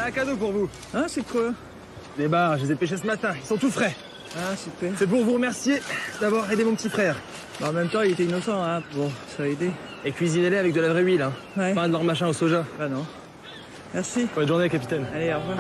un cadeau pour vous. Hein, c'est quoi? Des bars, je les ai pêchés ce matin, ils sont tout frais. Ah, super. C'est pour vous remercier d'avoir aidé mon petit frère. Bah, en même temps, il était innocent, hein. Bon, ça a aidé. Et cuisinez-les avec de la vraie huile, hein. Ouais. Pas de leur machin au soja. Bah non. Merci. Bonne journée, capitaine. Allez, au revoir.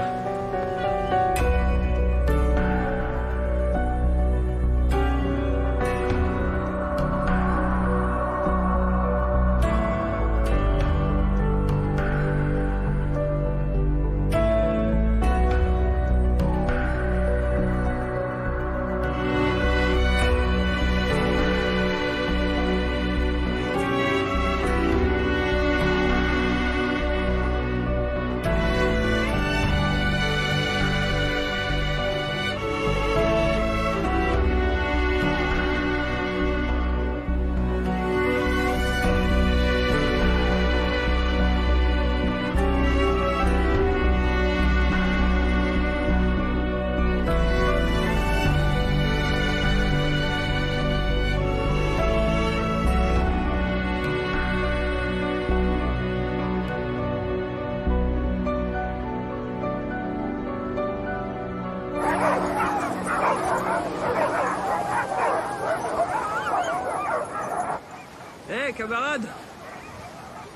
Hé, camarade.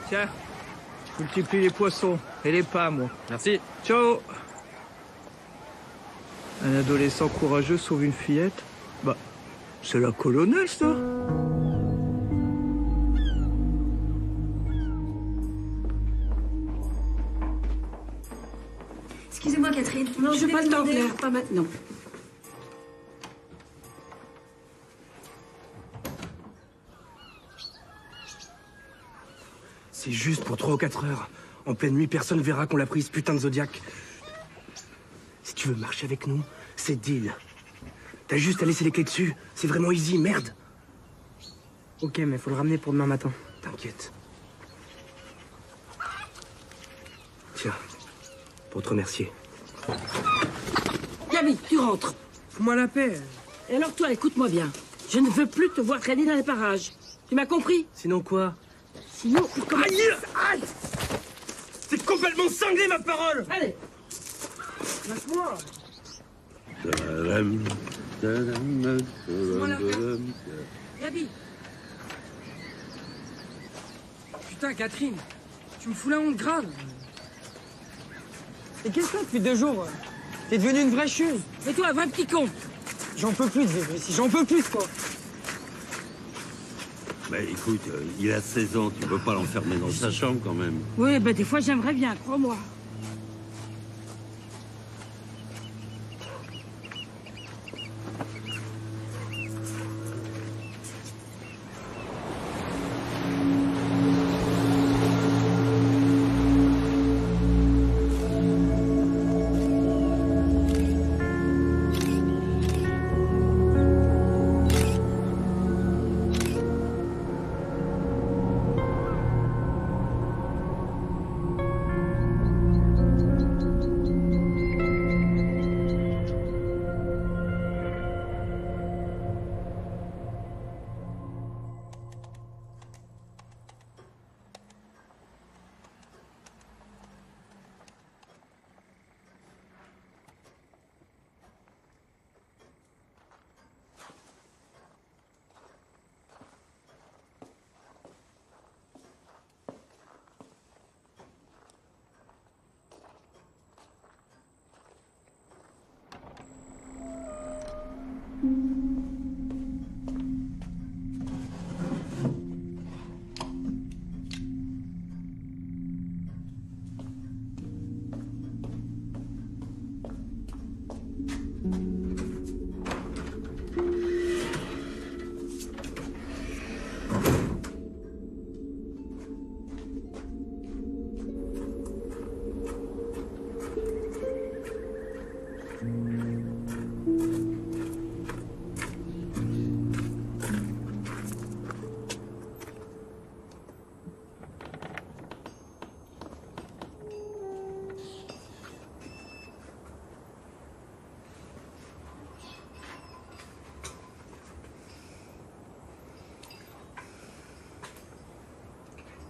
Tiens, multiplie les poissons et les pas, moi. Merci. Ciao. Un adolescent courageux sauve une fillette. Bah, c'est la colonelle, ça. Excusez-moi, Catherine. Non, j'ai vais pas vous le temps, demander- Claire, pas maintenant. C'est juste pour 3 ou 4 heures. En pleine nuit, personne verra qu'on l'a pris, ce putain de Zodiac. Si tu veux marcher avec nous, c'est deal. T'as juste à laisser les clés dessus. C'est vraiment easy, merde. Ok, mais faut le ramener pour demain matin. T'inquiète. Tiens, pour te remercier. Gabi, tu rentres. Fous-moi la paix. Et alors toi, écoute-moi bien. Je ne veux plus te voir traîner dans les parages. Tu m'as compris? Sinon quoi? Sinon, comment... Aïe! C'est complètement cinglé, ma parole! Allez. Lâche-moi. Gabi. Putain, Catherine, tu me fous la honte grave. Et qu'est-ce que t'as depuis 2 jours? T'es devenue une vraie chuve. Et toi, va petit con. J'en peux plus de vivre ici, j'en peux plus, quoi. Bah écoute, il a 16 ans, tu peux pas l'enfermer dans sa chambre quand même. Oui, ben des fois, j'aimerais bien, crois-moi.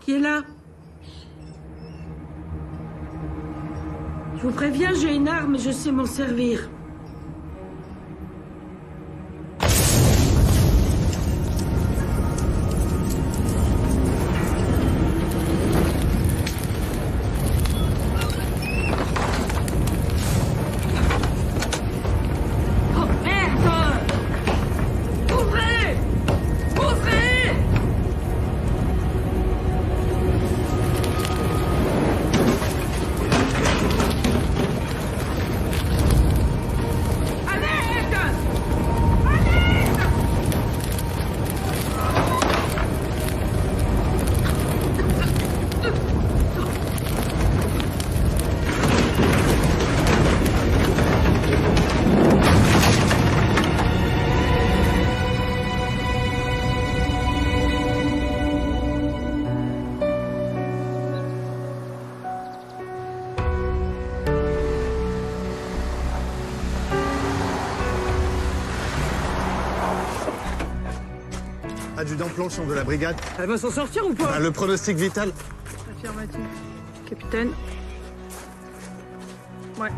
Qui est là? Je vous préviens, j'ai une arme et je sais m'en servir. Oh merde! Ouvrez! Ouvrez! Adjudant planchon de la brigade. Elle va s'en sortir ou pas? Le pronostic vital. Affirmatif. Capitaine. Ouais.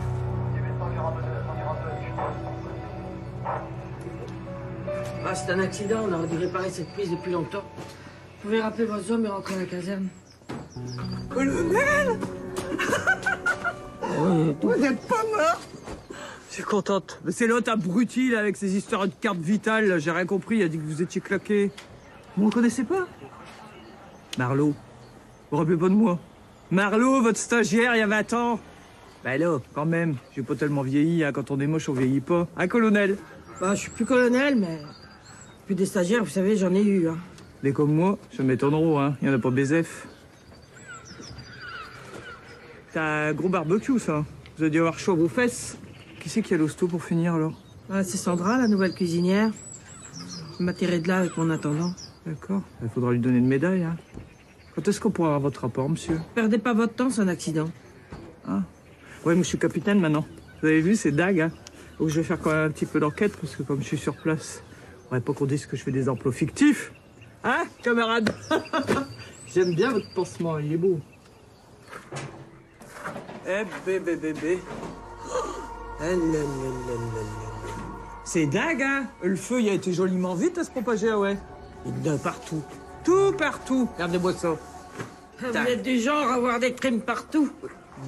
Ah, c'est un accident, on aurait dû réparer cette prise depuis longtemps. Vous pouvez rappeler vos hommes et rentrer à la caserne. Colonel! Vous n'êtes pas mort? Je suis contente. Mais c'est l'autre abruti, là, avec ses histoires de carte vitale. là, J'ai rien compris, il a dit que vous étiez claqué. Vous me reconnaissez pas? Marlowe. Vous vous rappelez pas de moi? Marlowe, votre stagiaire, il y a 20 ans. Ben là, quand même, j'ai pas tellement vieilli, hein. Quand on est moche, on vieillit pas. Hein, colonel? Bah, je suis plus colonel, mais... Plus des stagiaires, vous savez, j'en ai eu, hein. Des comme moi, je m'étonnerai, hein. Il y en a pas BZF. T'as un gros barbecue, ça. Vous avez dû avoir chaud à vos fesses. Qui c'est qui a l'hosto pour finir, alors? Ah, c'est Sandra, la nouvelle cuisinière. Je m'a tiré de là avec mon intendant. D'accord. Il faudra lui donner une médaille, hein. Quand est-ce qu'on pourra avoir votre rapport, monsieur? Perdez pas votre temps, c'est un accident. Ah. Ouais, moi, je suis capitaine, maintenant. Vous avez vu, c'est dingue, hein. Donc, je vais faire quand même un petit peu d'enquête, parce que comme je suis sur place, faudrait pas qu'on dise que je fais des emplois fictifs. Hein, camarade? J'aime bien votre pansement, il est beau. Eh, bébé. C'est dingue, hein? Le feu, il a été joliment vite à se propager, ah ouais. Il y en a partout. Tout partout. Regardez-moi ça. Vous êtes du genre à avoir des crimes partout.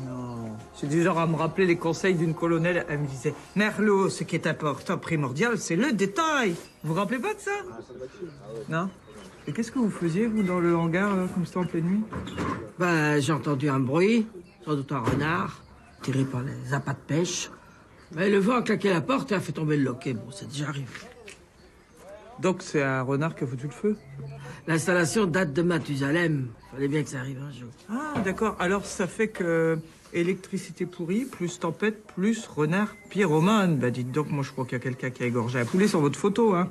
Non. C'est du genre à me rappeler les conseils d'une colonelle. Elle me disait, Merlot, ce qui est important, primordial, c'est le détail. Vous vous rappelez pas de ça? Non? Et qu'est-ce que vous faisiez, vous, dans le hangar, comme ça, en pleine nuit? Bah, j'ai entendu un bruit, sans doute un renard, tiré par les appâts de pêche. Mais le vent a claqué la porte et a fait tomber le loquet. Bon, c'est déjà arrivé. Donc c'est un renard qui a foutu le feu? L'installation date de Mathusalem. Fallait bien que ça arrive un jour. Ah, d'accord. Alors ça fait que électricité pourrie, plus tempête, plus renard pyromane. Bah dites donc, moi je crois qu'il y a quelqu'un qui a égorgé un poulet sur votre photo, hein.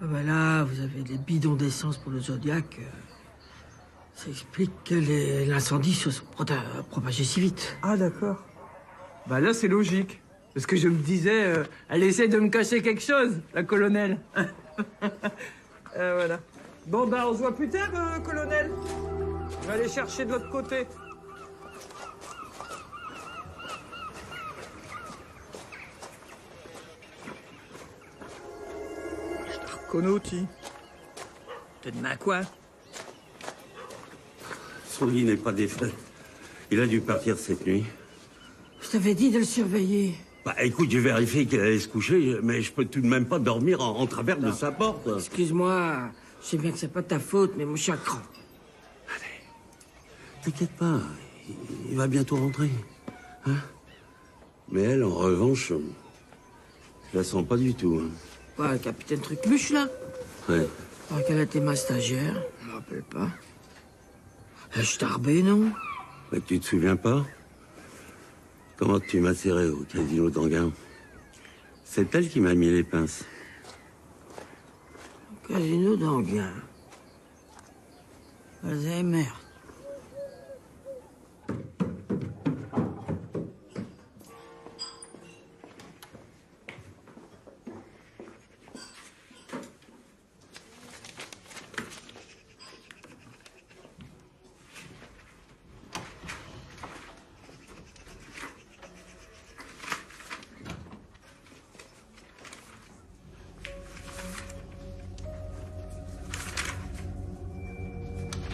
Ah bah là, vous avez des bidons d'essence pour le Zodiac. Ça explique que l'incendie se soit propagé si vite. Ah, d'accord. Bah là, c'est logique. Parce que je me disais, elle essaie de me cacher quelque chose, la colonelle. Voilà. Bon, bah, on se voit plus tard, colonel. Je vais aller chercher de l'autre côté. Conoti. T'es demain quoi? Son lit n'est pas défait. Il a dû partir cette nuit. Je t'avais dit de le surveiller. Bah écoute, j'ai vérifié qu'il allait se coucher, mais je peux tout de même pas dormir en travers de sa porte. Excuse-moi, je sais bien que c'est pas ta faute, mais moi je suis à cran. T'inquiète pas, il va bientôt rentrer. Hein? Mais elle, en revanche, je la sens pas du tout. Hein. Quoi, le capitaine Trucmuche, là? Ouais. Alors qu'elle était ma stagiaire, je me rappelle pas. Elle starbé, non? Bah, tu te souviens pas? Comment tu m'as serré au casino d'Anguin? C'est elle qui m'a mis les pinces. Casino d'Anguin. Alzheimer.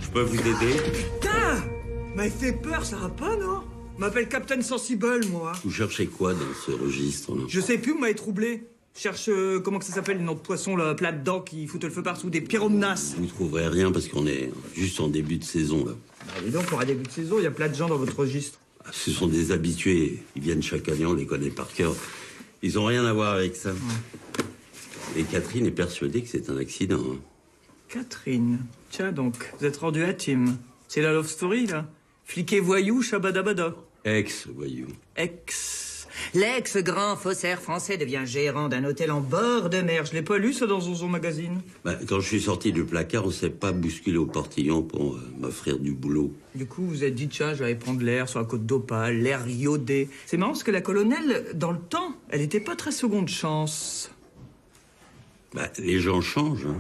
Je peux vous aider? Putain! Mais fait peur, ça va pas, non? Je m'appelle Captain Sensible, moi. Vous cherchez quoi dans ce registre, là? Je sais plus, vous m'avez troublé. Je cherche, comment que ça s'appelle, les noms de poissons, là, plat-dedans, qui foutent le feu partout, des pyromnas. Vous trouverez rien parce qu'on est juste en début de saison, là. Bah, dis donc, pour un début de saison, il y a plein de gens dans votre registre. Ce sont des habitués. Ils viennent chaque année, on les connaît par cœur. Ils ont rien à voir avec ça. Et Catherine est persuadée que c'est un accident. Hein. Catherine. Tiens donc, vous êtes rendu intime. C'est la love story, là. Fliqué voyou, shabadabada. Ex-voyou. L'ex-grand faussaire français devient gérant d'un hôtel en bord de mer. Je l'ai pas lu, ça, dans Zonzon Magazine. Bah, quand je suis sorti du placard, on s'est pas bousculé au portillon pour m'offrir du boulot. Du coup, vous vous êtes dit, tiens, je vais aller prendre l'air sur la côte d'Opale, l'air iodé. C'est marrant parce que la colonelle, dans le temps, elle était pas très seconde chance. Bah, les gens changent, hein.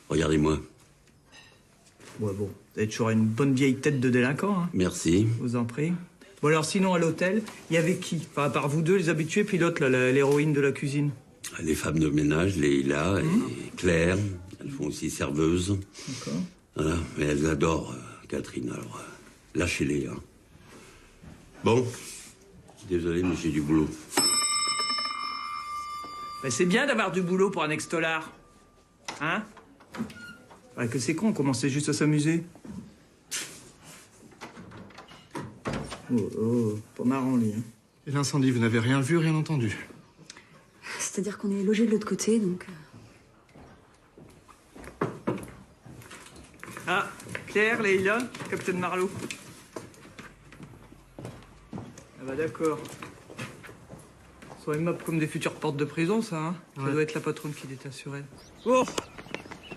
Regardez-moi. Ouais, bon, vous avez toujours une bonne vieille tête de délinquant, hein. Merci. Je vous en prie. Bon, alors, sinon, à l'hôtel, il y avait qui? Enfin, à part vous deux, les habitués, puis l'autre, là, l'héroïne de la cuisine. Les femmes de ménage, Leïla et Claire, elles font aussi serveuse. D'accord. Voilà, mais elles adorent Catherine, alors lâchez-les. Hein. Bon, désolé, mais j'ai du boulot. Ben, c'est bien d'avoir du boulot pour un ex-tolard. Hein? Ouais, que c'est con, on commençait juste à s'amuser. Oh, pas marrant, lui. Hein. Et l'incendie, vous n'avez rien vu, rien entendu? C'est-à-dire qu'on est logé de l'autre côté, donc... Ah, Claire, Leïla, Captain Marlowe. Ah bah d'accord. Sont aimables comme des futures portes de prison, ça, hein? Ça doit être la patronne qui détache sur elle. Bon,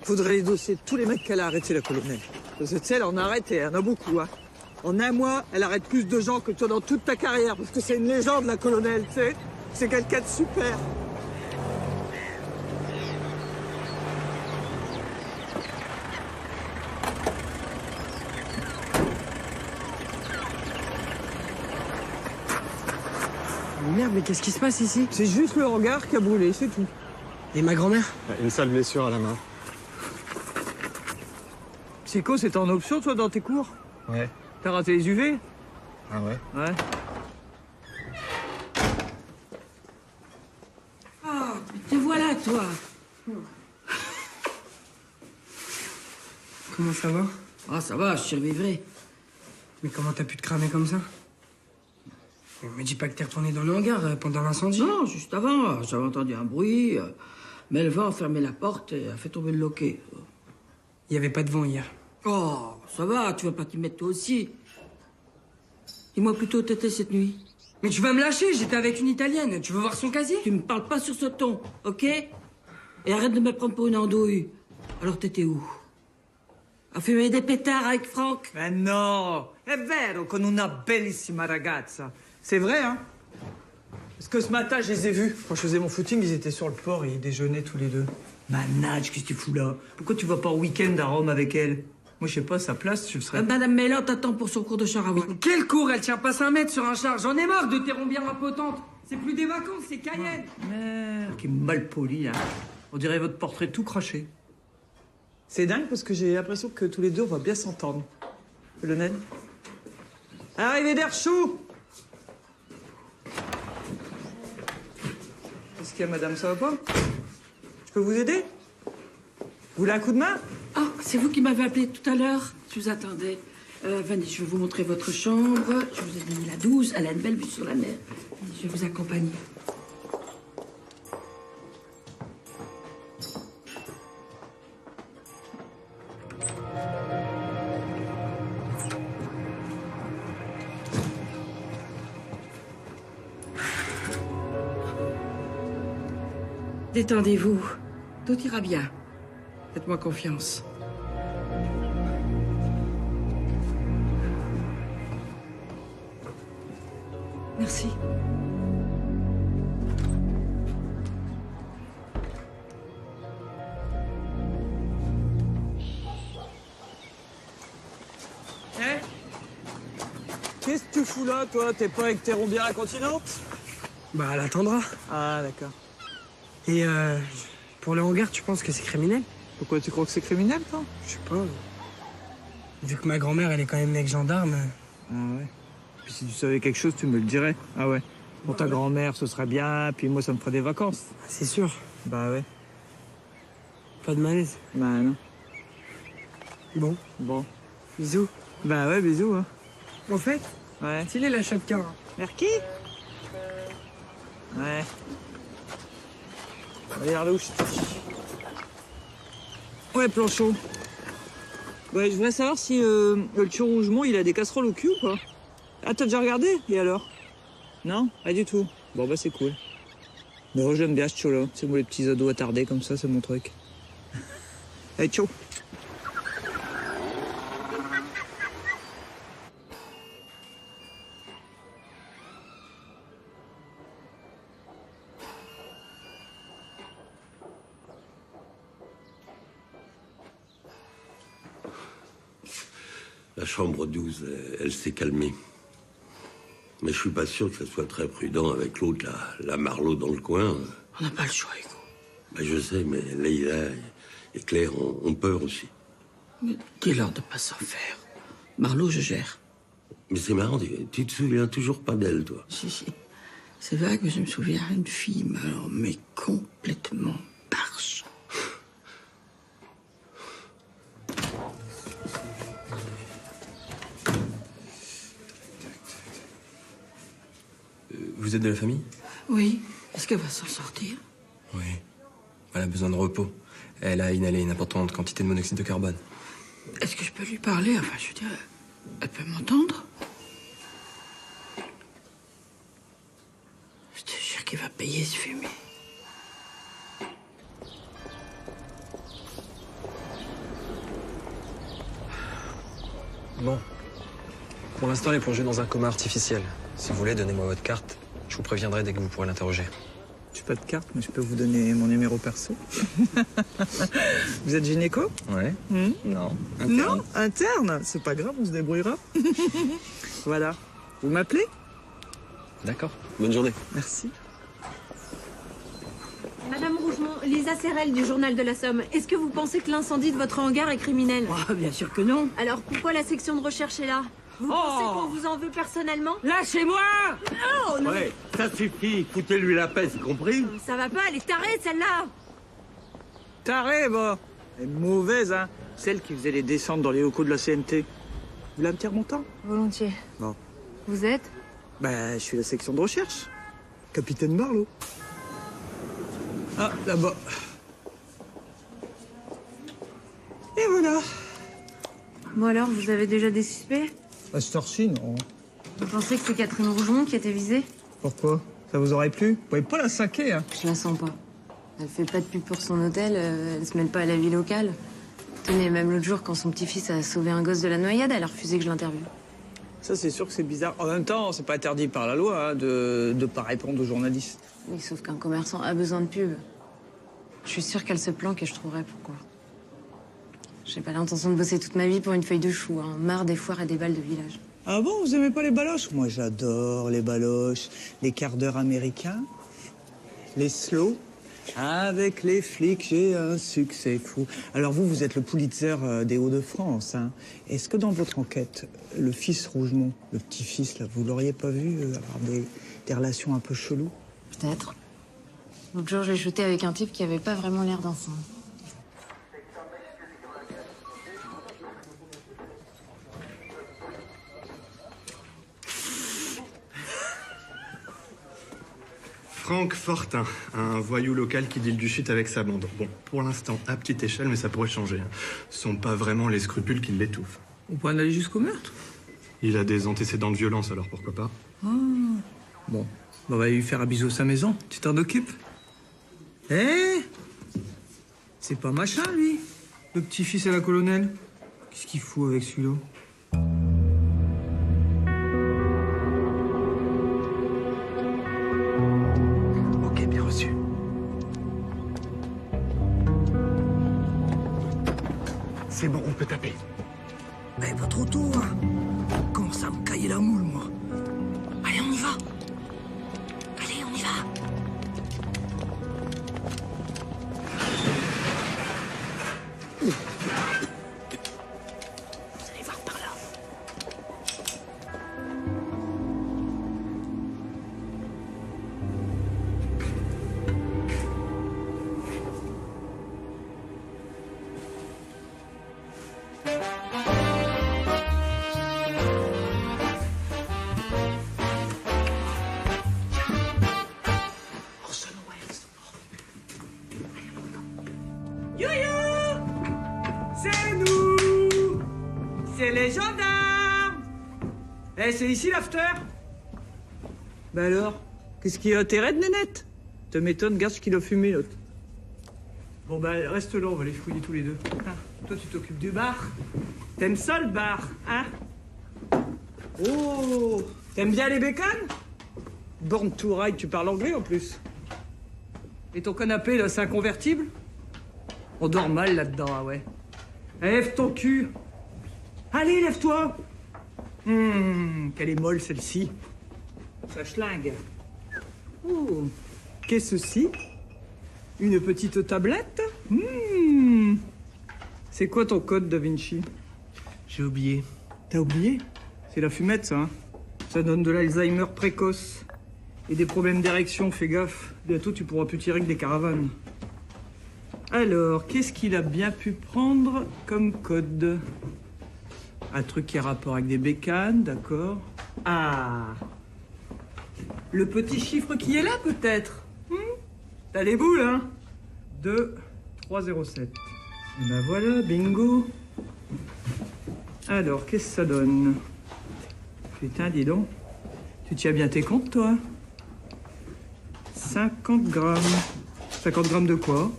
faudrait les dossiers de tous les mecs qu'elle a arrêtés, la colonelle. Parce que tu sais, elle en a arrêté, elle en a beaucoup, hein. En un mois, elle arrête plus de gens que toi dans toute ta carrière, parce que c'est une légende, la colonelle, tu sais. C'est quelqu'un de super. Merde, mais qu'est-ce qui se passe ici? C'est juste le hangar qui a brûlé, c'est tout. Et ma grand-mère? Une sale blessure à la main. Psycho, c'était en option, toi, dans tes cours? Ouais. T'as raté les UV? Ah ouais? Ouais. Ah, te voilà, toi. Comment ça va? Ah, ça va, je survivrai. Mais comment t'as pu te cramer comme ça? Me dis pas que t'es retourné dans le hangar pendant l'incendie. Non, juste avant, j'avais entendu un bruit. Mais le vent a fermé la porte et a fait tomber le loquet. Il y avait pas de vent hier. Oh, ça va, tu vas pas t'y mettre toi aussi. Dis-moi plutôt où t'étais cette nuit. Mais tu vas me lâcher, j'étais avec une Italienne. Tu veux voir son casier? Tu me parles pas sur ce ton, ok? Et arrête de me prendre pour une andouille. Alors t'étais où? À fumer des pétards avec Franck? Mais non! È vero, con una bellissima ragazza. C'est vrai, hein? Parce que ce matin, je les ai vus. Quand je faisais mon footing, ils étaient sur le port et ils déjeunaient tous les deux. Manage, qu'est-ce que tu fous là? Pourquoi tu vas pas au week-end à Rome avec elle? Moi, je sais pas, sa place, je serais... Madame Mellor t'attend pour son cours de char à voile. Quel cours? Elle tient pas 5 mètres sur un char. J'en ai marre de tes rombières impotentes. C'est plus des vacances, c'est Cayenne. Merde, qui est mal poli, hein. On dirait votre portrait tout craché. C'est dingue parce que j'ai l'impression que tous les deux, on va bien s'entendre. Colonel? Arrivée d'air chaud! Qu'est-ce qu'il y a, madame, ça va pas? Je peux vous aider? Vous voulez un coup de main? Ah, c'est vous qui m'avez appelé tout à l'heure. Je vous attendais. Venez, je vais vous montrer votre chambre. Je vous ai donné la 12. Elle a une belle vue sur la mer. Je vais vous accompagner. Détendez-vous. Tout ira bien. Faites-moi confiance. Merci. Hein? Qu'est-ce que tu fous là, toi? T'es pas avec tes rombières incontinentes? Bah, elle attendra. Ah, d'accord. Et pour le hangar, tu penses que c'est criminel? Pourquoi tu crois que c'est criminel, toi? Je sais pas. Vu que ma grand-mère, elle est quand même mec gendarme. Ah ouais. Puis si tu savais quelque chose, tu me le dirais. Ah ouais. Pour ta grand-mère, ce serait bien, puis moi, ça me ferait des vacances. C'est sûr. Bah ouais. Pas de malaise. Bah non. Bon. Bon. Bisous. Bah ouais, bisous, hein. En fait, Ouais. stylé la chapka. Merci. Ouais. Regarde où je... Ouais, Planchot. Ouais, je voudrais savoir si le Tio Rougemont, il a des casseroles au cul ou pas? Ah, t'as déjà regardé? Et alors? Non? Pas du tout. Bon, bah c'est cool. Mais moi, je l'aime bien, ce Tio-là. C'est moi, les petits ados attardés comme ça, c'est mon truc. Allez, Tio. La chambre 12, elle s'est calmée. Mais je suis pas sûr que ça soit très prudent avec l'autre, la Marlowe dans le coin. On n'a pas le choix, Hugo. Ben, je sais, mais Leïla et Claire ont peur aussi. Mais dis-leur de pas s'en faire. Marlowe, je gère. Mais c'est marrant, tu te souviens toujours pas d'elle, toi. Si. C'est vague, mais je me souviens d'une fille, mais complètement barge. Vous êtes de la famille? Oui. Est-ce qu'elle va s'en sortir? Oui. Elle a besoin de repos. Elle a inhalé une importante quantité de monoxyde de carbone. Est-ce que je peux lui parler? Enfin, je veux dire, elle peut m'entendre? Je te jure qu'il va payer ce fumier. Bon. Pour l'instant, elle est plongée dans un coma artificiel. Si vous voulez, donnez-moi votre carte. Je vous préviendrai dès que vous pourrez l'interroger. J'ai pas de carte, mais je peux vous donner mon numéro perso. Vous êtes gynéco? Ouais. Non. Non, interne. C'est pas grave, on se débrouillera. Voilà. Vous m'appelez? D'accord. Bonne journée. Merci. Madame Rougemont, Lisa Serrel du Journal de la Somme. Est-ce que vous pensez que l'incendie de votre hangar est criminel? Oh, bien sûr que non. Alors pourquoi la section de recherche est là? Vous pensez qu'on vous en veut personnellement? Lâchez-moi! Non, Ouais, ça suffit. Foutez-lui la paix, c'est compris? Ça va pas, elle est tarée celle-là. Taré, bah. Elle est mauvaise, hein. Celle qui faisait les descentes dans les locaux de la CNT. Vous voulez un petit remontant? Volontiers. Bon. Vous êtes? Bah, je suis la section de recherche. Capitaine Marlowe. Ah, là-bas. Et voilà. Bon alors, vous avez déjà des suspects? À cette heure-ci, non. Vous pensez que c'est Catherine Rougemont qui était visée? Pourquoi? Ça vous aurait plu? Vous pouvez pas la saquer, hein. Je la sens pas. Elle fait pas de pub pour son hôtel, elle se mêle pas à la vie locale. Tenez, même l'autre jour, quand son petit-fils a sauvé un gosse de la noyade, elle a refusé que je l'interviewe. Ça, c'est sûr que c'est bizarre. En même temps, c'est pas interdit par la loi hein, de pas répondre aux journalistes. Oui, sauf qu'un commerçant a besoin de pub. Je suis sûre qu'elle se planque et je trouverai pourquoi. J'ai pas l'intention de bosser toute ma vie pour une feuille de chou, hein. Marre des foires et des balles de village. Ah bon, vous aimez pas les baloches? Moi, j'adore les baloches, les quarts d'heure américains, les slow. Avec les flics, j'ai un succès fou. Alors vous êtes le Pulitzer des Hauts-de-France. Hein. Est-ce que dans votre enquête, le fils Rougemont, le petit-fils, là, vous l'auriez pas vu avoir des relations un peu cheloues? Peut-être. L'autre jour, je l'ai shooté avec un type qui avait pas vraiment l'air d'un saint. Franck Fortin, un voyou local qui deal du shit avec sa bande. Bon, pour l'instant, à petite échelle, mais ça pourrait changer. Hein. Ce sont pas vraiment les scrupules qui l'étouffent. Au point d'aller jusqu'au meurtre? Il a des antécédents de violence, alors pourquoi pas? Bon, on va lui faire un bisou à sa maison. Tu t'en occupes? C'est pas machin, lui. Le petit-fils à la colonelle. Qu'est-ce qu'il fout avec celui-là? Ok, bien reçu. C'est bon, on peut taper. Mais pas trop tôt, hein. Commence à me cailler la moule, moi. Allez, on y va. Allez, on y va. Vous allez voir c'est les gendarmes! Eh, c'est ici l'after? Bah alors, qu'est-ce qui a intérêt de nénette? Te m'étonne, regarde ce qu'il a fumé, l'autre. Bon bah, reste là, on va les fouiller tous les deux. Ah, toi, tu t'occupes du bar. T'aimes ça, le bar, hein? Oh! T'aimes bien les bécanes? Born to ride, tu parles anglais, en plus. Et ton canapé, là, c'est un convertible? On dort mal, là-dedans, ah ouais. Lève ton cul. Allez, lève-toi. Qu'elle est molle, celle-ci. Ça schlingue. Oh, qu'est-ce que ceci? Une petite tablette? C'est quoi ton code, Da Vinci? J'ai oublié. T'as oublié? C'est la fumette, ça, hein? Ça donne de l'Alzheimer précoce. Et des problèmes d'érection, fais gaffe. Bientôt, tu pourras plus tirer que des caravanes. Alors, qu'est-ce qu'il a bien pu prendre comme code? Un truc qui a rapport avec des bécanes, d'accord. Ah! Le petit chiffre qui est là, peut-être? T'as les boules, hein? 2, 3, 0, 7. Et ben voilà, bingo. Alors, qu'est-ce que ça donne? Putain, dis donc. Tu tiens bien tes comptes, toi? 50 grammes. 50 grammes de quoi?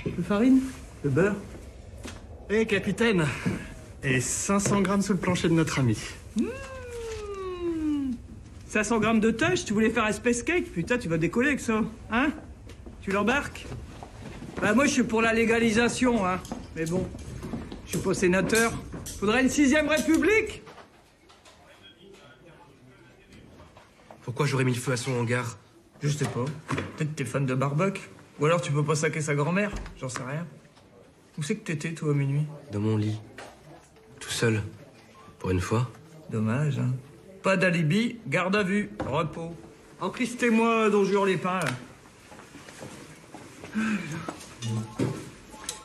De farine? De beurre? Eh, capitaine! Et 500 grammes sous le plancher de notre ami. 500 grammes de touch, tu voulais faire un space cake? Putain, tu vas décoller avec ça, hein? Tu l'embarques? Bah moi, je suis pour la légalisation, hein. Mais bon, je suis pas sénateur. Faudrait une 6e république? Pourquoi j'aurais mis le feu à son hangar? Je sais pas. Peut-être t'es fan de barbecue. Ou alors tu peux pas saquer sa grand-mère. J'en sais rien. Où c'est que t'étais, toi, à minuit? Dans mon lit. Tout seul. Pour une fois. Dommage, hein. Pas d'alibi, garde à vue, repos. Encristez-moi, Don Juan les pins, là.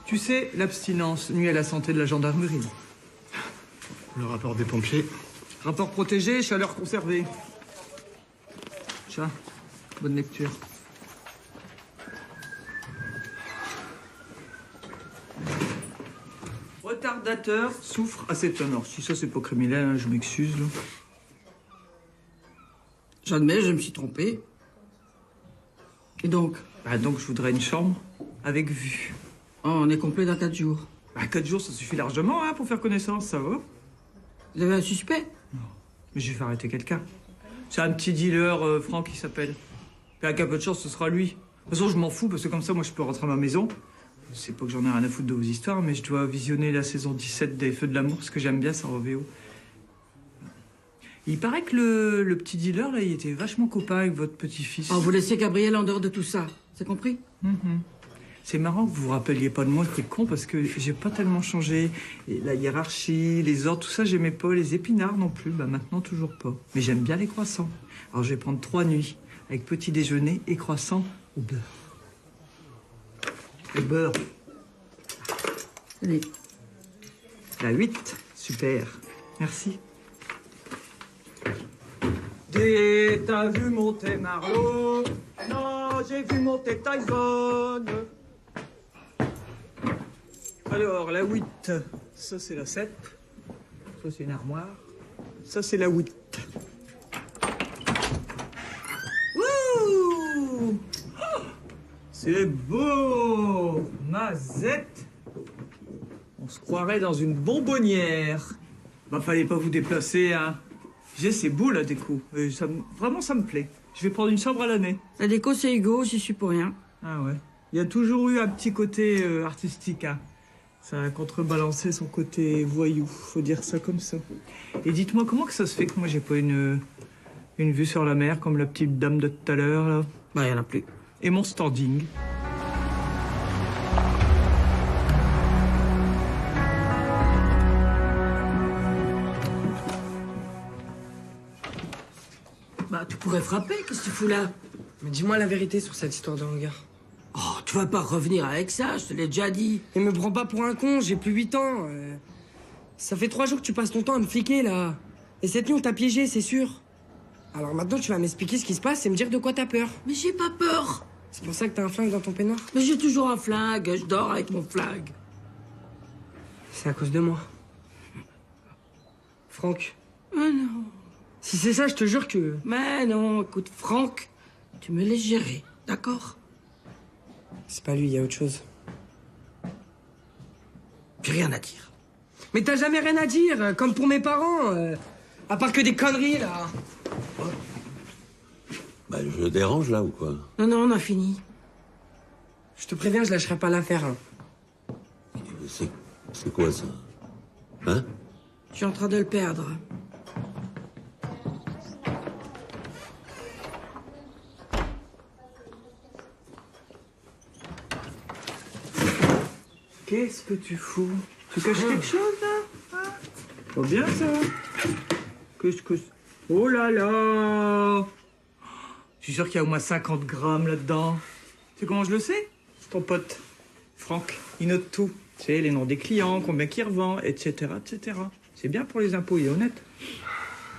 Tu sais, l'abstinence nuit à la santé de la gendarmerie. Le rapport des pompiers. Rapport protégé, chaleur conservée. Chat, bonne lecture. Retardateur, soufre, acétone. Alors, si ça c'est pas criminel, hein, je m'excuse, là. J'admets, je me suis trompé. Et donc? Bah donc, je voudrais une chambre avec vue. Oh, on est complet dans 4 jours. Bah 4 jours, ça suffit largement, hein, pour faire connaissance, ça va. Vous avez un suspect? Non, mais je vais faire arrêter quelqu'un. C'est un petit dealer, Franck, il s'appelle. Puis avec un peu de chance, ce sera lui. De toute façon, je m'en fous, parce que comme ça, moi, je peux rentrer à ma maison. C'est pas que j'en ai rien à foutre de vos histoires, mais je dois visionner la saison 17 des Feux de l'amour, parce que j'aime bien ça en VO. Il paraît que le petit dealer, là, il était vachement copain avec votre petit-fils. Oh, vous laissez Gabriel en dehors de tout ça, c'est compris? C'est marrant que vous vous rappeliez pas de moi, c'est con, parce que j'ai pas tellement changé. Et la hiérarchie, les ordres, tout ça, j'aimais pas. Les épinards non plus, bah maintenant, toujours pas. Mais j'aime bien les croissants. Alors, je vais prendre 3 nuits, avec petit déjeuner et croissant au beurre. Le beurre. Allez. La 8, super. Merci. T'as vu monter Marlowe? Non, j'ai vu monter Tyson. Alors, la 8, ça c'est la 7. Ça c'est une armoire. Ça c'est la 8. Wouh! Oh, c'est beau! Mazette! On se croirait dans une bonbonnière. Bah, fallait pas vous déplacer, hein. C'est beau la déco. Vraiment, ça me plaît. Je vais prendre une chambre à l'année. La déco, c'est Hugo, j'y suis pour rien. Ah ouais. Il y a toujours eu un petit côté artistique, hein. Ça a contrebalancé son côté voyou, faut dire ça comme ça. Et dites-moi, comment que ça se fait que moi j'ai pas une vue sur la mer comme la petite dame de tout à l'heure, là? Bah, y en a plus. Et mon standing? Bah, tu pourrais frapper, qu'est-ce que tu fous là? Mais dis-moi la vérité sur cette histoire de hangar. Oh, tu vas pas revenir avec ça, je te l'ai déjà dit. Et me prends pas pour un con, j'ai plus 8 ans. Ça fait 3 jours que tu passes ton temps à me fliquer, là. Et cette nuit, on t'a piégé, c'est sûr. Alors maintenant, tu vas m'expliquer ce qui se passe et me dire de quoi t'as peur. Mais j'ai pas peur. C'est pour ça que t'as un flingue dans ton peignoir? Mais j'ai toujours un flingue, je dors avec mon flingue. C'est à cause de moi. Franck. Ah non. Si c'est ça, je te jure que... Mais non, écoute, Franck, tu me laisses gérer, d'accord? C'est pas lui, il y a autre chose. J'ai rien à dire. Mais t'as jamais rien à dire, comme pour mes parents. À part que des conneries, là. Bah, je dérange, là, ou quoi? Non, non, on a fini. Je te préviens, je lâcherai pas l'affaire. Hein. C'est quoi, ça? Hein? Je suis en train de le perdre. Qu'est-ce que tu fous? Tu caches quelque chose, là? Hein? Pas bien, ça. Qu'est-ce que... Oh là là! Je suis sûr qu'il y a au moins 50 grammes là-dedans. Tu sais comment je le sais? Ton pote, Franck, il note tout. Tu sais, les noms des clients, combien qu'ils revendent, etc., etc. C'est bien pour les impôts, il est honnête.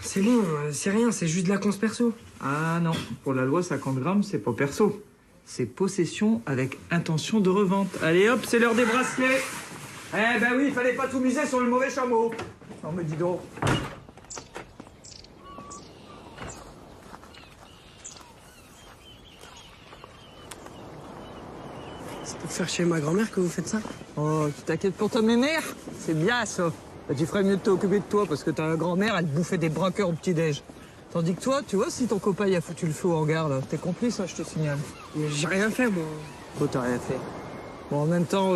C'est bon, c'est rien, c'est juste de la cons perso. Ah non, pour la loi, 50 grammes, c'est pas perso. C'est possession avec intention de revente. Allez hop, c'est l'heure des bracelets. Eh ben oui, il fallait pas tout miser sur le mauvais chameau. Non mais dis donc. C'est pour faire chez ma grand-mère que vous faites ça? Oh, tu t'inquiètes pour ta mémère? C'est bien, ça. Bah, tu ferais mieux de t'occuper de toi, parce que ta grand-mère, elle bouffait des braqueurs au petit-déj. Tandis que toi, tu vois, si ton copain il a foutu le feu au hangar, là, t'es complice, hein, je te signale. Mais j'ai rien fait, moi. Oh, t'as rien fait. Bon, en même temps,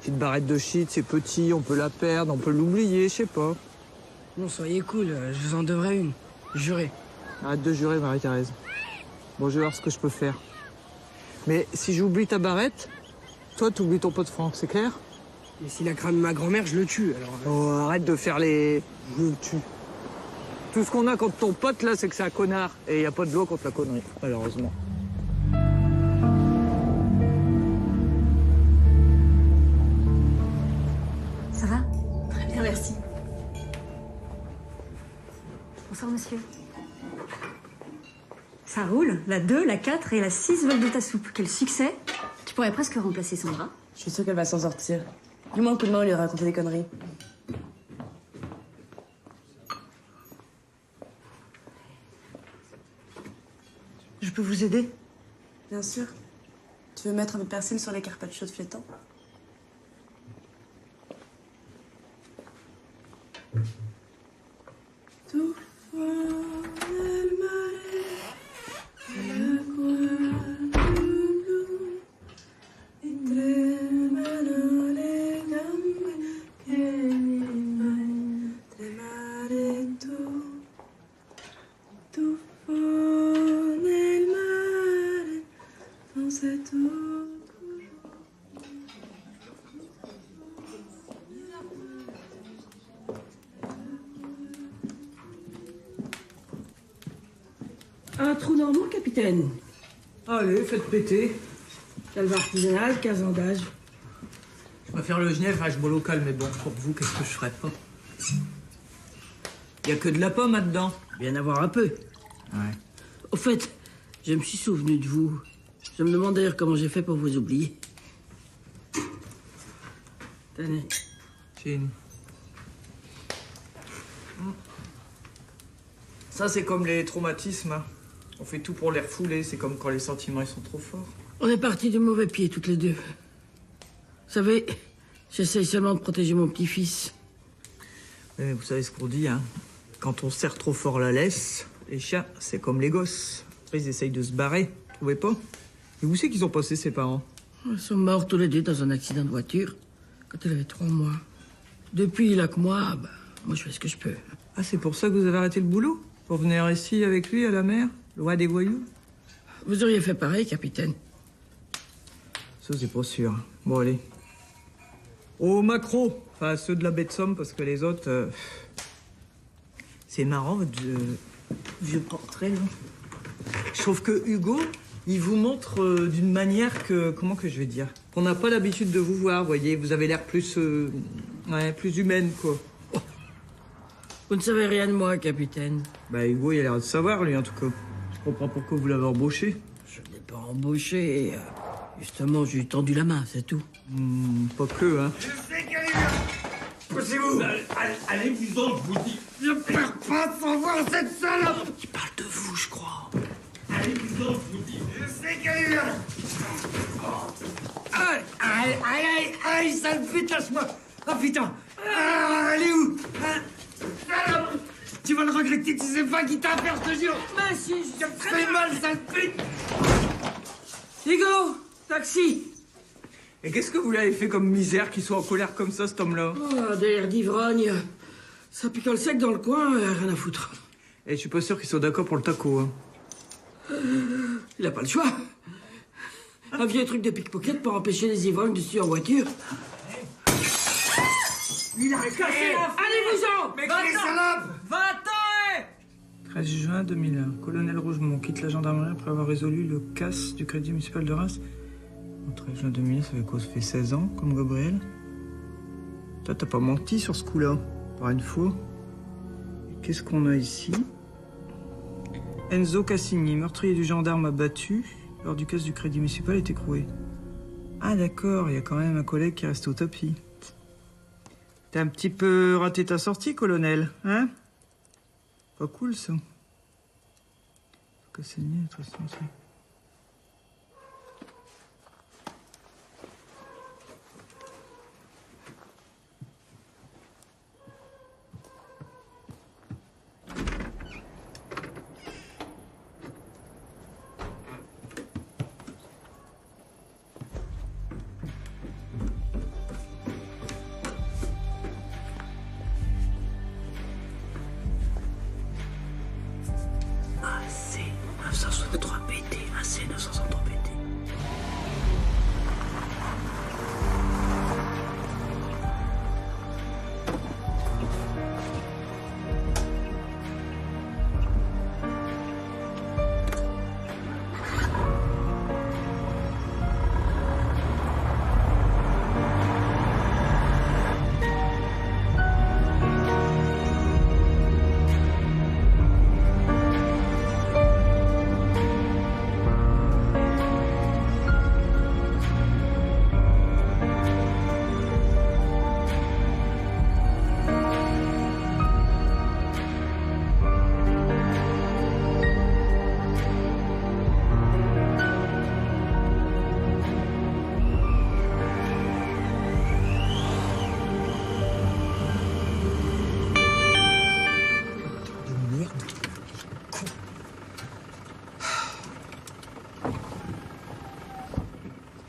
petite barrette de shit, c'est petit, on peut la perdre, on peut l'oublier, je sais pas. Non, soyez cool, je vous en devrais une. Jurez. Arrête de jurer, Marie-Thérèse. Bon, je vais voir ce que je peux faire. Mais si j'oublie ta barrette, toi, t'oublies ton pote Franck, c'est clair? Mais s'il a cramé ma grand-mère, je le tue, alors... Oh, arrête de faire les... Je le tue. Tout ce qu'on a contre ton pote, là, c'est que c'est un connard. Et il n'y a pas de loi contre la connerie, malheureusement. Ça va? Très bien, merci. Bonsoir, monsieur. Ça roule. La 2, la 4 et la 6 veulent de ta soupe. Quel succès! Tu pourrais presque remplacer Sandra. Je suis sûre qu'elle va s'en sortir. Dis-moi un coup de main au lieu de raconter des conneries. Je peux vous aider? Bien sûr. Tu veux mettre un peu de persil sur les carpaccio de flétan? Un trou normand, capitaine. Allez, faites péter. Calva artisanal, 15 ans d'âge. Je préfère le Genève, je bois local, mais bon, pour vous, qu'est-ce que je ferais pas? Y a que de la pomme là-dedans. Bien avoir un peu. Ouais. Au fait, je me suis souvenu de vous. Je me demande d'ailleurs comment j'ai fait pour vous oublier. Tenez. Chin. Ça, c'est comme les traumatismes. Hein. On fait tout pour les refouler. C'est comme quand les sentiments ils sont trop forts. On est partis du mauvais pied, toutes les deux. Vous savez, j'essaye seulement de protéger mon petit-fils. Mais vous savez ce qu'on dit, hein. Quand on serre trop fort la laisse, les chiens, c'est comme les gosses. Après, ils essayent de se barrer. Vous trouvez pas? Et où c'est qu'ils ont passé, ses parents? Ils sont morts tous les deux dans un accident de voiture, quand il avait 3 mois. Depuis, il a que moi, bah, moi je fais ce que je peux. Ah, c'est pour ça que vous avez arrêté le boulot? Pour venir ici avec lui à la mer, loin des voyous? Vous auriez fait pareil, capitaine. Ça, c'est pas sûr. Bon, allez. Au macro. Enfin, ceux de la baie de Somme, parce que les autres... C'est marrant, votre vieux portrait, là. Je trouve que Hugo, il vous montre d'une manière que... Comment que je vais dire? Qu'on n'a pas l'habitude de vous voir, vous voyez. Vous avez l'air plus... ouais, plus humaine, quoi. Vous ne savez rien de moi, capitaine. Bah, Hugo, il a l'air de savoir, lui, en tout cas. Je comprends pourquoi vous l'avez embauché. Je ne l'ai pas embauché. Justement, je lui ai tendu la main, c'est tout. Pas que, hein. Poussez-vous. Allez-vous-en, je vous dis. Je perds pas sans voir cette salope. Il parle de vous, je crois. Allez-vous-en, je vous dis. Je sais qu'elle est là. Aïe, aïe, aïe, aïe, aïe, sale pute, lâche-moi. Oh putain. Ah, elle est où? Salope. Tu vas le regretter, tu sais pas qui t'a affaire, je te jure. Mais si, je te fais mal, sale pute. Hugo, taxi. Et qu'est-ce que vous lui avez fait comme misère qu'il soit en colère comme ça, cet homme-là? Oh, des airs d'ivrogne. Ça picole sec dans le coin, rien à foutre. Et je suis pas sûr qu'ils soient d'accord pour le taco, hein. Il a pas le choix. Un vieux truc de pickpocket pour empêcher les ivrognes de suivre en voiture. Il a cassé la Allez-vous-en. Mais Va-t'en. les salopes. Va-t'en. 13 juin 2001. Colonel Rougemont quitte la gendarmerie après avoir résolu le casse du crédit municipal de Reims. En 13 juin 2001, ça fait quoi? Ça fait 16 ans, comme Gabriel. Toi, t'as pas menti sur ce coup-là, par une fois. Et qu'est-ce qu'on a ici? Enzo Cassini, meurtrier du gendarme abattu lors du casse du crédit municipal, est écroué. Ah d'accord, il y a quand même un collègue qui reste au tapis. T'as un petit peu raté ta sortie, colonel, hein? Pas cool, ça. Cassini, très sensible. AC 963 PT, AC 963 PT.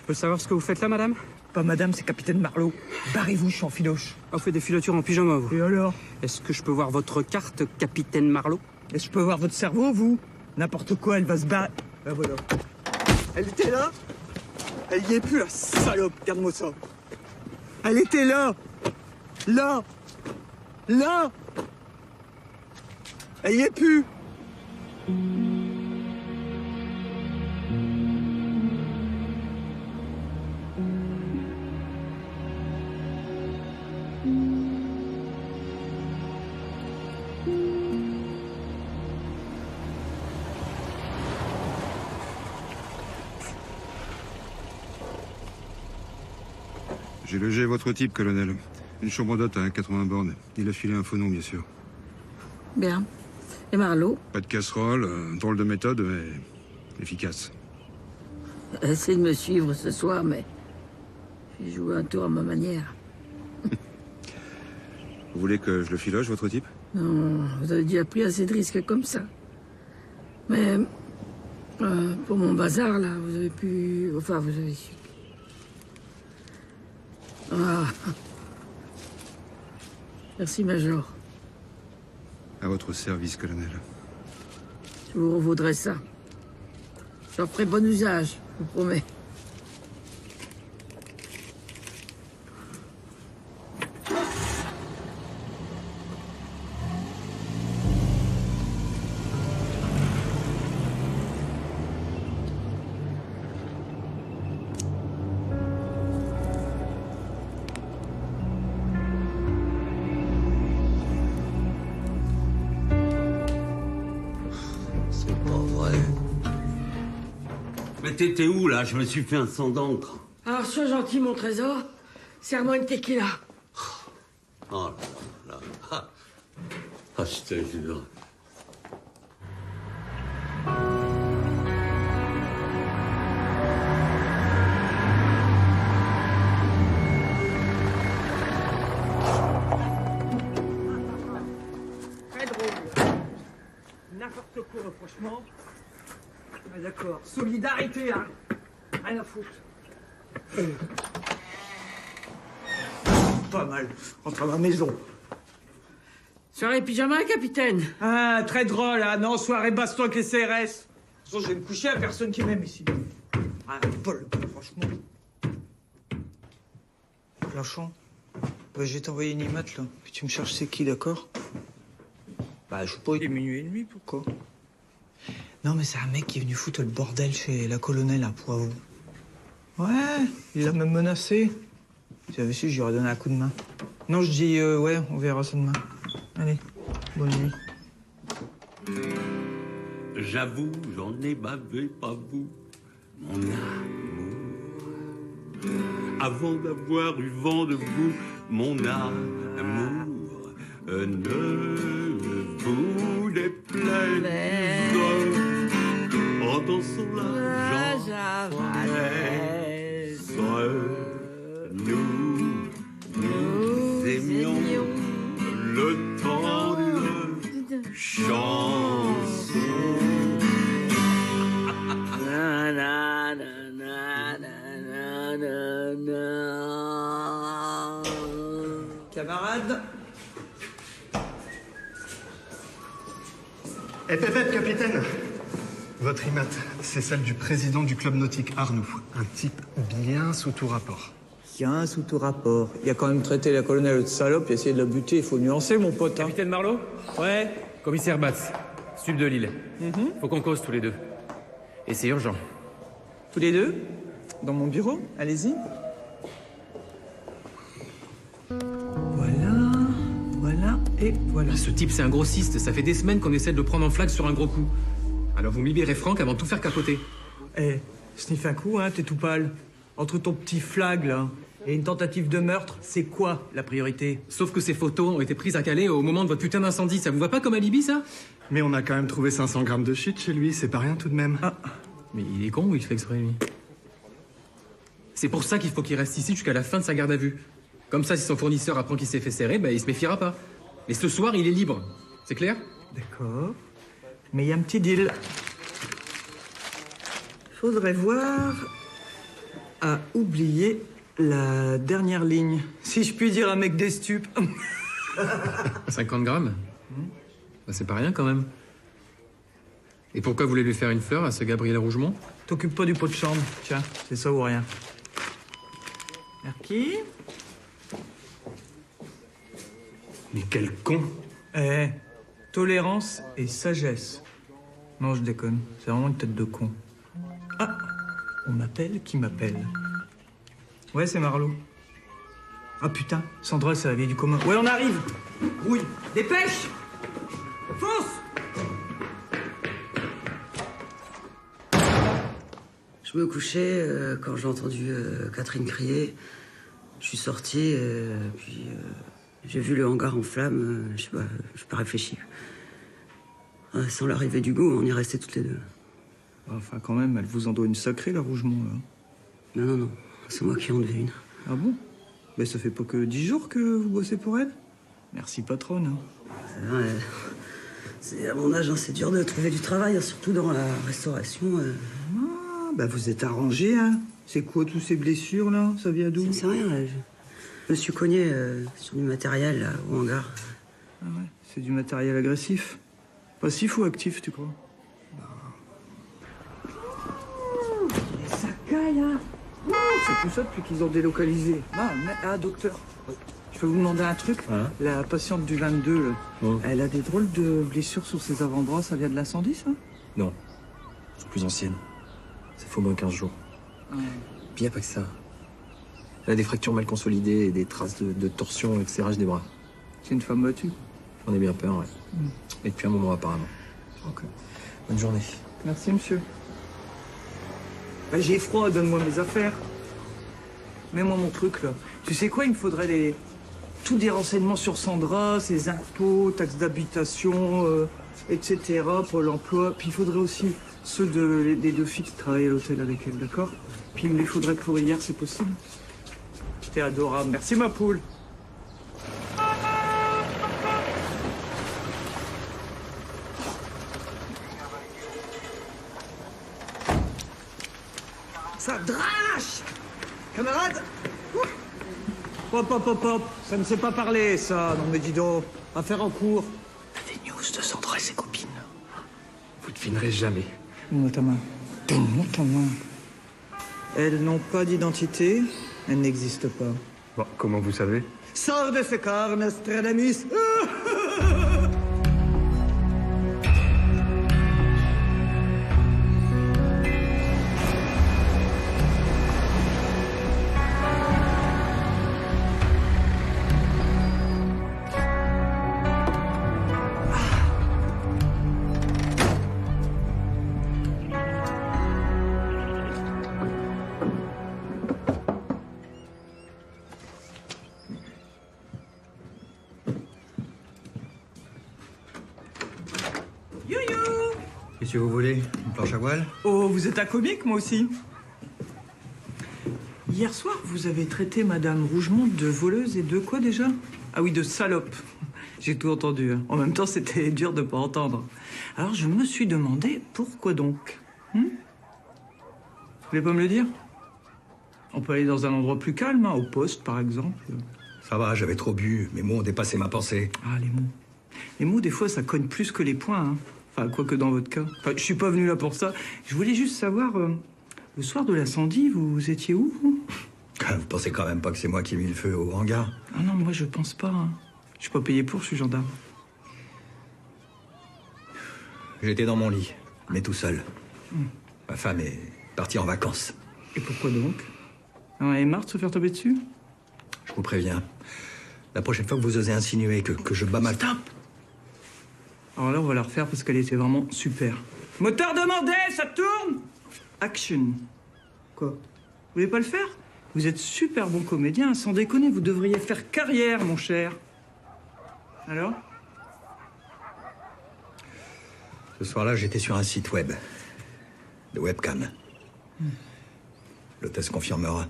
Je peux savoir ce que vous faites là, madame? Pas madame, c'est capitaine Marlowe. Barrez-vous, je suis en filoche. Ah, vous faites des filatures en pyjama, vous? Et alors? Est-ce que je peux voir votre carte, capitaine Marlowe? Est-ce que je peux voir votre cerveau, vous? N'importe quoi, elle va se barrer. Ah, voilà. Elle était là? Elle y est plus, la salope. Regarde-moi ça. Elle était là. Là. Là. Elle y est plus. J'ai logé votre type, colonel. Une chambre d'hôte à 80 bornes. Il a filé un faux nom, bien sûr. Bien. Et Marlowe? Pas de casserole, drôle de méthode, mais efficace. Essayez de me suivre ce soir, mais j'ai joué un tour à ma manière. Vous voulez que je le filoche, votre type? Non, vous avez déjà pris assez de risques comme ça. Mais pour mon bazar, là, vous avez pu... Enfin, vous avez su. Ah. Merci, Major. À votre service, colonel. Je vous revaudrai ça. J'en ferai bon usage, je vous promets. Mais t'étais où, là? Je me suis fait un sang d'encre. Alors, sois gentil, mon trésor. Serre-moi une tequila. Oh là là. Ah, je te jure. Très drôle. N'importe quoi, franchement. Ah, d'accord. Solidarité, hein. Rien à foutre. Pas mal. Entre à ma maison. Soirée pyjama, capitaine. Ah, très drôle, hein. Non, soirée baston avec les CRS. De toute façon, je vais me coucher à personne qui m'aime ici. Ah, Paul, franchement. Planchon, bah, je vais t'envoyer une image, là. Puis tu me cherches c'est qui, d'accord? Bah, je sais pas, il est minuit et demi, pourquoi? Non, mais c'est un mec qui est venu foutre le bordel chez la colonelle à Poivou. Ouais, il l'a même menacé. Si j'avais su, j'aurais donné un coup de main. Non, je dis, ouais, on verra ça demain. Allez, bonne nuit. J'avoue, j'en ai bavé, pas vous, mon amour. Avant d'avoir eu vent de vous, mon amour, ne vous déplaise. En dansant la javanaise, nous aimions le temps d'une chanson. Na, na, na, na, na, na, na. Camarade. Capitaine. Votre IMAT, c'est celle du président du club nautique Arnoux. Un type bien sous tout rapport. Bien sous tout rapport. Il a quand même traité la colonelle de salope et essayé de la buter. Il faut nuancer, mon pote. Hein. Capitaine Marlowe? Ouais. Commissaire Batz, sud de Lille. Faut qu'on cause tous les deux. Et c'est urgent. Tous les deux? Dans mon bureau? Allez-y. Voilà, et voilà. Ce type, c'est un grossiste. Ça fait des semaines qu'on essaie de le prendre en flag sur un gros coup. Alors vous me libérez Franck avant de tout faire capoter. Eh, sniffe un coup, hein, t'es tout pâle. Entre ton petit flag, là, et une tentative de meurtre, c'est quoi la priorité? Sauf que ces photos ont été prises à Calais au moment de votre putain d'incendie. Ça vous va pas comme alibi, ça? Mais on a quand même trouvé 500 grammes de shit chez lui, c'est pas rien tout de même. Ah. Mais il est con ou il fait exprès, lui? C'est pour ça qu'il faut qu'il reste ici jusqu'à la fin de sa garde à vue. Comme ça, si son fournisseur apprend qu'il s'est fait serrer, bah, il se méfiera pas. Mais ce soir, il est libre. C'est clair? D'accord. Mais il y a un petit deal. Faudrait voir à oublier la dernière ligne. Si je puis dire un mec des stupes. 50 grammes? Bah, c'est pas rien, quand même. Et pourquoi vous voulez lui faire une fleur à ce Gabriel Rougemont? T'occupes pas du pot de chambre. Tiens, c'est ça ou rien. Merci. Mais quel con! Eh, tolérance et sagesse. Non, je déconne. C'est vraiment une tête de con. Ah, on m'appelle qui m'appelle. Ouais, c'est Marlowe. Ah putain, Sandra, c'est la vieille du commun. Ouais, on arrive. Oui, dépêche. Fonce. Je me couchais quand j'ai entendu Catherine crier. Je suis sorti, puis j'ai vu le hangar en flammes. Je sais pas, j'ai pas réfléchi. Sans l'arrivée d'Hugo, on y restait toutes les deux. Enfin, quand même, elle vous en doit une sacrée, la Rougemont, là. Non, c'est moi qui en devais une. Ah bon? Ben, ça fait pas que 10 jours que vous bossez pour elle? Merci, patronne. Hein. C'est à mon âge, hein, c'est dur de trouver du travail, hein, surtout dans la restauration. Ah, bah vous êtes arrangé, hein. C'est quoi, tous ces blessures, là? Ça vient d'où? C'est rien, là. Je me suis cogné sur du matériel, là, au hangar. Ah ouais, c'est du matériel agressif. Passif ou actif, tu crois? Les sacailles, hein. C'est plus ça depuis qu'ils ont délocalisé. Docteur, je peux vous demander un truc? La patiente du 22, là, elle a des drôles de blessures sur ses avant-bras. Ça vient de l'incendie, ça? Non. C'est plus ancienne. Ça fait au moins 15 jours. Puis y a pas que ça. Elle a des fractures mal consolidées et des traces de torsion et de serrage des bras. C'est une femme battue? J'en ai bien peur, ouais. Et depuis un moment, apparemment. Ok. Bonne journée. Merci, monsieur. J'ai froid, donne-moi mes affaires. Mets-moi mon truc, là. Tu sais quoi, il me faudrait tous des renseignements sur Sandra, ses impôts, taxes d'habitation, etc., Pôle emploi. Puis il faudrait aussi ceux des 2 filles qui travaillent à l'hôtel avec elle, d'accord? Puis il me les faudrait pour hier, c'est possible? T'es adorable. Merci, ma poule. Ça drache! Camarade! Hop, hop, hop, hop. Ça ne sait pas parler, ça. Non, mais dis donc. Affaire en cours. Des news de Sandra et ses copines. Vous devinerez jamais. Donne-moi ta main. Donne-moi ta main. Elles n'ont pas d'identité. Elles n'existent pas. Bon, comment vous savez? Sors de ce corps, Nostradamus. Qu'est-ce que vous voulez? Une planche à voile? Oh, vous êtes un comique, moi aussi. Hier soir, vous avez traité Madame Rougemont de voleuse et de quoi déjà? Ah oui, de salope. J'ai tout entendu. Hein. En même temps, c'était dur de pas entendre. Alors, je me suis demandé pourquoi donc. Vous voulez pas me le dire? On peut aller dans un endroit plus calme, hein, au poste, par exemple. Ça va, j'avais trop bu. Mes mots ont dépassé ma pensée. Ah, les mots. Les mots, des fois, ça cogne plus que les points. Hein. Enfin, quoi que dans votre cas. Enfin, je suis pas venu là pour ça. Je voulais juste savoir, le soir de l'incendie, vous étiez où, vous? Vous pensez quand même pas que c'est moi qui ai mis le feu au hangar? Ah non, moi, je pense pas. Hein. Je suis pas payé pour, je suis gendarme. J'étais dans mon lit, mais tout seul. Ma femme est partie en vacances. Et pourquoi donc? Elle en avait marre de se faire tomber dessus? Je vous préviens. La prochaine fois que vous osez insinuer que je bats ma... Stop! Alors là, on va la refaire parce qu'elle était vraiment super. Moteur demandé, ça tourne! Action. Quoi? Vous voulez pas le faire? Vous êtes super bon comédien, sans déconner, vous devriez faire carrière, mon cher. Alors? Ce soir-là, j'étais sur un site web. De webcam. L'hôtesse confirmera.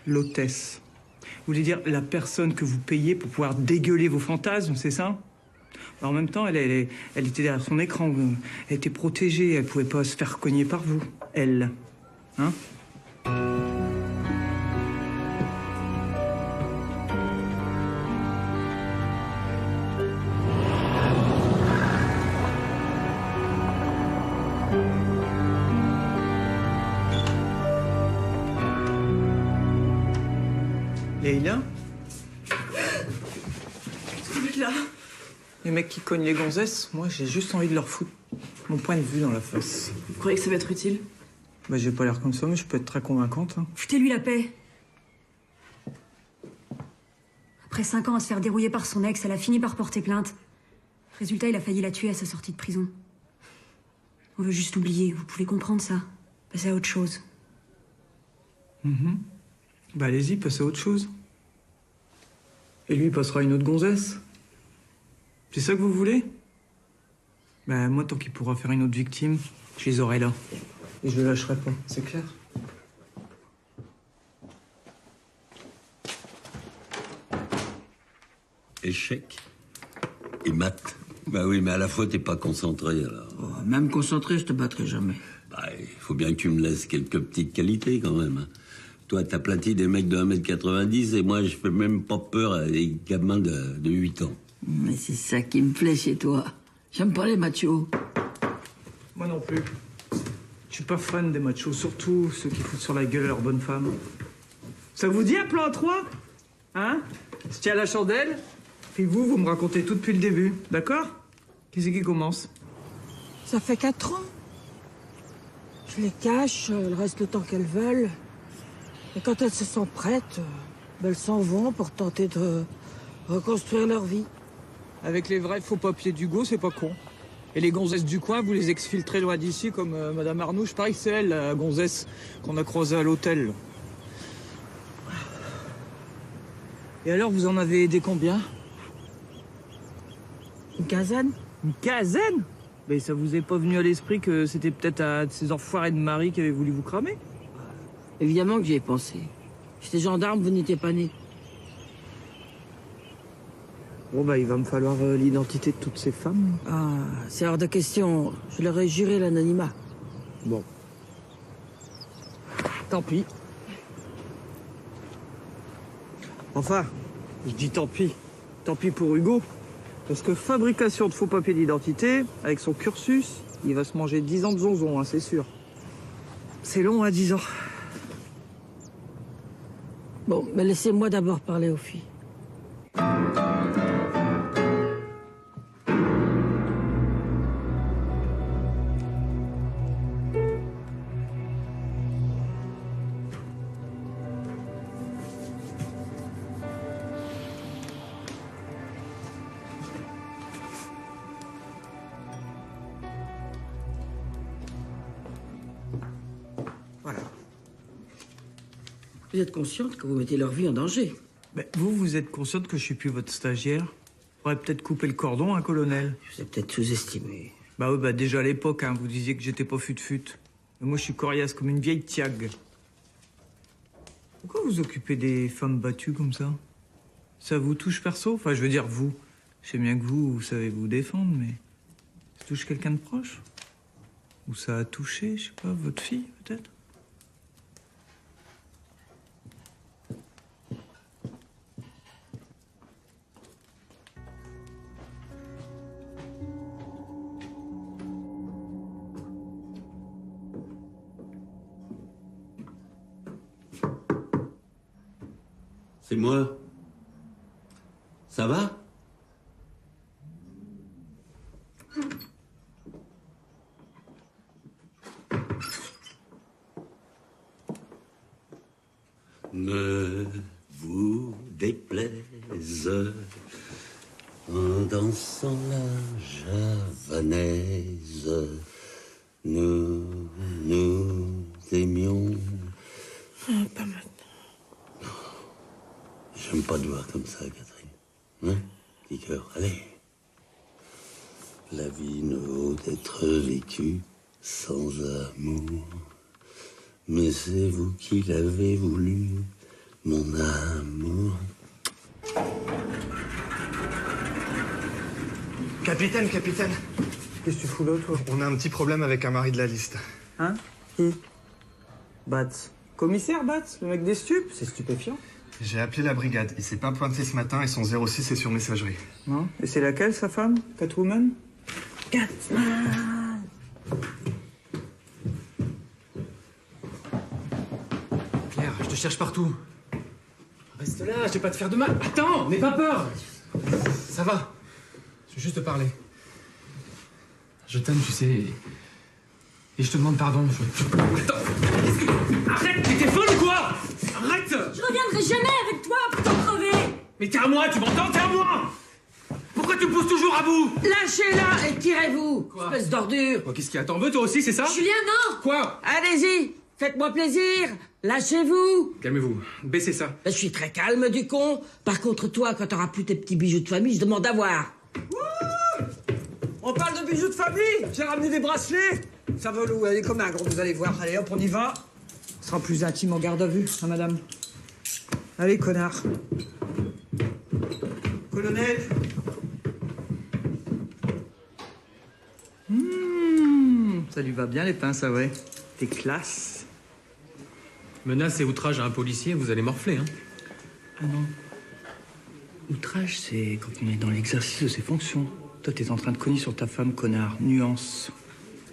L'hôtesse. Vous voulez dire la personne que vous payez pour pouvoir dégueuler vos fantasmes, c'est ça? En même temps, elle était derrière son écran. Elle était protégée. Elle pouvait pas se faire cogner par vous. Elle. Hein? Leïla? Là. Les mecs qui cognent les gonzesses, moi j'ai juste envie de leur foutre mon point de vue dans la face. Vous croyez que ça va être utile? Bah j'ai pas l'air comme ça, mais je peux être très convaincante. Hein. Foutez-lui la paix. Après 5 ans à se faire dérouiller par son ex, elle a fini par porter plainte. Résultat, il a failli la tuer à sa sortie de prison. On veut juste l'oublier, vous pouvez comprendre ça. Passer à autre chose. Bah allez-y, passez à autre chose. Et lui, il passera à une autre gonzesse. C'est ça que vous voulez? Bah moi, tant qu'il pourra faire une autre victime, je les aurai là. Et je le lâcherai pas, c'est clair? Échec et maths. Bah oui, mais à la fois, t'es pas concentré, alors. Oh, même concentré, je te battrai jamais. Bah, il faut bien que tu me laisses quelques petites qualités, quand même. Toi, t'aplatis des mecs de 1m90 et moi, je fais même pas peur à des gamins de 8 ans. Mais c'est ça qui me plaît chez toi. J'aime pas les machos. Moi non plus. Je suis pas fan des machos, surtout ceux qui foutent sur la gueule à leurs bonnes femmes. Ça vous dit un plan à 3? Hein? Je tiens la chandelle, puis vous me racontez tout depuis le début, d'accord? Qui c'est qui commence? Ça fait 4 ans. Je les cache, elles restent le temps qu'elles veulent. Et quand elles se sentent prêtes, elles s'en vont pour tenter de reconstruire leur vie. Avec les vrais faux papiers d'Hugo, c'est pas con. Et les gonzesses du coin, vous les exfiltrez loin d'ici, comme Madame Arnouche. Pareil que c'est elle, la gonzesse qu'on a croisée à l'hôtel. Et alors, vous en avez aidé combien? Une quinzaine? Une quinzaine? Mais ça vous est pas venu à l'esprit que c'était peut-être un de ces enfoirés de mari qui avait voulu vous cramer? Évidemment que j'y ai pensé. J'étais gendarme, vous n'étiez pas né. Bon, bah, il va me falloir l'identité de toutes ces femmes. Ah, c'est hors de question. Je leur ai juré l'anonymat. Bon. Tant pis. Enfin, je dis tant pis. Tant pis pour Hugo. Parce que fabrication de faux papiers d'identité, avec son cursus, il va se manger 10 ans de zonzon, hein, c'est sûr. C'est long, à 10 ans. Bon, mais laissez-moi d'abord parler aux filles. Vous êtes consciente que vous mettez leur vie en danger? Mais vous êtes consciente que je suis plus votre stagiaire? Faudrait peut-être couper le cordon, hein, colonel? Je vous ai peut-être sous-estimé. Bah oui, bah déjà à l'époque, hein, vous disiez que j'étais pas fut-fut. Mais moi, je suis coriace comme une vieille tiag. Pourquoi vous occupez des femmes battues comme ça? Ça vous touche perso? Enfin, je veux dire, vous. Je sais bien que vous savez vous défendre, mais... Ça touche quelqu'un de proche? Ou ça a touché, je sais pas, votre fille, peut-être? C'est moi. Ça va? Ne vous déplaise en dansant la javanaise, nous nous aimions. Pas maintenant. J'aime pas te voir comme ça, Catherine. Hein? Petit cœur, allez. La vie ne vaut d'être vécue sans amour. Mais c'est vous qui l'avez voulu, mon amour. Capitaine, capitaine. Qu'est-ce que tu fous là, toi? On a un petit problème avec un mari de la liste. Hein? Qui? Bats. Commissaire Bats, le mec des stupes? C'est stupéfiant. J'ai appelé la brigade. Il s'est pas pointé ce matin et son 06 est sur messagerie. Non? Et c'est laquelle, sa femme? Catwoman? Catman! Claire, je te cherche partout. Reste là, je vais pas te faire de mal. Attends, n'aie pas peur. Ça va. Je veux juste te parler. Je t'aime, tu sais. Et je te demande pardon. Attends. Arrête, mais t'es folle ou quoi? Arrête! Je reviendrai jamais avec toi, putain crevé! Mais t'es à moi, tu m'entends? T'es à moi! Pourquoi tu me pousses toujours à bout? Lâchez-la et tirez-vous, espèce d'ordure! Qu'est-ce qu'il y a? T'en veux toi aussi, c'est ça? Julien, non! Quoi? Allez-y, faites-moi plaisir! Lâchez-vous! Calmez-vous, baissez ça. Je suis très calme, du con. Par contre, toi, quand t'auras plus tes petits bijoux de famille, je demande à voir. On parle de bijoux de famille? J'ai ramené des bracelets. Ça vole où? Allez, comme un gros, vous allez voir. Allez, hop, on y va. Ce sera plus intime en garde à vue, hein, madame? Allez, connard. Colonel. Ça lui va bien, les pinces, ça, ouais. T'es classe. Menace et outrage à un policier, vous allez morfler, hein? Ah non. Outrage, c'est quand on est dans l'exercice de ses fonctions. Toi, t'es en train de cogner sur ta femme, connard. Nuance.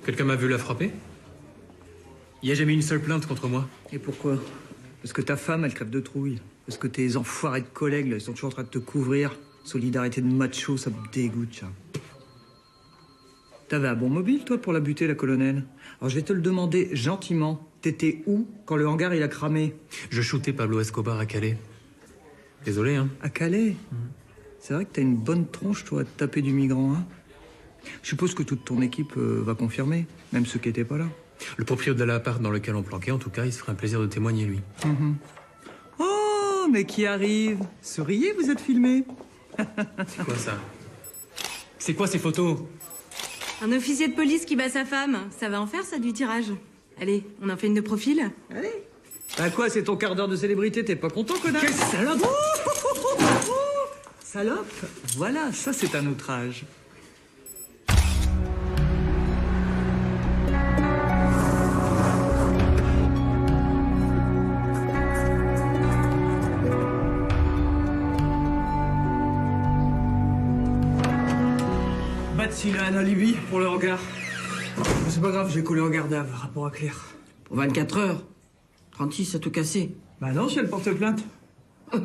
Quelqu'un m'a vu la frapper? Il y a jamais une seule plainte contre moi. Et pourquoi? Parce que ta femme, elle crève de trouille. Parce que tes enfoirés de collègues, là, ils sont toujours en train de te couvrir. Solidarité de macho, ça me dégoûte, ça. T'avais un bon mobile, toi, pour la buter, la colonel? Alors, je vais te le demander gentiment. T'étais où quand le hangar, il a cramé? Je shootais Pablo Escobar à Calais. Désolé, hein. À Calais? C'est vrai que t'as une bonne tronche, toi, à te taper du migrant, hein? Je suppose que toute ton équipe va confirmer, même ceux qui étaient pas là. Le propriétaire de l'appart dans lequel on planquait, en tout cas, il se ferait un plaisir de témoigner, lui. Oh, mais qui arrive? Souriez, vous êtes filmé. C'est quoi ça? C'est quoi ces photos? Un officier de police qui bat sa femme. Ça va en faire, ça, du tirage. Allez, on en fait une de profil? Allez. Bah quoi, c'est ton quart d'heure de célébrité, t'es pas content, connard? Quelle salope! Salope? Voilà, ça c'est un outrage. S'il a un alibi pour le regard. C'est pas grave, j'ai collé en garde à vue, rapport à Claire. Pour 24 heures. 36 à tout casser. Bah non, si elle porte plainte. De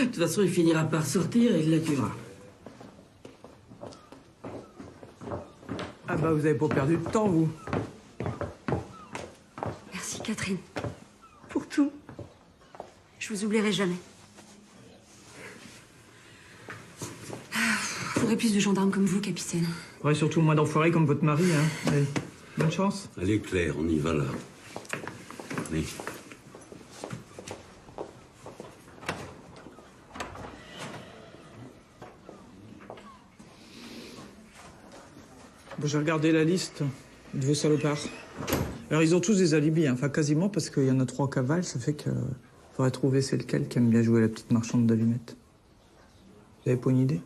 toute façon, il finira par sortir et il la tuera. Ah bah vous avez pas perdu de temps, vous. Merci, Catherine. Pour tout. Je vous oublierai jamais. Faudrait plus de gendarmes comme vous, capitaine. Ouais, surtout moins d'enfoirés comme votre mari, hein. Allez, bonne chance. Allez, Claire, on y va là. Allez. Bon, j'ai regardé la liste de vos salopards. Alors, ils ont tous des alibis, hein. Enfin, quasiment, parce qu'il y en a 3 cavales, ça fait que faudrait trouver c'est lequel qui aime bien jouer la petite marchande d'allumettes. Vous avez pas une idée?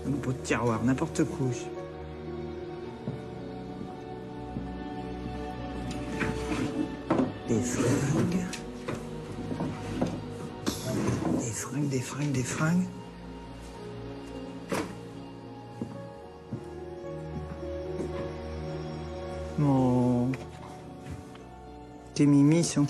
Un pot de tiroir, n'importe quoi. Des fringues. Des fringues, des fringues, des fringues. Oh. T'es mimi, ça.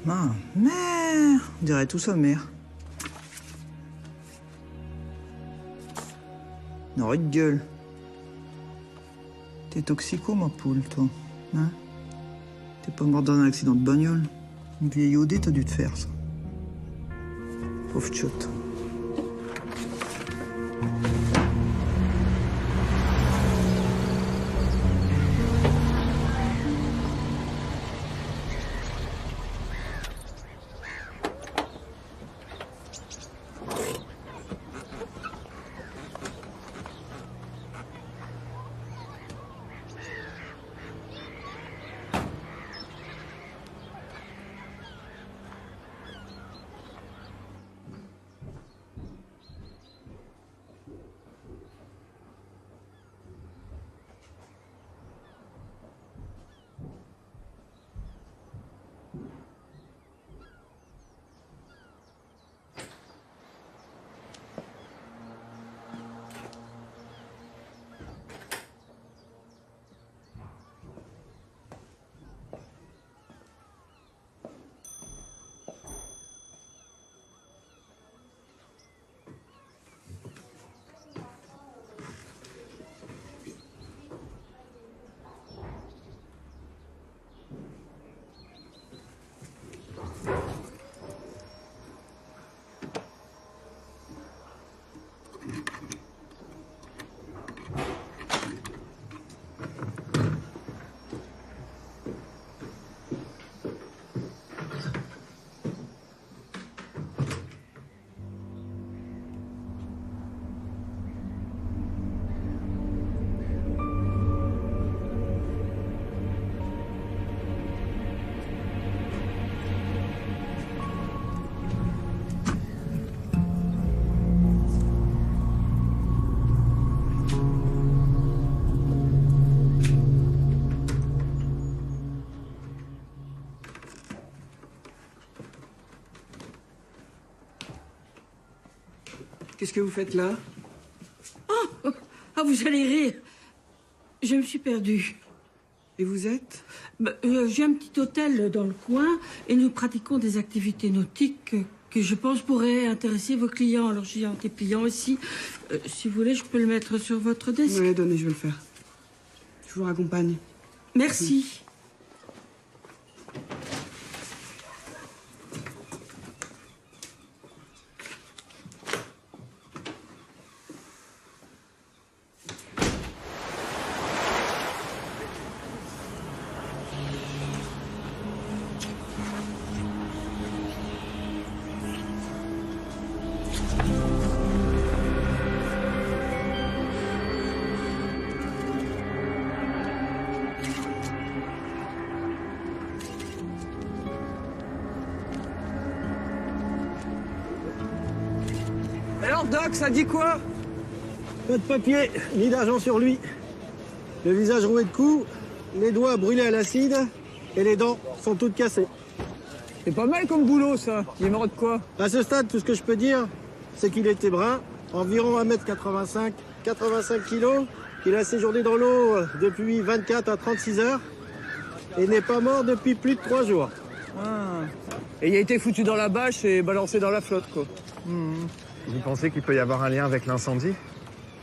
Ma mère, on dirait tout ça, mère. Non, de gueule. T'es toxico, ma poule, toi. Hein? T'es pas mort dans un accident de bagnole. Une vieille OD, t'as dû te faire, ça. Pauvre tchotte. Qu'est-ce que vous faites là? Ah, vous allez rire. Je me suis perdue. Et vous êtes? J'ai un petit hôtel dans le coin et nous pratiquons des activités nautiques que je pense pourraient intéresser vos clients. Alors j'ai un dépliant ici. Si vous voulez, je peux le mettre sur votre desk. Oui, donnez, je vais le faire. Je vous raccompagne. Merci. Alors, Doc, ça dit quoi? Pas de papier, ni d'argent sur lui. Le visage roué de coups, les doigts brûlés à l'acide et les dents sont toutes cassées. C'est pas mal comme boulot, ça. Il est mort de quoi? À ce stade, tout ce que je peux dire, c'est qu'il était brun, environ 1m85, 85 kilos, qu'il a séjourné dans l'eau depuis 24 à 36 heures et n'est pas mort depuis plus de 3 jours. Ah. Et il a été foutu dans la bâche et balancé dans la flotte, quoi. Vous pensez qu'il peut y avoir un lien avec l'incendie?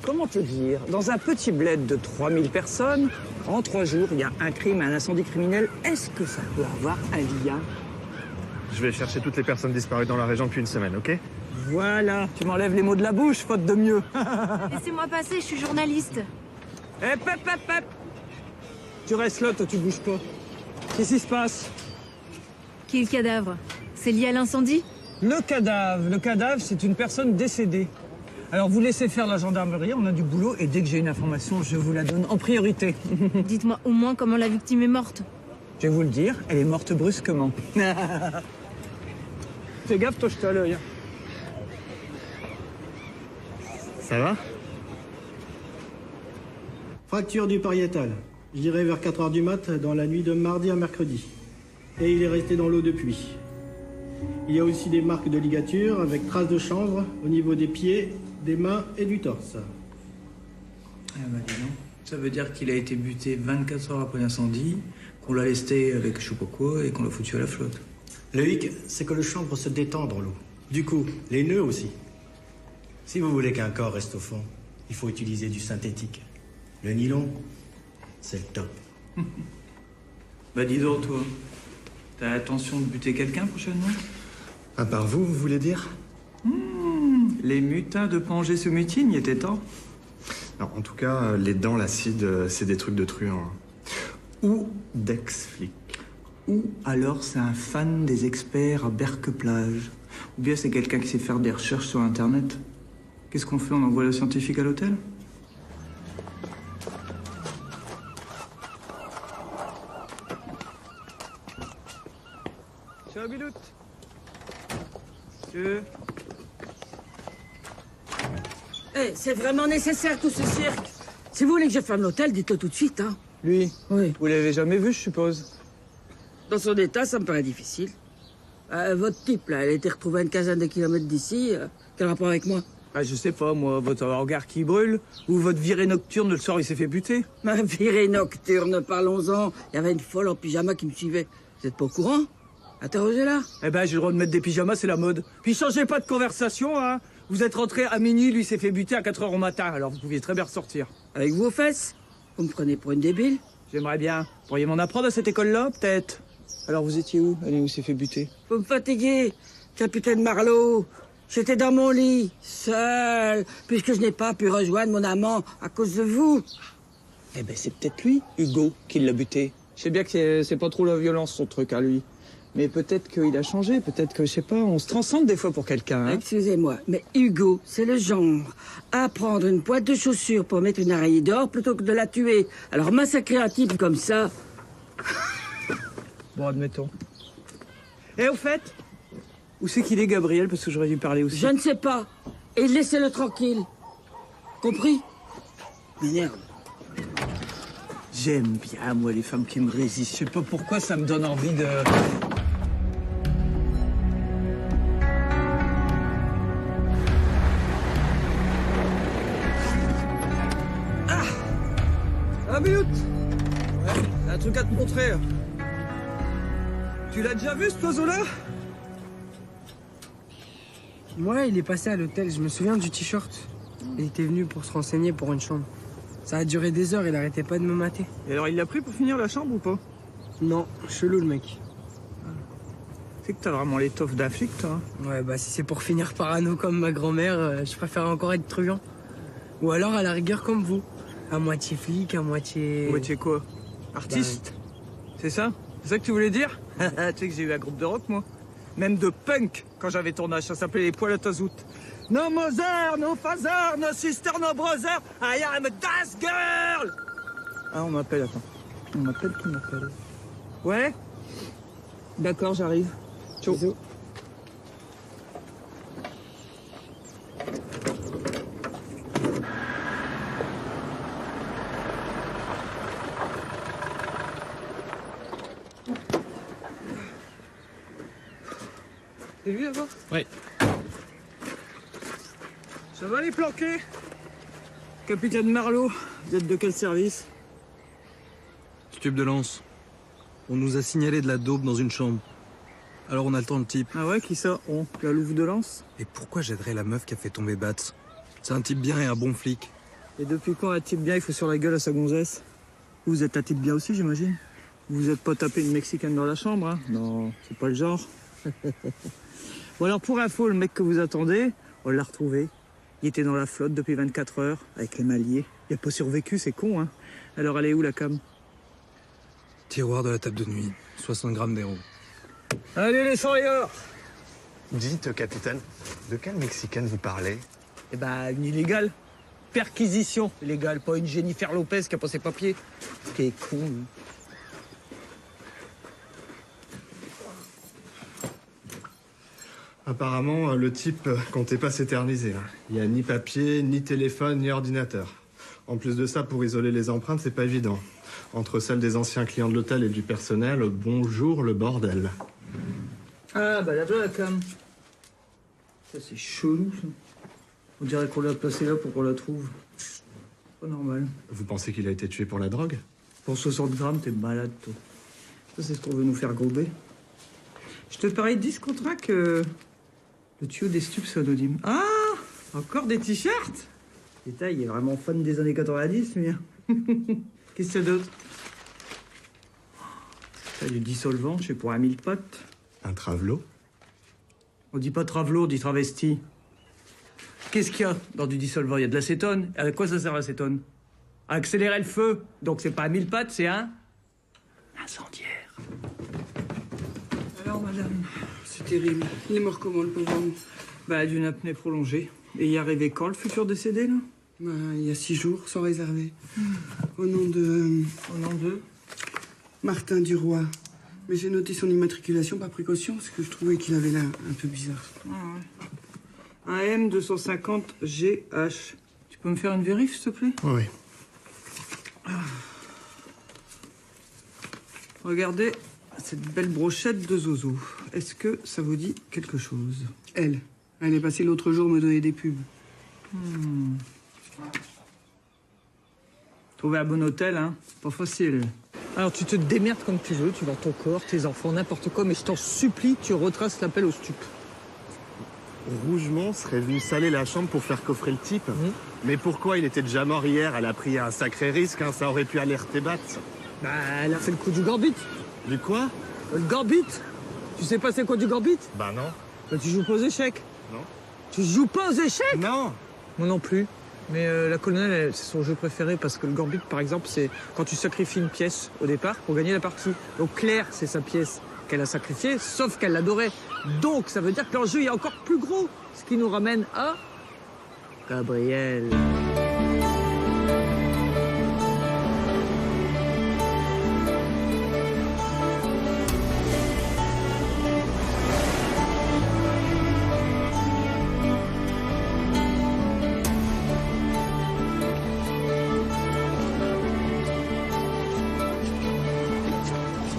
Comment te dire? Dans un petit bled de 3000 personnes, en 3 jours, il y a un crime, un incendie criminel. Est-ce que ça peut avoir un lien? Je vais chercher toutes les personnes disparues dans la région depuis une semaine, ok? Voilà, tu m'enlèves les mots de la bouche, faute de mieux. Laissez-moi passer, je suis journaliste. Hep. Tu restes là, toi, tu bouges pas. Qu'est-ce qui se passe? Qui est le cadavre? C'est lié à l'incendie? Le cadavre, c'est une personne décédée. Alors, vous laissez faire la gendarmerie, on a du boulot, et dès que j'ai une information, je vous la donne en priorité. Dites-moi au moins comment la victime est morte. Je vais vous le dire, elle est morte brusquement. Fais gaffe, toi, je t'ai à l'œil. Ça va? Fracture du pariétal. Je dirais vers 4 heures du mat, dans la nuit de mardi à mercredi. Et il est resté dans l'eau depuis. Il y a aussi des marques de ligature avec traces de chanvre au niveau des pieds, des mains et du torse. Ah bah dis donc. Ça veut dire qu'il a été buté 24 heures après l'incendie, qu'on l'a lesté avec je sais pas quoi et qu'on l'a foutu à la flotte. Le hic, c'est que le chanvre se détend dans l'eau. Du coup, les nœuds aussi. Si vous voulez qu'un corps reste au fond, il faut utiliser du synthétique. Le nylon, c'est le top. Bah dis donc toi, t'as l'intention de buter quelqu'un prochainement? À part vous, vous voulez dire? Les mutins de Pangée se mutinent, il était temps. Non, en tout cas, les dents, l'acide, c'est des trucs de truands. Ou d'ex-flics. Ou alors c'est un fan des experts à Berck-Plage. Ou bien c'est quelqu'un qui sait faire des recherches sur Internet. Qu'est-ce qu'on fait? On envoie le scientifique à l'hôtel? Ciao, Bilout. Monsieur. C'est vraiment nécessaire tout ce cirque. Si vous voulez que je ferme l'hôtel, dites-le tout de suite, hein. Lui? Oui. Vous l'avez jamais vu, je suppose? Dans son état, ça me paraît difficile. Votre type, là, elle a été retrouvée à une quinzaine de kilomètres d'ici. Quel rapport avec moi? Je sais pas, moi, votre regard qui brûle, ou votre virée nocturne le soir il s'est fait buter. Ma virée nocturne, parlons-en. Il y avait une folle en pyjama qui me suivait. Vous êtes pas au courant? Interrogez-la. Eh ben, j'ai le droit de mettre des pyjamas, c'est la mode. Puis changez pas de conversation, hein. Vous êtes rentré à minuit, lui s'est fait buter à 4 heures au matin, alors vous pouviez très bien ressortir. Avec vos fesses? Vous me prenez pour une débile? J'aimerais bien. Vous pourriez m'en apprendre à cette école-là, peut-être? Alors vous étiez où? Allez, où s'est fait buter? Vous me fatiguez, capitaine Marlowe. J'étais dans mon lit, seul, puisque je n'ai pas pu rejoindre mon amant à cause de vous. Eh ben, c'est peut-être lui, Hugo, qui l'a buté. Je sais bien que c'est pas trop la violence, son truc, à lui. Mais peut-être qu'il a changé, peut-être que, je sais pas, on se transcende des fois pour quelqu'un, hein. Excusez-moi, mais Hugo, c'est le genre à prendre une boîte de chaussures pour mettre une araignée dehors plutôt que de la tuer. Alors massacrer un type comme ça... Bon, admettons. Et au fait, où c'est qu'il est, Gabriel? Parce que j'aurais dû parler aussi. Je ne sais pas. Et laissez-le tranquille. Compris? Merde. J'aime bien, moi, les femmes qui me résistent. Je sais pas pourquoi ça me donne envie de... 1 minute. Ouais, un truc à te montrer. Tu l'as déjà vu, cet oiseau-là? Ouais, il est passé à l'hôtel, je me souviens du t-shirt. Il était venu pour se renseigner pour une chambre. Ça a duré des heures, il arrêtait pas de me mater. Et alors, il l'a pris pour finir la chambre ou pas? Non, chelou le mec. C'est que t'as vraiment l'étoffe d'un flic, toi. Ouais, bah si c'est pour finir parano comme ma grand-mère, je préfère encore être truand. Ou alors à la rigueur comme vous. À moitié flic, à moitié... Moitié quoi? Artiste? C'est ça? C'est ça que tu voulais dire? Tu sais que j'ai eu un groupe de rock, moi. Même de punk, quand j'avais tournage. Ça s'appelait les Poils à Tazout. No mother, no father, no sister, no brother, I am a das girl! Ah, on m'appelle, attends. On m'appelle, qui m'appelle? Ouais? D'accord, j'arrive. Ciao. Bisous. C'est lui là-bas? Ouais. Ça va les planqués? Capitaine Marlowe, vous êtes de quel service? Stup de lance. On nous a signalé de la daube dans une chambre. Alors on attend le type. Ah ouais, qui ça? On, la louve de lance? Et pourquoi j'aiderais la meuf qui a fait tomber Bats? C'est un type bien et un bon flic. Et depuis quand un type bien il faut sur la gueule à sa gonzesse? Vous êtes un type bien aussi, j'imagine? Vous vous êtes pas tapé une Mexicaine dans la chambre, hein? Non, c'est pas le genre. Bon alors pour info, le mec que vous attendez, on l'a retrouvé. Il était dans la flotte depuis 24 heures, avec les mains liées. Il a pas survécu, c'est con, hein? Alors elle est où la cam? Tiroir de la table de nuit, 60 grammes d'héros. Allez les sorilleurs! Dites, capitaine, de quelle Mexicaine vous parlez? Eh ben, une illégale. Perquisition illégale, pas une Jennifer Lopez qui a pas ses papiers. T'es con, lui. Apparemment, le type comptait pas s'éterniser. Il n'y a ni papier, ni téléphone, ni ordinateur. En plus de ça, pour isoler les empreintes, c'est pas évident. Entre celles des anciens clients de l'hôtel et du personnel, bonjour le bordel. Ah, bah là-bas, la cam. Ça, c'est chelou, ça. On dirait qu'on l'a placé là pour qu'on la trouve. Pas normal. Vous pensez qu'il a été tué pour la drogue? Pour 60 grammes, t'es malade, toi. Ça, c'est ce qu'on veut nous faire gober. Je te parie 10 contre 1 que le tuyau des stupes, c'est anonyme. Ah! Encore des t-shirts? Putain, il est vraiment fan des années 90, lui. Qu'est-ce qu'il y a d'autre? T'as du dissolvant, je sais, pour un mille potes. Un travelot? On dit pas travelot, on dit travesti. Qu'est-ce qu'il y a dans du dissolvant? Il y a de l'acétone. À quoi ça sert l'acétone? À accélérer le feu. Donc c'est pas un mille pattes, c'est un incendiaire. Alors, madame, C'est terrible. Il est mort comment, le pauvre homme? bah, d'une apnée prolongée. Et y arrivait quand, le futur décédé, là? Bah, il y a 6 jours, sans réserver. Au nom de... Au nom de? Martin Duroy. Mais j'ai noté son immatriculation par précaution, parce que je trouvais qu'il avait l'air un peu bizarre. Ah ouais. Un M250GH. Tu peux me faire une vérif, s'il te plaît? Oui. Regardez cette belle brochette de Zozo. Est-ce que ça vous dit quelque chose? Elle est passée l'autre jour me donner des pubs. Trouver un bon hôtel, hein, c'est pas facile. Alors tu te démerdes comme tu veux, tu vends ton corps, tes enfants, n'importe quoi, mais je t'en supplie, tu retraces l'appel au stup. Rougemont serait venu saler la chambre pour faire coffrer le type. Mais pourquoi? Il était déjà mort hier, elle a pris un sacré risque, hein, ça aurait pu alerter Bats. Bah, elle a fait le coup du gambit. Du quoi? Le gambit? Tu sais pas c'est quoi du gambit? Bah non. Bah tu joues pas aux échecs. Non. Tu joues pas aux échecs? Non. Moi non plus. Mais la colonelle, c'est son jeu préféré parce que le gambit, par exemple, c'est quand tu sacrifies une pièce au départ pour gagner la partie. Donc Claire, c'est sa pièce qu'elle a sacrifiée, sauf qu'elle l'adorait. Donc ça veut dire que l'enjeu est encore plus gros. Ce qui nous ramène à... Gabriel.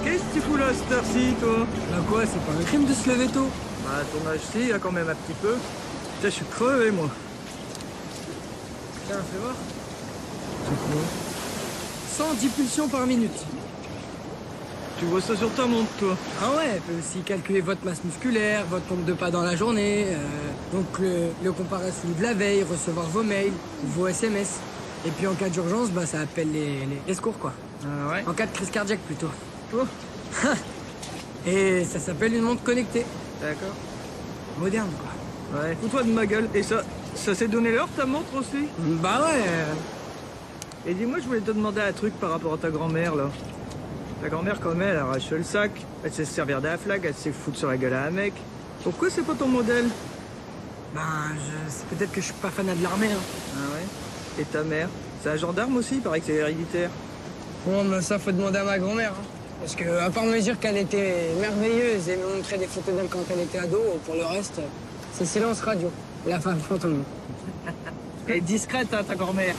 Qu'est-ce que tu fous là, cette heure-ci, toi? Bah quoi, c'est pas un crime de se lever tôt? Bah, à ton âge, si, quand même un petit peu. Putain, je suis crevé, moi. Tiens, fais voir. 110 pulsions par minute. Tu vois ça sur ta montre, toi? Ah ouais, elle peut aussi calculer votre masse musculaire, votre nombre de pas dans la journée, donc le comparer à celui de la veille, recevoir vos mails, vos SMS. Et puis en cas d'urgence, bah ça appelle les secours, quoi. Ah ouais? En cas de crise cardiaque, plutôt. Oh. Et ça s'appelle une montre connectée. D'accord. Moderne, quoi. Ouais. Fous-toi de ma gueule. Et ça s'est donné l'heure, ta montre aussi? Bah ouais. Et dis-moi, je voulais te demander un truc par rapport à ta grand-mère, là. Ta grand-mère, comme elle arrache le sac, elle sait se servir d'un flag, elle sait foutre sur la gueule à un mec. Pourquoi c'est pas ton modèle? Ben, c'est peut-être que je suis pas fanat de l'armée, hein. Ah ouais? Et ta mère? C'est un gendarme aussi? Il paraît que c'est héréditaire. Bon, ben ça, faut demander à ma grand-mère, hein. Parce que, à part me dire qu'elle était merveilleuse et me montrer des photos d'elle quand elle était ado, pour le reste, c'est silence radio. La femme fantôme. Elle est discrète, hein, ta grand-mère.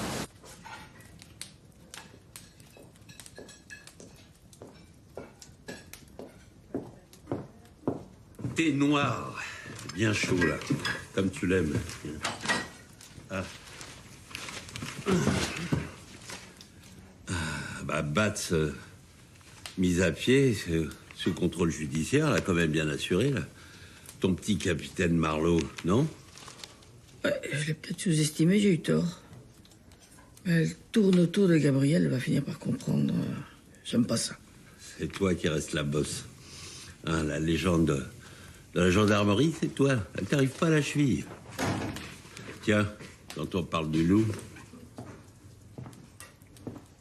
Thé noir, bien chaud là, comme tu l'aimes. Ah. Bah, Batz, mise à pied, sous contrôle judiciaire, là, quand même bien assuré, là. Ton petit capitaine Marlowe, non? Ouais, je l'ai peut-être sous-estimé, j'ai eu tort. Elle tourne autour de Gabriel, elle va finir par comprendre. J'aime pas ça. C'est toi qui reste la bosse. Hein, la légende de la gendarmerie, c'est toi. Elle t'arrive pas à la cheville. Tiens, quand on parle du loup...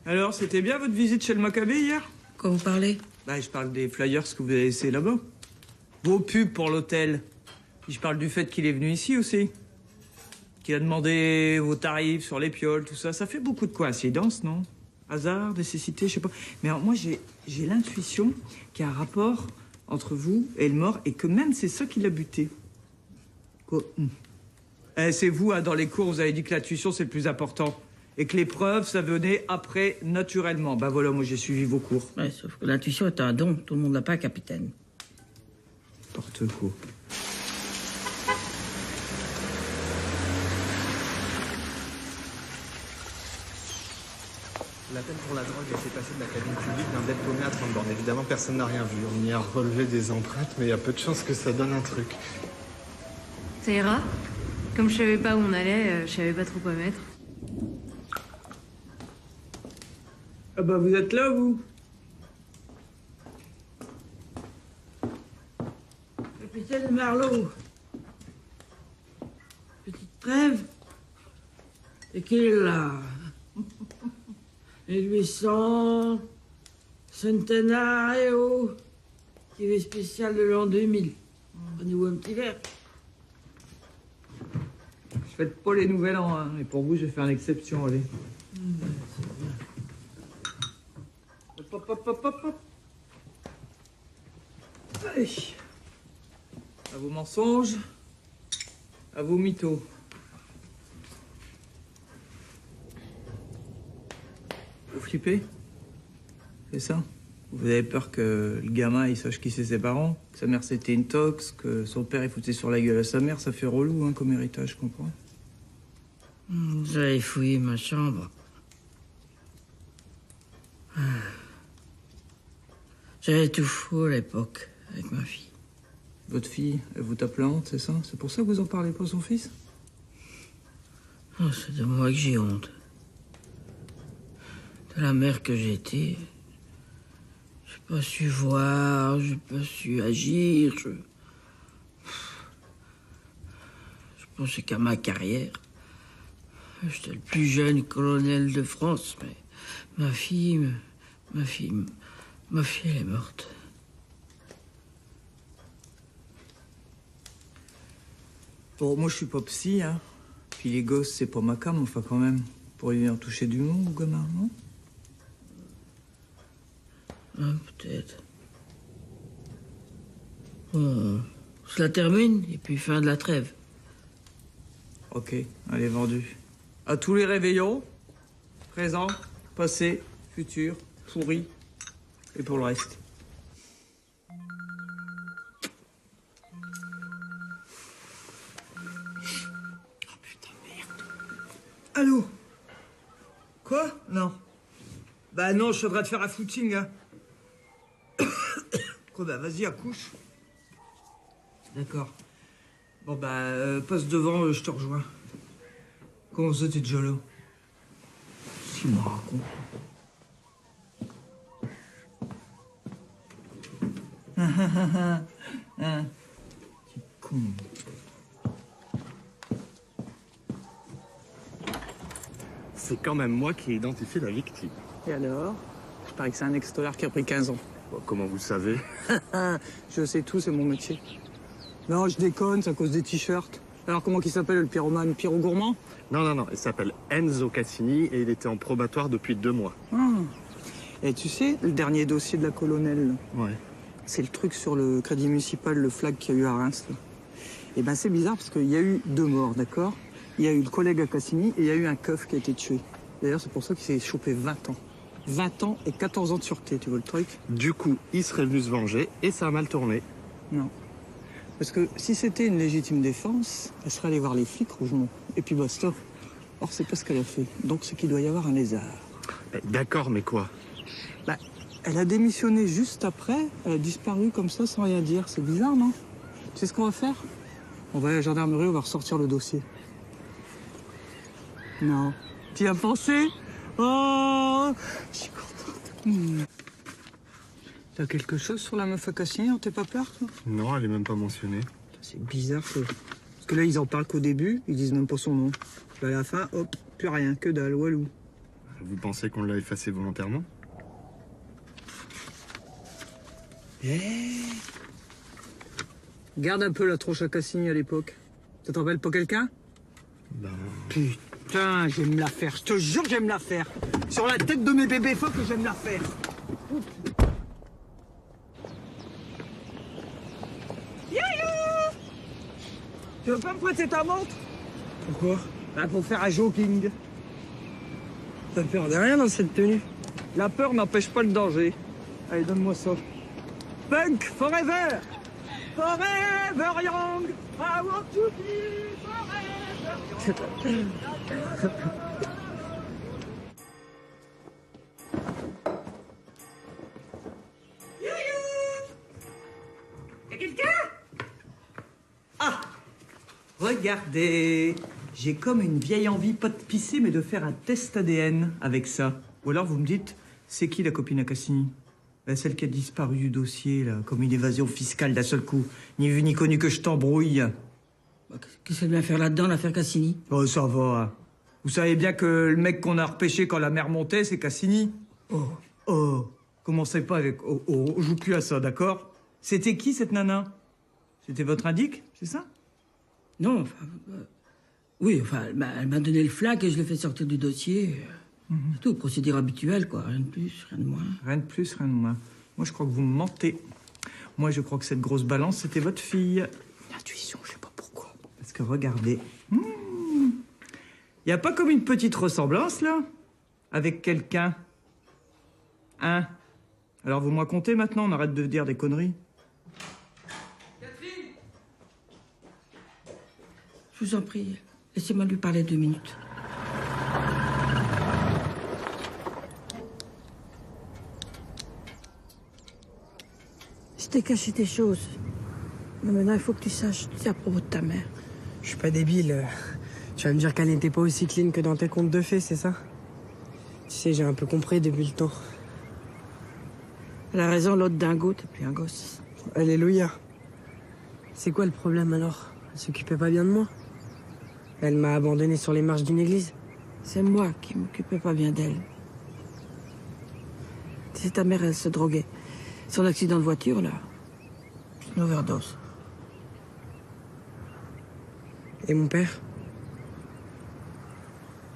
Alors, c'était bien votre visite chez le Maccabée hier? Quand vous parlez? Bah, je parle des flyers que vous avez laissés là-bas. Vos pubs pour l'hôtel. Puis je parle du fait qu'il est venu ici aussi. Qu'il a demandé vos tarifs sur les pioles, tout ça. Ça fait beaucoup de coïncidences, non? Hasard, nécessité, je sais pas. Mais alors, moi, j'ai l'intuition qu'il y a un rapport entre vous et le mort et que même c'est ça qui l'a buté. Quoi? C'est vous, hein, dans les cours, vous avez dit que l'intuition, c'est le plus important. Et que les preuves, ça venait après, naturellement. Ben voilà, moi, j'ai suivi vos cours. Ouais, sauf que l'intuition est un don. Tout le monde n'a pas, capitaine. Porte quoi. L'appel pour la drogue a été passé de la cabine publique d'un bête paumé à 30 bornes. Évidemment, personne n'a rien vu. On y a relevé des empreintes, mais il y a peu de chances que ça donne un truc. Ça ira? Comme je savais pas où on allait, je savais pas trop quoi mettre. Ah bah vous êtes là, vous? Capitaine Marlowe. Petite trêve. Et qu'il est là. 1800, Centenario, TV spécial de l'an 2000. Prenez-vous un petit verre. Je fête pas les nouvel an, hein. Et pour vous, je vais faire une exception, allez. Hop, hop, hop, hop, hop. Allez. À vos mensonges, à vos mythos. Vous flippez? C'est ça? Vous avez peur que le gamin, il sache qui c'est ses parents? Que sa mère, c'était une tox? Que son père, il foutait sur la gueule à sa mère? Ça fait relou, hein, comme héritage, je comprends. Vous avez fouillé ma chambre. J'avais tout fou à l'époque, avec ma fille. Votre fille, elle vous tape la honte, c'est ça? C'est pour ça que vous en parlez pas à son fils? Oh, c'est de moi que j'ai honte. De la mère que j'étais. J'ai pas su voir, j'ai pas su agir. Je pensais qu'à ma carrière. J'étais le plus jeune colonel de France, mais ma fille, elle est morte. Bon, moi, je suis pas psy, hein. Puis les gosses, c'est pas ma cam, enfin, quand même. Pour y venir toucher du monde, gamin, non? Ah, peut-être. Bon, cela termine, et puis fin de la trêve. Ok, elle est vendue. À tous les réveillons, présent, passé, futur, pourri, et pour le reste. Allô? Quoi? Non. Bah non, je devrais te faire un footing, hein. Quoi, bah vas-y, accouche. D'accord. Bon, bah, passe devant, je te rejoins. Comment ça, t'es déjà là? Qu'est-ce qu'il me raconte? C'est con. C'est quand même moi qui ai identifié la victime. Et alors? Je parie que c'est un ex-tolard qui a pris 15 ans. Bon, comment vous savez? Je sais tout, c'est mon métier. Non, je déconne, c'est à cause des t-shirts. Alors comment il s'appelle le pyromane? Pierrot Gourmand? Non, il s'appelle Enzo Cassini et il était en probatoire depuis 2 mois. Et tu sais, le dernier dossier de la colonelle, Ouais. c'est le truc sur le crédit municipal, le flag qu'il y a eu à Reims. Là. Et ben c'est bizarre parce qu'il y a eu 2 morts, d'accord? Il y a eu le collègue à Cassini et il y a eu un keuf qui a été tué. D'ailleurs, c'est pour ça qu'il s'est chopé 20 ans. 20 ans et 14 ans de sûreté, tu vois le truc? Du coup, il serait venu se venger et ça a mal tourné. Non. Parce que si c'était une légitime défense, elle serait allée voir les flics, Rougemont. Et puis basta. Or, c'est pas ce qu'elle a fait. Donc, c'est qu'il doit y avoir un lézard. D'accord, mais quoi? Bah, elle a démissionné juste après. Elle a disparu comme ça, sans rien dire. C'est bizarre, non? Tu sais ce qu'on va faire? On va à la gendarmerie, on va ressortir le dossier. Non. Tu y as pensé? Oh, je suis contente. T'as quelque chose sur la meuf à Cassini, on t'es pas peur, toi? Non, elle est même pas mentionnée. C'est bizarre, ça. Parce que là, ils en parlent qu'au début, ils disent même pas son nom. Puis à la fin, hop, plus rien, que dalle, walou. Vous pensez qu'on l'a effacé volontairement? Garde un peu la tronche à Cassini à l'époque. Ça te rappelle pas quelqu'un? Ben... Putain, j'aime la faire. Je te jure, j'aime la faire. Sur la tête de mes bébés phoques, j'aime la faire. Yaya! Tu veux pas me prêter ta montre? Pourquoi? Bah, pour faire un jogging. T'as peur de rien dans cette tenue? La peur n'empêche pas le danger. Allez, donne-moi ça. Punk forever! Forever young! I want to be forever young! Y'a quelqu'un? Ah! Regardez! J'ai comme une vieille envie, pas de pisser, mais de faire un test ADN avec ça. Ou alors vous me dites, c'est qui la copine à Cassini? Celle qui a disparu du dossier, là, comme une évasion fiscale d'un seul coup. Ni vu ni connu que je t'embrouille. Qu'est-ce qu'elle vient faire là-dedans, l'affaire Cassini? Oh, ça va. Hein. Vous savez bien que le mec qu'on a repêché quand la mer montait, c'est Cassini? Oh. Commencez pas avec on joue plus à ça, d'accord? C'était qui, cette nana? C'était votre indique, c'est ça? Non, enfin... oui, enfin, elle m'a donné le flag et je l'ai fait sortir du dossier. C'est tout, procédure habituelle, quoi. Rien de plus, rien de moins. Rien de plus, rien de moins. Moi, je crois que vous me mentez. Moi, je crois que cette grosse balance, c'était votre fille. Une intuition, je sais pas pourquoi. Parce que regardez. Y a pas comme une petite ressemblance, là? Avec quelqu'un? Hein? Alors, vous me racontez maintenant, on arrête de dire des conneries. Catherine! Je vous en prie, laissez-moi lui parler 2 minutes. Je t'ai caché des choses. Mais maintenant, il faut que tu saches, c'est à propos de ta mère. Je suis pas débile. Tu vas me dire qu'elle n'était pas aussi clean que dans tes contes de fées, c'est ça? Tu sais, j'ai un peu compris depuis le temps. Elle a raison, l'autre dingo, t'es plus un gosse. Alléluia. C'est quoi le problème alors? Elle s'occupait pas bien de moi? Elle m'a abandonné sur les marches d'une église? C'est moi qui m'occupais pas bien d'elle. Tu sais, ta mère, elle se droguait. Son accident de voiture, là, c'est une overdose. Et mon père?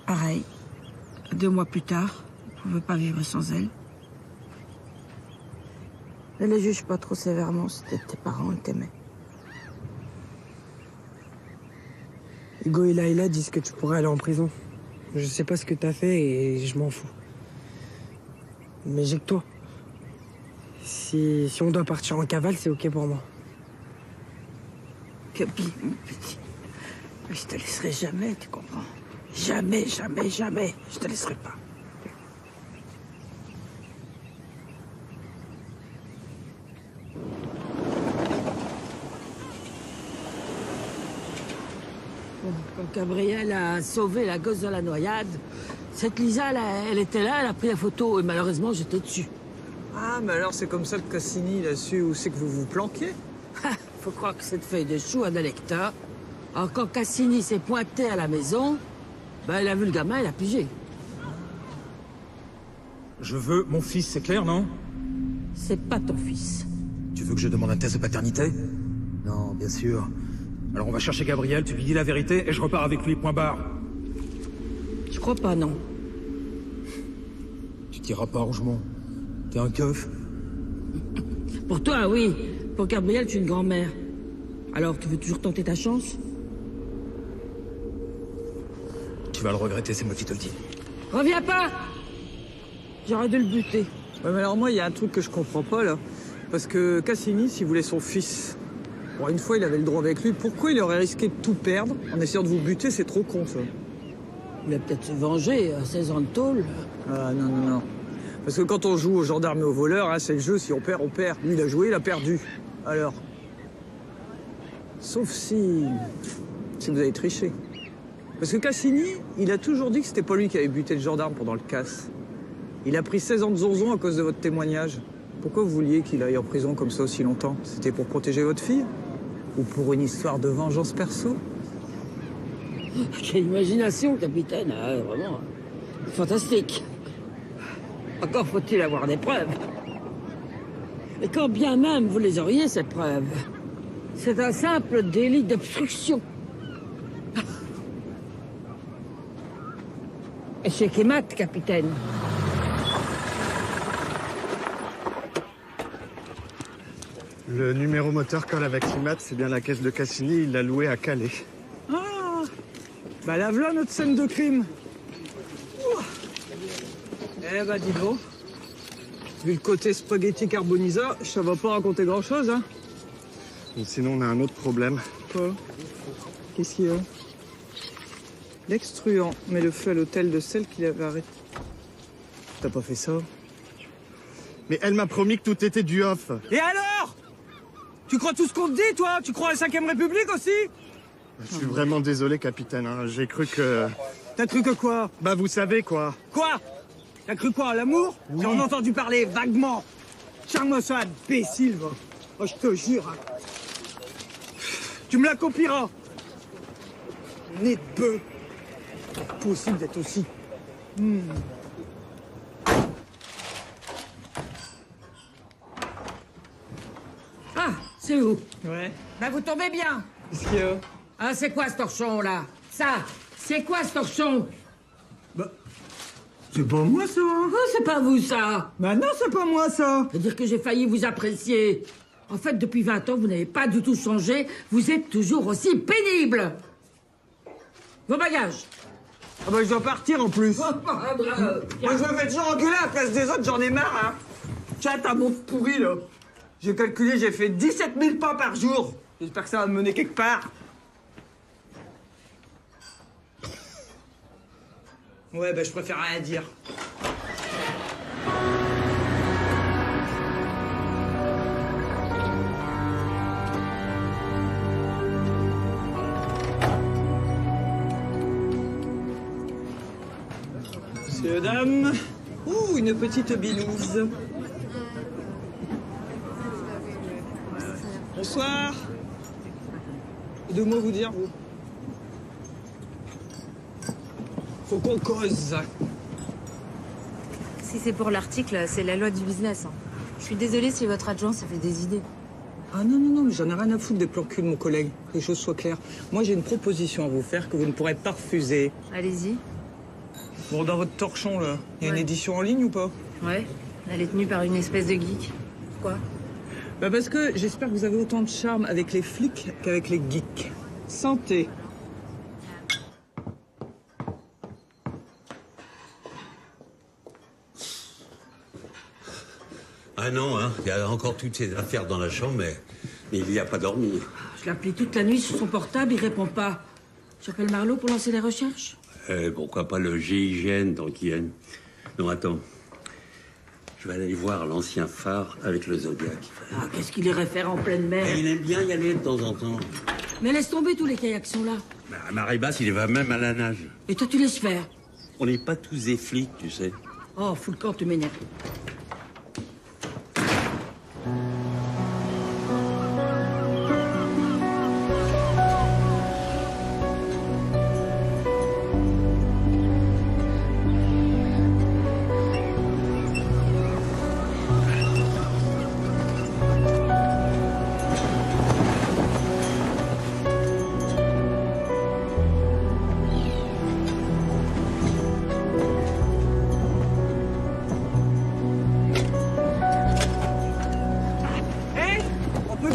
Pareil. 2 mois plus tard, on ne pouvait pas vivre sans elle. Ne les juge pas trop sévèrement, c'était tes parents, ils t'aimaient. Hugo et Laïla disent que tu pourrais aller en prison. Je sais pas ce que t'as fait et je m'en fous. Mais j'ai que toi. Si on doit partir en cavale, c'est ok pour moi. Gabi, mon petit, je te laisserai jamais, tu comprends? Jamais, jamais, jamais, je te laisserai pas. Quand Gabriel a sauvé la gosse de la noyade, cette Lisa, elle était là, elle a pris la photo et malheureusement j'étais dessus. Ah, mais alors c'est comme ça que Cassini, il a su où c'est que vous vous planquez? Faut croire que cette feuille de chou a des lecteurs. Alors quand Cassini s'est pointé à la maison, il a vu le gamin, il a pigé. Je veux mon fils, c'est clair, non? C'est pas ton fils. Tu veux que je demande un test de paternité? Non, bien sûr. Alors on va chercher Gabriel, tu lui dis la vérité et je repars avec lui, point barre. Je crois pas, non. Tu t'iras pas, Rougemont. T'es un keuf. Pour toi, oui. Pour Gabriel, tu es une grand-mère. Alors, tu veux toujours tenter ta chance? Tu vas le regretter, c'est moi qui te le dis. Reviens pas! J'aurais dû le buter. Ouais, mais alors moi, il y a un truc que je comprends pas, là. Parce que Cassini, s'il voulait son fils, bon, une fois, il avait le droit avec lui. Pourquoi il aurait risqué de tout perdre en essayant de vous buter? C'est trop con, ça. Il va peut-être se venger à 16 ans de tôle. Ah, non, non, non. Parce que quand on joue aux gendarmes et aux voleurs, hein, c'est le jeu, si on perd, on perd. Lui, il a joué, il a perdu. Alors... Sauf si vous avez triché. Parce que Cassini, il a toujours dit que c'était pas lui qui avait buté le gendarme pendant le casse. Il a pris 16 ans de zonzon à cause de votre témoignage. Pourquoi vous vouliez qu'il aille en prison comme ça aussi longtemps? C'était pour protéger votre fille? Ou pour une histoire de vengeance perso? Quelle imagination, capitaine, hein, vraiment. Fantastique. Encore faut-il avoir des preuves. Et quand bien même vous les auriez, ces preuves, c'est un simple délit d'obstruction. Échec et mat, capitaine. Le numéro moteur colle avec l'IMAT, c'est bien la caisse de Cassini, il l'a loué à Calais. Ah, bah là, voilà notre scène de crime. Ouh. Eh bah, dis donc. Vu le côté spaghetti carbonisa, ça va pas raconter grand-chose, hein. Et sinon, on a un autre problème. Quoi? Qu'est-ce qu'il y a? L'ex-truand met le feu à l'hôtel de celle qu'il avait arrêté. T'as pas fait ça? Mais elle m'a promis que tout était du off. Et alors? Tu crois tout ce qu'on te dit, toi? Tu crois à la 5ème République aussi? Je suis vraiment désolé, capitaine. Hein. J'ai cru que... T'as cru que quoi? Bah, vous savez quoi. Quoi? T'as cru quoi, à l'amour? Oui. J'en ai entendu parler vaguement. Charme-moi ça, imbécile, va. Oh, je te jure. Hein. Tu me la copieras. Nez de bœuf. C'est possible d'être aussi. Ah, c'est où? Ouais. Bah, vous tombez bien. Qu'est-ce qu'il y a? Ah, c'est quoi ce torchon, là? Ça, c'est quoi ce torchon? Bah, c'est pas moi, ça. Oh, c'est pas vous, ça. Bah non, c'est pas moi, ça. C'est-à-dire que j'ai failli vous apprécier. En fait, depuis 20 ans, vous n'avez pas du tout changé. Vous êtes toujours aussi pénible. Vos bagages. Ah bah, je dois partir, en plus. Oh, Moi, je me fais toujours engueuler à la place des autres, j'en ai marre, hein. Tiens, ta montre pourrie, là. J'ai calculé, j'ai fait 17 000 pas par jour. J'espère que ça va me mener quelque part. Ouais, bah, je préfère rien dire. Messieurs, dames. Ouh, une petite binouse. Bonsoir. Deux mots vous dire, vous. Faut qu'on cause. Si c'est pour l'article, c'est la loi du business. Hein. Je suis désolée si votre adjoint se fait des idées. Ah non, non, non, mais j'en ai rien à foutre des plans cul de mon collègue. Que les choses soient claires. Moi, j'ai une proposition à vous faire que vous ne pourrez pas refuser. Allez-y. Bon, dans votre torchon, là, il y a une édition en ligne ou pas? Ouais. Elle est tenue par une espèce de geek. Pourquoi? Bah parce que j'espère que vous avez autant de charme avec les flics qu'avec les geeks. Santé. Ah non, hein, il y a encore toutes ces affaires dans la chambre, mais il n'y a pas dormi. Je l'appelais toute la nuit sur son portable, il répond pas. J'appelle Marlowe pour lancer les recherches. Pourquoi pas le GIGN tant qu'il y a... Non, attends. Je vais aller voir l'ancien phare avec le Zodiac. Ah, qu'est-ce qu'il irait faire en pleine mer? Il aime bien y aller de temps en temps. Mais laisse tomber tous les kayaks sont là. Bah, à marée basse, il va même à la nage. Et toi, tu laisses faire. On n'est pas tous des flics, tu sais. Oh, fous le camp, tu m'énerves.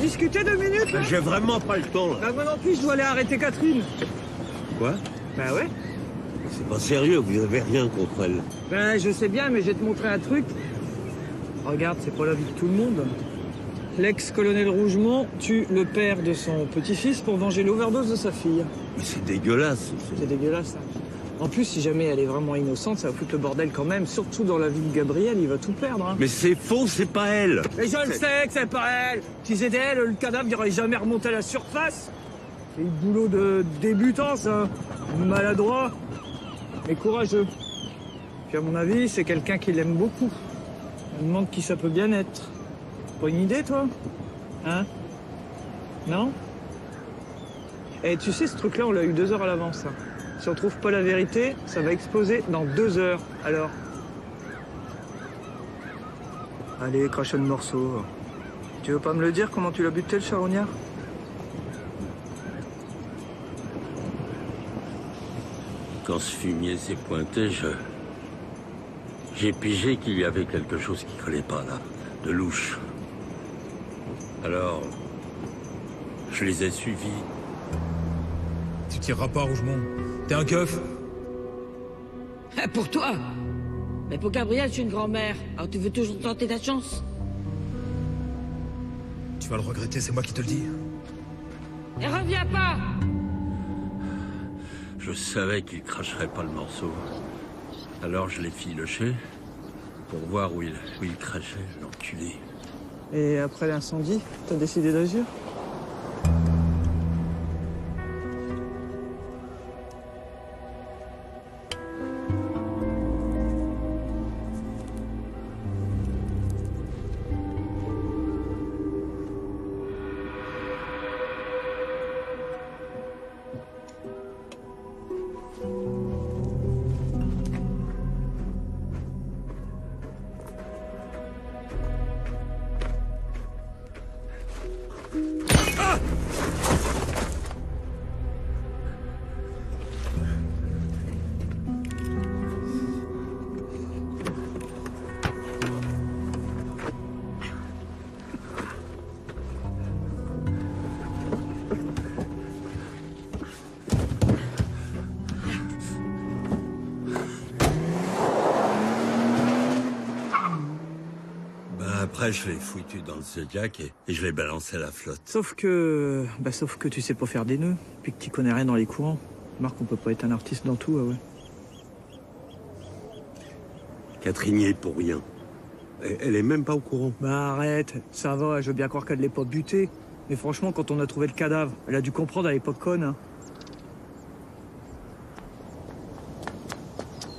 Discuter 2 minutes là? J'ai vraiment pas le temps, là. Bah moi non plus, je dois aller arrêter Catherine. Quoi? Bah ouais. C'est pas sérieux, vous avez rien contre elle. Ben je sais bien, mais je vais te montrer un truc. Regarde, c'est pas la vie de tout le monde. L'ex-colonel Rougemont tue le père de son petit-fils pour venger l'overdose de sa fille. Mais c'est dégueulasse. C'est dégueulasse, ça. En plus, si jamais elle est vraiment innocente, ça va foutre le bordel quand même. Surtout dans la vie de Gabriel, il va tout perdre. Hein. Mais c'est faux, c'est pas elle. Mais je le sais que c'est pas elle. Si c'était elle, le cadavre n'aurait jamais remonté à la surface. C'est le boulot de débutant, ça. Maladroit, mais courageux. Puis à mon avis, c'est quelqu'un qui l'aime beaucoup. Je me demande qui ça peut bien être. Pas une idée, toi? Hein? Non? Et tu sais, ce truc-là, on l'a eu 2 heures à l'avance, ça. Si on trouve pas la vérité, ça va exploser dans 2 heures, alors. Allez, crache le morceau. Tu veux pas me le dire, comment tu l'as buté, le charognard? Quand ce fumier s'est pointé, j'ai pigé qu'il y avait quelque chose qui collait pas, là. De louche. Alors, je les ai suivis. Tu tireras pas, Rougemont. T'es un keuf. Pour toi. Mais pour Gabriel, je suis une grand-mère. Alors tu veux toujours tenter ta chance? Tu vas le regretter, c'est moi qui te le dis. Et reviens pas! Je savais qu'il cracherait pas le morceau. Alors je l'ai filoché pour voir où il crachait, l'enculé. Et après l'incendie, t'as décidé d'agir? Après, je l'ai foutu dans le Zodiac et je l'ai balancé à la flotte. Sauf que tu sais pas faire des nœuds, puis que tu connais rien dans les courants. Marc, on peut pas être un artiste dans tout, ah ouais. Catherine y est pour rien. Elle est même pas au courant. Bah arrête, ça va, je veux bien croire qu'elle l'ait pas butée. Mais franchement, quand on a trouvé le cadavre, elle a dû comprendre, elle est pas conne, hein.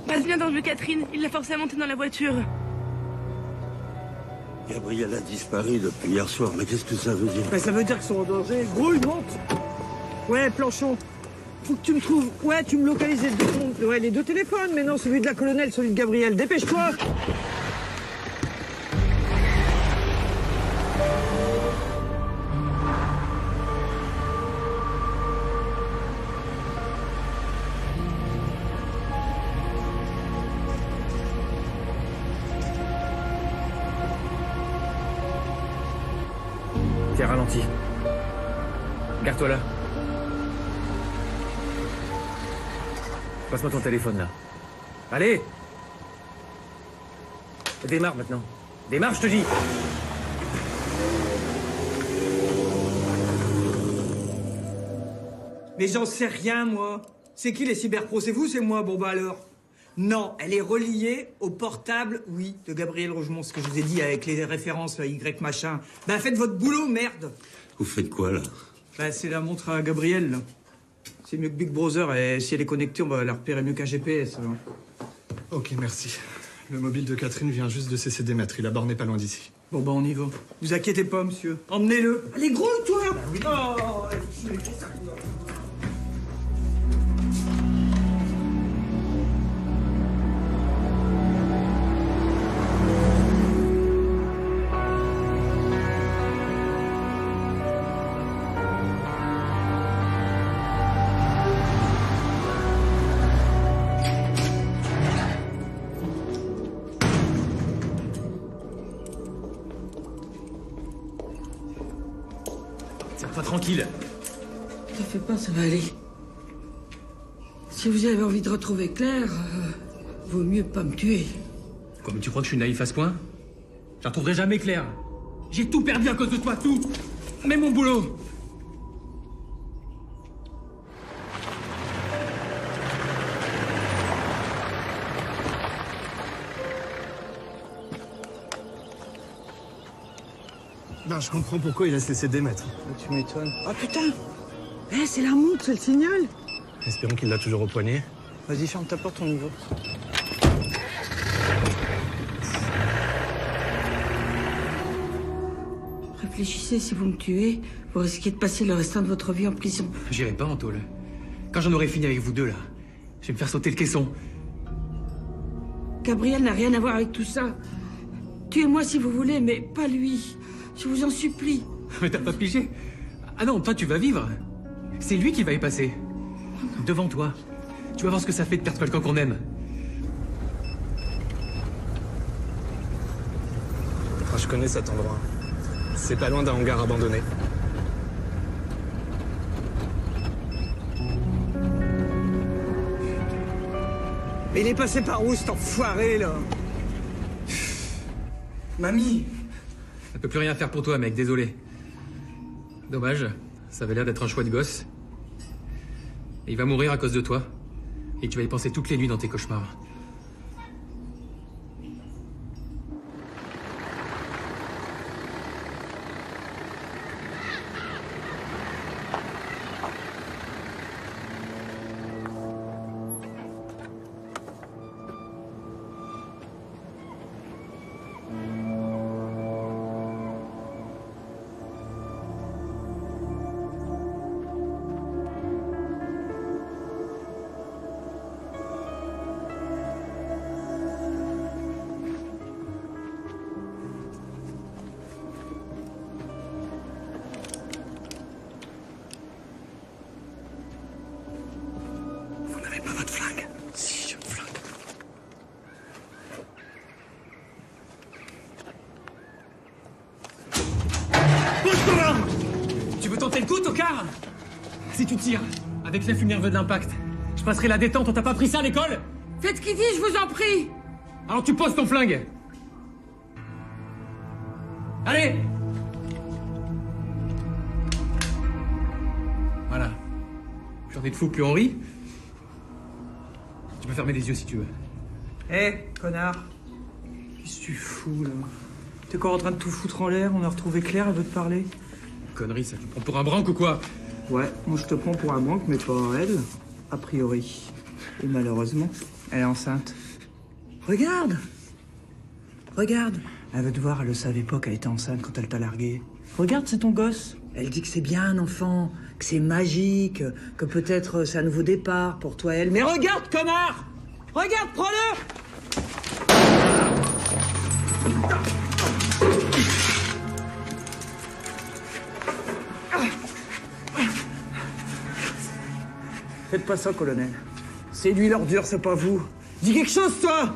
Passe bien dans le Catherine, il l'a forcé à monter dans la voiture. Gabriel a disparu depuis hier soir, mais qu'est-ce que ça veut dire? Bah ça veut dire qu'ils sont en danger. Grouille, monte. Ouais, Planchon. Faut que tu me trouves... Ouais, tu me localises les 2 comptes. Ouais, les 2 téléphones, mais non, celui de la colonelle, celui de Gabriel. Dépêche-toi. T'es ralenti. Garde-toi là. Passe-moi ton téléphone là. Allez! Démarre maintenant. Démarre, je te dis! Mais j'en sais rien, moi. C'est qui les cyberpros? C'est vous, c'est moi? Bon bah alors. Non, elle est reliée au portable, oui, de Gabriel Rougemont, ce que je vous ai dit avec les références, là, Y machin. Ben faites votre boulot, merde. Vous faites quoi, là? Ben c'est la montre à Gabriel, là. C'est mieux que Big Brother, et si elle est connectée, on va la repérer mieux qu'un GPS. Alors. Ok, merci. Le mobile de Catherine vient juste de cesser d'émettre. Il a borné pas loin d'ici. Bon, bah, on y va. Vous inquiétez pas, monsieur. Emmenez-le. Allez, gros, toi. Bah oui. Oh, Tiens-toi tranquille. T'en fais pas, ça va aller. Si vous avez envie de retrouver Claire, vaut mieux pas me tuer. Comme tu crois que je suis naïf à ce point? Je la retrouverai jamais, Claire. J'ai tout perdu à cause de toi, tout. Même mon boulot. Ben, je comprends pourquoi il a cessé d'émettre. tu m'étonnes. Oh putain. Eh, c'est la montre, c'est le signal. Espérons qu'il l'a toujours au poignet. Vas-y, ferme ta porte, on y va. Réfléchissez, si vous me tuez, vous risquez de passer le restant de votre vie en prison. J'irai pas en tôle. Quand j'en aurai fini avec vous deux, là, je vais me faire sauter le caisson. Gabriel n'a rien à voir avec tout ça. Tuez-moi si vous voulez, mais pas lui. Je vous en supplie. Mais t'as pas pigé? Ah non, toi, tu vas vivre. C'est lui qui va y passer. Devant toi. Tu vas voir ce que ça fait de perdre quelqu'un qu'on aime. Ah, je connais cet endroit. C'est pas loin d'un hangar abandonné. Mais il est passé par où, cet enfoiré, là? Mamie! Elle peut plus rien faire pour toi, mec, désolé. Dommage, ça avait l'air d'être un choix de gosse. Et il va mourir à cause de toi. Et tu vas y penser toutes les nuits dans tes cauchemars. Vous n'avez pas votre flingue? Si, j'ai mon flingue. Bouge-toi! Tu veux tenter le coup, tocard? Si tu tires, avec l'effet nerveux de l'impact, je passerai la détente, on t'a pas appris ça à l'école? Faites ce qu'il dit, je vous en prie. Alors tu poses ton flingue. Allez! Voilà. Plus on est de fous, plus on rit. Tu peux fermer les yeux si tu veux. Hé, connard. Qu'est-ce que tu fous, là? T'es encore en train de tout foutre en l'air, on a retrouvé Claire, elle veut te parler. Connerie, ça, tu me prends pour un branque ou quoi? Ouais, moi je te prends pour un manque, mais pas elle, a priori. Et malheureusement, elle est enceinte. Regarde! Regarde! Elle veut te voir, elle le savait pas qu'elle était enceinte quand elle t'a largué. Regarde, c'est ton gosse. Elle dit que c'est bien un enfant, que c'est magique, que peut-être c'est un nouveau départ pour toi et elle. Mais regarde, connard! Regarde, prends-le! Faites pas ça, colonel. C'est lui l'ordure, c'est pas vous. Dis quelque chose, toi!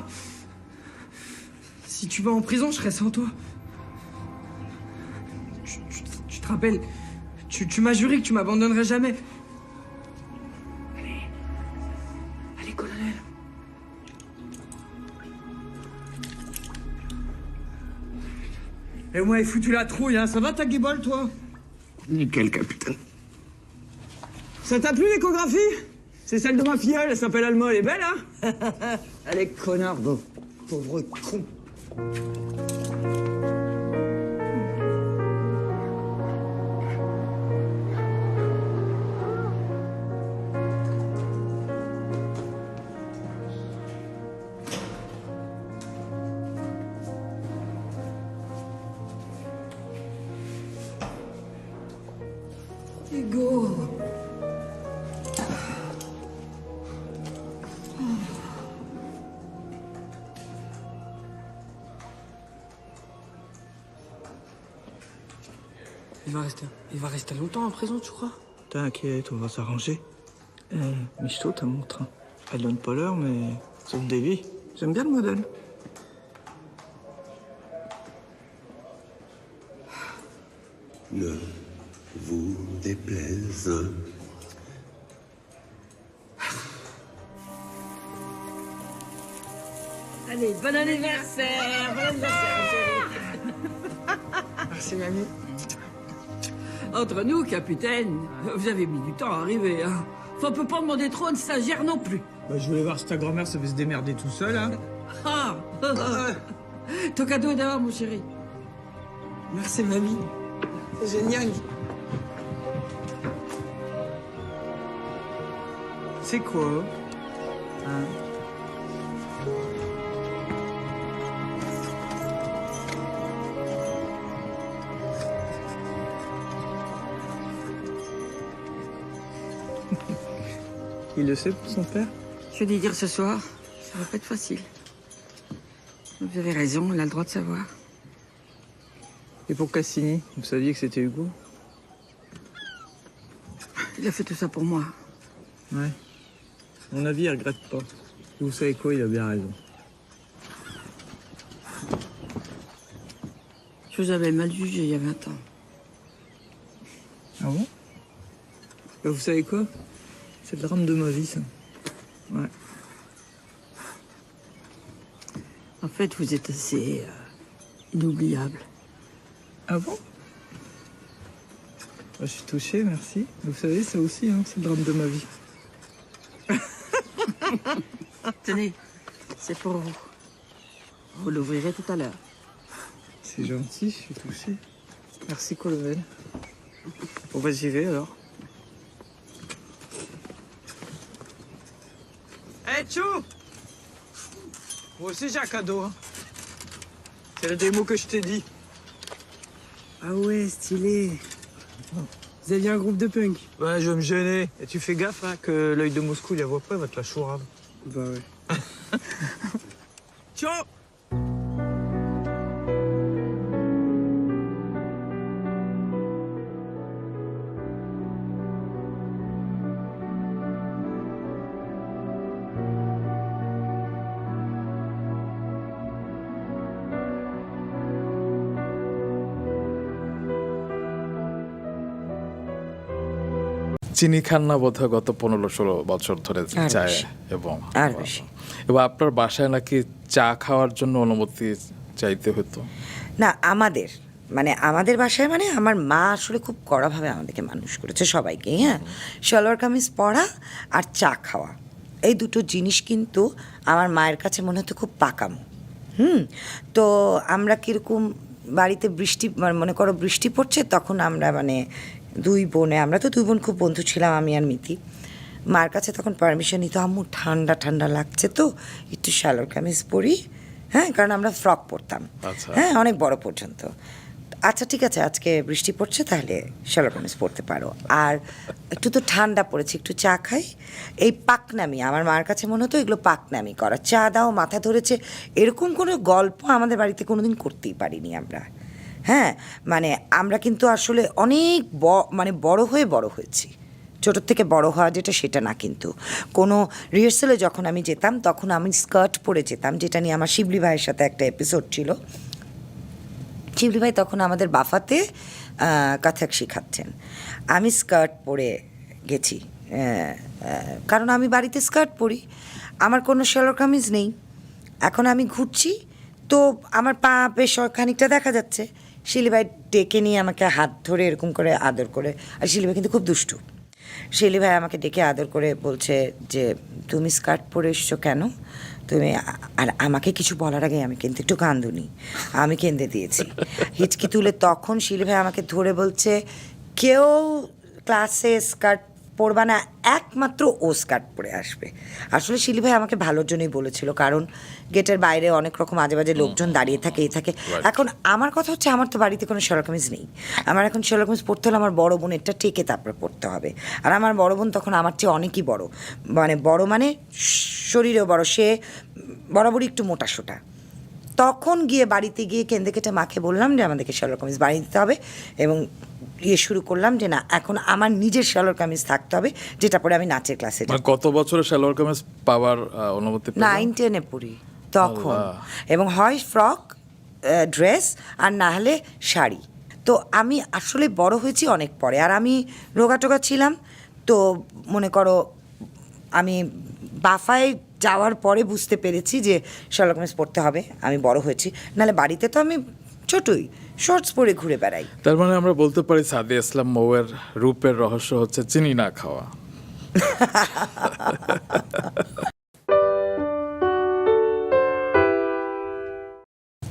Si tu vas en prison, je serai sans toi. Tu te rappelles, tu m'as juré que tu m'abandonnerais jamais. Allez, colonel. Et moi, il foutu la trouille, hein. Ça va ta guibole, toi? Nickel, capitaine. Ça t'a plu, l'échographie? C'est celle de ma filleule, elle s'appelle Alma, elle est belle, hein? Allez, connard, bon. Pauvre con. Hugo. Il va rester longtemps en prison, tu crois? T'inquiète, on va s'arranger. Michto, ta montre. Elle donne pas l'heure, mais sauve des vies. J'aime bien le modèle. Ne vous déplaise. Allez, bon anniversaire, chérie. Merci, mamie. Entre nous, capitaine, vous avez mis du temps à arriver, hein. Enfin, on peut pas demander trop à une stagiaire non plus. Bah, je voulais voir si ta grand-mère savait se démerder tout seul, hein. Ah ton cadeau est dehors, mon chéri. Merci, mamie. C'est génial. C'est quoi? Hein? Il le sait pour son père? Je vais lui dire ce soir. Ça va pas être facile. Vous avez raison, il a le droit de savoir. Et pour Cassini, vous saviez que c'était Hugo? Il a fait tout ça pour moi. Ouais. À mon avis, il regrette pas. Et vous savez quoi, il a bien raison. Je vous avais mal jugé il y a 20 ans. Ah bon? Bah, vous savez quoi? C'est le drame de ma vie, ça. Ouais. En fait, vous êtes assez inoubliable. Ah bon? Bah, je suis touché, merci. Vous savez, ça aussi, hein, c'est le drame de ma vie. Tenez, c'est pour vous. Vous l'ouvrirez tout à l'heure. C'est gentil, je suis touché. Merci, colonel. Bon, bah, j'y vais, alors. Hé, Tchou! Moi aussi, j'ai un cadeau, hein. C'est la démo que je t'ai dit. Ah ouais, stylé. Vous aviez un groupe de punk? Ouais, je vais me gêner. Et tu fais gaffe, hein, que l'œil de Moscou, il la voit pas, il va te la chourave. Bah ouais. Ciao! চিনি খান না বোধহয় গত 15-16 বছর ধরে চায় এবং আপনার বাসায় নাকি চা খাওয়ার জন্য অনুমতি চাইতে হতো? না, আমাদের বাসায় আমার মা আসলে খুব কড়াভাবে আমাদেরকে মানুষ করেছে সবাইকে। হ্যাঁ, সালোয়ার কামিজ পরা আর চা খাওয়া, এই দুটো জিনিস কিন্তু আমার মায়ের কাছে মনে হতো খুব পাকামো। তো আমরা কীরকম বাড়িতে বৃষ্টি, মনে করো বৃষ্টি পড়ছে, তখন আমরা আমরা তো দুই বোন খুব বন্ধু ছিলাম, আমি আর মিতি। মার কাছে তখন পারমিশন নিত, আম্মু ঠান্ডা ঠান্ডা লাগছে তো একটু সালোয়ার কামিজ পরি। হ্যাঁ, কারণ আমরা ফ্রক পরতাম, হ্যাঁ, অনেক বড় পর্যন্ত। আচ্ছা ঠিক আছে, আজকে বৃষ্টি পড়ছে, তাহলে সালোয়ার কামিজ পরতে পারো। আর একটু তো ঠান্ডা পড়েছে, একটু চা খাই। এই পাকনামি, আমার মার কাছে মনে হতো এগুলো পাকনামি করা। চা দাও, মাথা ধরেছে, এরকম কোনো গল্প আমাদের বাড়িতে কোনোদিন করতেই পারিনি আমরা। হ্যাঁ, আমরা কিন্তু আসলে অনেক বড় হয়েছি। ছোটোর থেকে বড় হওয়া যেটা, সেটা না। কিন্তু কোনো রিহার্সালে যখন আমি যেতাম, তখন আমি স্কার্ট পরে যেতাম, যেটা নিয়ে আমার শিবলি ভাইয়ের সাথে একটা এপিসোড ছিল। শিবলি ভাই তখন আমাদের বাফাতে কথক শিখাচ্ছেন। আমি স্কার্ট পরে গেছি, কারণ আমি বাড়িতে স্কার্ট পরি, আমার কোনো সালোয়ার কামিজ নেই। এখন আমি ঘুরছি, তো আমার পা বেশ খানিকটা দেখা যাচ্ছে। শিলি ভাই ডেকে নিয়ে আমাকে হাত ধরে এরকম করে আদর করে, আর শিলি ভাই কিন্তু খুব দুষ্টু। শিলি ভাই আমাকে ডেকে আদর করে বলছে যে, তুমি স্কার্ট পরে এসছো কেন? আর আমাকে কিছু বলার আগে আমি কিন্তু একটু কান্দুনি, আমি কেঁদে দিয়েছি হিচকি তুলে। তখন শিলি ভাই আমাকে ধরে বলছে, কেউ ক্লাসে স্কার্ট পরবা না, একমাত্র ও স্কার্ট পরে আসবে। আসলে শিলি ভাই আমাকে ভালোর জন্যই বলেছিল, কারণ গেটের বাইরে অনেক রকম আজে বাজে লোকজন দাঁড়িয়ে থাকে এই থাকে। এখন আমার কথা হচ্ছে, আমার তো বাড়িতে কোনো শার্লক কামিজ নেই। আমার এখন শার্লক কামিজ পরতে হলে আমার বড় বোনেরটা টেকে তারপরে পরতে হবে। আর আমার বড় বোন তখন আমার চেয়ে অনেকই বড়, মানে বড় মানে শরীরেও বড়, সে বরাবরই একটু মোটা সোটা। তখন গিয়ে বাড়িতে গিয়ে কেঁদে কেটে মাকে বললাম যে আমাদেরকে শার্লক কামিজ বানিয়ে দিতে হবে, এবং শুরু করলাম যে না, এখন আমার নিজের শার্লক কামিজ থাকতে হবে, যেটা পরে আমি নাচের ক্লাসে। কত বছরে শার্লক কামিজ পাওয়ার অনুমতি? 9-10 পড়ি তখন, এবং হয় ফ্রক ড্রেস আর না হলে শাড়ি। তো আমি আসলে বড় হয়েছি অনেক পরে, আর আমি রোগা টোগা ছিলাম, তো মনে করো আমি বাফায় যাওয়ার পরে বুঝতে পেরেছি যে শার্লক কামিজ পরতে হবে, আমি বড় হয়েছি। নাহলে বাড়িতে তো আমি ছোটই শর্টস পরে ঘুরে বেড়াই। তার মানে আমরা বলতে পারি সাদিয়া ইসলাম মৌয়ের রূপের রহস্য হচ্ছে চিনি না খাওয়া।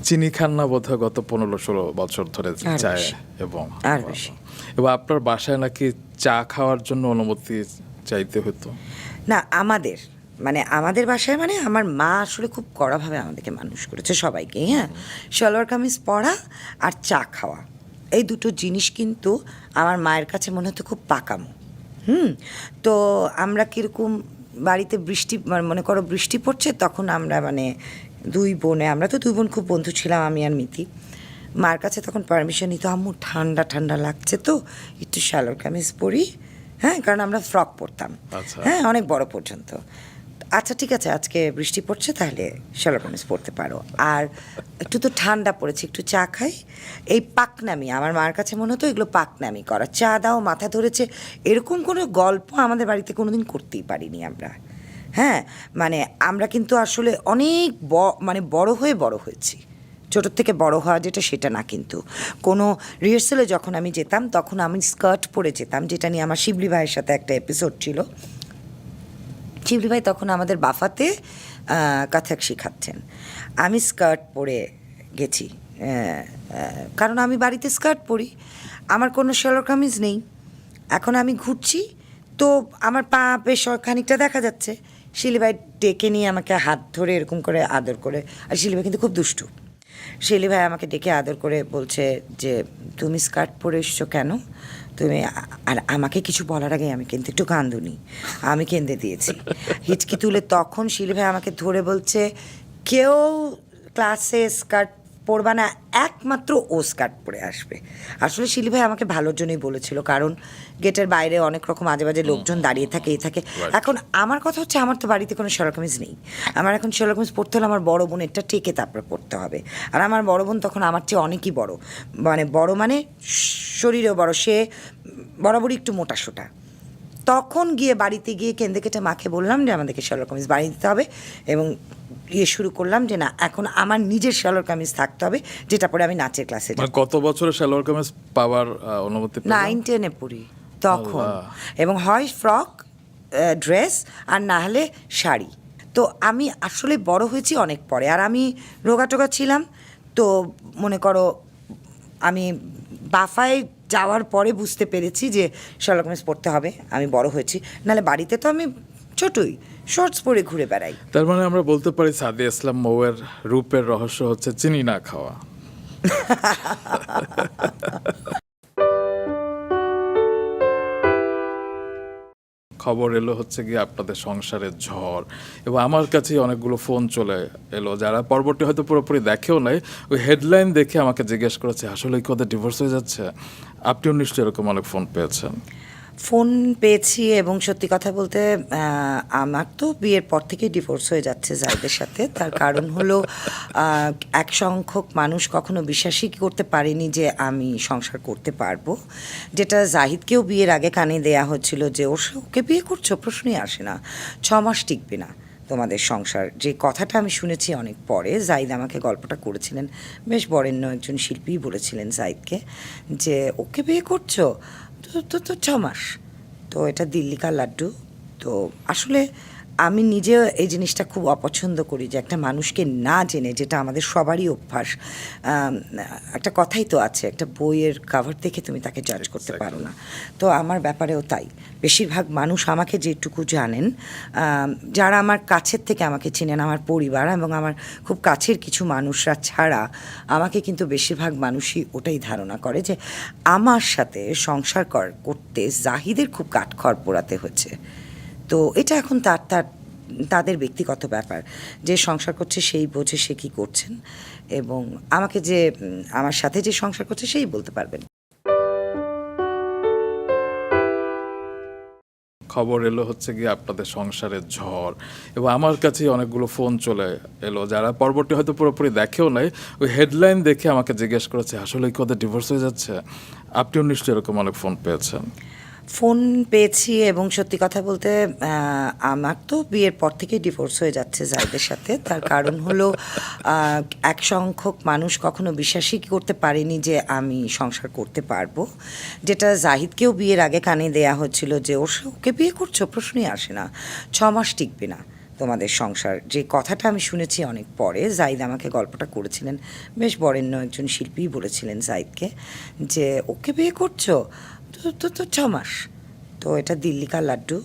চিনি খান না বোধহয় গত 15-16 বছর ধরে চায়, এবং আপনার বাসায় নাকি চা খাওয়ার জন্য অনুমতি চাইতে হতো? না, আমাদের বাসায় মানে আমার মা আসলে খুব কড়াভাবে আমাদেরকে মানুষ করেছে সবাইকে। হ্যাঁ, সালোয়ার কামিজ পরা আর চা খাওয়া, এই দুটো জিনিস কিন্তু আমার মায়ের কাছে মনে হতো খুব পাকামো। তো আমরা কীরকম বাড়িতে বৃষ্টি, মনে করো বৃষ্টি পড়ছে, তখন আমরা মানে আমরা তো দুই বোন খুব বন্ধু ছিলাম, আমি আর মিতি। মার কাছে তখন পারমিশন নিত, আম্মু ঠান্ডা ঠান্ডা লাগছে তো একটু সালোয়ার কামিজ পরি। হ্যাঁ, কারণ আমরা ফ্রক পরতাম, হ্যাঁ, অনেক বড় পর্যন্ত। আচ্ছা ঠিক আছে, আজকে বৃষ্টি পড়ছে, তাহলে সালোয়ার কামিজ পরতে পারো। আর একটু তো ঠান্ডা পড়েছে, একটু চা খাই। এই পাকনামি, আমার মার কাছে মনে হতো এগুলো পাকনামি করা। চা দাও, মাথা ধরেছে, এরকম কোনো গল্প আমাদের বাড়িতে কোনোদিন করতেই পারিনি আমরা। হ্যাঁ, মানে আমরা কিন্তু আসলে অনেক বড় হয়েছি। ছোটোর থেকে বড় হওয়া যেটা, সেটা না। কিন্তু কোনো রিহার্সালে যখন আমি যেতাম, তখন আমি স্কার্ট পরে যেতাম, যেটা নিয়ে আমার শিবলি ভাইয়ের সাথে একটা এপিসোড ছিল। শিবলি ভাই তখন আমাদের বাফাতে কথক শিখাচ্ছেন, আমি স্কার্ট পরে গেছি, কারণ আমি বাড়িতে স্কার্ট পরি, আমার কোনো সালোয়ার কামিজ নেই। এখন আমি ঘুরছি, তো আমার পা বেশ খানিকটা দেখা যাচ্ছে। শিলি ভাই ডেকে নিয়ে আমাকে হাত ধরে এরকম করে আদর করে, আর শিলি ভাই কিন্তু খুব দুষ্টু। শিলি ভাই আমাকে ডেকে আদর করে বলছে যে তুমি স্কার্ট পরে এসছো কেন তুমি? আর আমাকে কিছু বলার আগে আমি কিন্তু একটু কান্দুনি, আমি কেঁদে দিয়েছি হিচকি তুলে। তখন শিলি ভাই আমাকে ধরে বলছে, কেউ ক্লাসে স্কার্ট পরবা না, একমাত্র ও স্কার্ট পরে আসবে। আসলে শিলি ভাই আমাকে ভালোর জন্যই বলেছিল, কারণ গেটের বাইরে অনেক রকম আজে বাজে লোকজন দাঁড়িয়ে থাকে এই থাকে। এখন আমার কথা হচ্ছে, আমার তো বাড়িতে কোনো শার্লক কামিজ নেই। আমার এখন শার্লক কামিজ পরতে হলে আমার বড় বোনেরটা টেকে তারপরে পরতে হবে। আর আমার বড় বোন তখন আমার চেয়ে অনেকই বড়, মানে বড় মানে শরীরেও বড়, সে বরাবরই একটু মোটা সোটা। তখন গিয়ে বাড়িতে গিয়ে কেঁদে কেটে মাকে বললাম যে আমাদেরকে শার্লক কামিজ বানিয়ে দিতে হবে, এবং শুরু করলাম যে না, এখন আমার নিজের সালোয়ার কামিজ থাকতে হবে, যেটা পরে আমি নাচের ক্লাসে। কত বছরে সালোয়ার কামিজ পাওয়ার অনুমতি? 9-10 পড়ি তখন, এবং হয় ফ্রক ড্রেস আর না হলে শাড়ি। তো আমি আসলে বড় হয়েছি অনেক পরে, আর আমি রোগা টোগা ছিলাম, তো মনে করো আমি বাফায় যাওয়ার পরে বুঝতে পেরেছি যে সালোয়ার কামিজ পরতে হবে, আমি বড় হয়েছি। নাহলে বাড়িতে তো আমি ছোটই শর্টস পরে ঘুরে বেড়াই। তার মানে আমরা বলতে পারি সাদিয়া ইসলাম মৌয়ের রূপের রহস্য হচ্ছে চিনি না খাওয়া। খবর এলো হচ্ছে গিয়ে আপনাদের সংসারের ঝড়, এবং আমার কাছে অনেকগুলো ফোন চলে এলো, যারা পরবর্তী হয়তো পুরোপুরি দেখেও নাই, ওই হেডলাইন দেখে আমাকে জিজ্ঞেস করেছে আসলে কি ওদের ডিভোর্স হয়ে যাচ্ছে? আপনিও নিশ্চয়ই এরকম অনেক ফোন পেয়েছেন। ফোন পেয়েছি, এবং সত্যি কথা বলতে আমার তো বিয়ের পর থেকেই ডিভোর্স হয়ে যাচ্ছে জাহিদের সাথে। তার কারণ হলো এক সংখ্যক মানুষ কখনো বিশ্বাসই করতে পারেনি যে আমি সংসার করতে পারবো, যেটা জাহিদকেও বিয়ের আগে কানে দেয়া হচ্ছিল যে ওকে বিয়ে করছো, প্রশ্নই আসে না, 6 মাস টিকবে না তোমাদের সংসার। যে কথাটা আমি শুনেছি অনেক পরে, জাহিদ আমাকে গল্পটা করেছিলেন, বেশ বরেণ্য একজন শিল্পী বলেছিলেন জাহিদকে যে ওকে বিয়ে করছো তো 6 মাস। তো এটা দিল্লি কা লাড্ডু। তো আসলে আমি নিজেও এই জিনিসটা খুব অপছন্দ করি যে একটা মানুষকে না জেনে, যেটা আমাদের সবারই অভ্যাস। একটা কথাই তো আছে, একটা বইয়ের কাভার দেখে তুমি তাকে জাজ করতে পারো না। তো আমার ব্যাপারেও তাই। বেশিরভাগ মানুষ আমাকে যেটুকু জানেন, যারা আমার কাছের থেকে আমাকে চিনেন, আমার পরিবার এবং আমার খুব কাছের কিছু মানুষরা ছাড়া আমাকে কিন্তু বেশিরভাগ মানুষই ওটাই ধারণা করে যে আমার সাথে সংসার করতে জাহিদের খুব কাঠখড় পোড়াতে হচ্ছে। তো এটা এখন তাদের ব্যক্তিগত ব্যাপার। যে সংসার করছে সেই বোঝে সে কী করছেন, এবং আমাকে যে আমার সাথে যে সংসার করছে সেই বলতে পারবেন। খবর এলো হচ্ছে গিয়ে আপনাদের সংসারের ঝড়, এবং আমার কাছে অনেকগুলো ফোন চলে এলো, যারা পরবর্তী হয়তো পুরোপুরি দেখেও নাই, ওই হেডলাইন দেখে আমাকে জিজ্ঞেস করেছে আসলে কি ওদের ডিভোর্স হয়ে যাচ্ছে। আপনিও নিশ্চয়ই এরকম অনেক ফোন পেয়েছেন। ফোন পেয়েছি, এবং সত্যি কথা বলতে আমার তো বিয়ের পর থেকেই ডিভোর্স হয়ে যাচ্ছে জাহিদের সাথে। তার কারণ হলো এক সংখ্যক মানুষ কখনো বিশ্বাসই করতে পারেনি যে আমি সংসার করতে পারবো, যেটা জাহিদকেও বিয়ের আগে কানে দেয়া হচ্ছিল যে ওকে বিয়ে করছো, প্রশ্নই আসে না, 6 মাস টিকবে না তোমাদের সংসার। যে কথাটা আমি শুনেছি অনেক পরে। জাহিদ আমাকে গল্পটা করেছিলেন, বেশ বরেণ্য একজন শিল্পী বলেছিলেন জাহিদকে যে ওকে বিয়ে করছো তো 6 মাস। তো এটা দিল্লি কা লাড্ডু।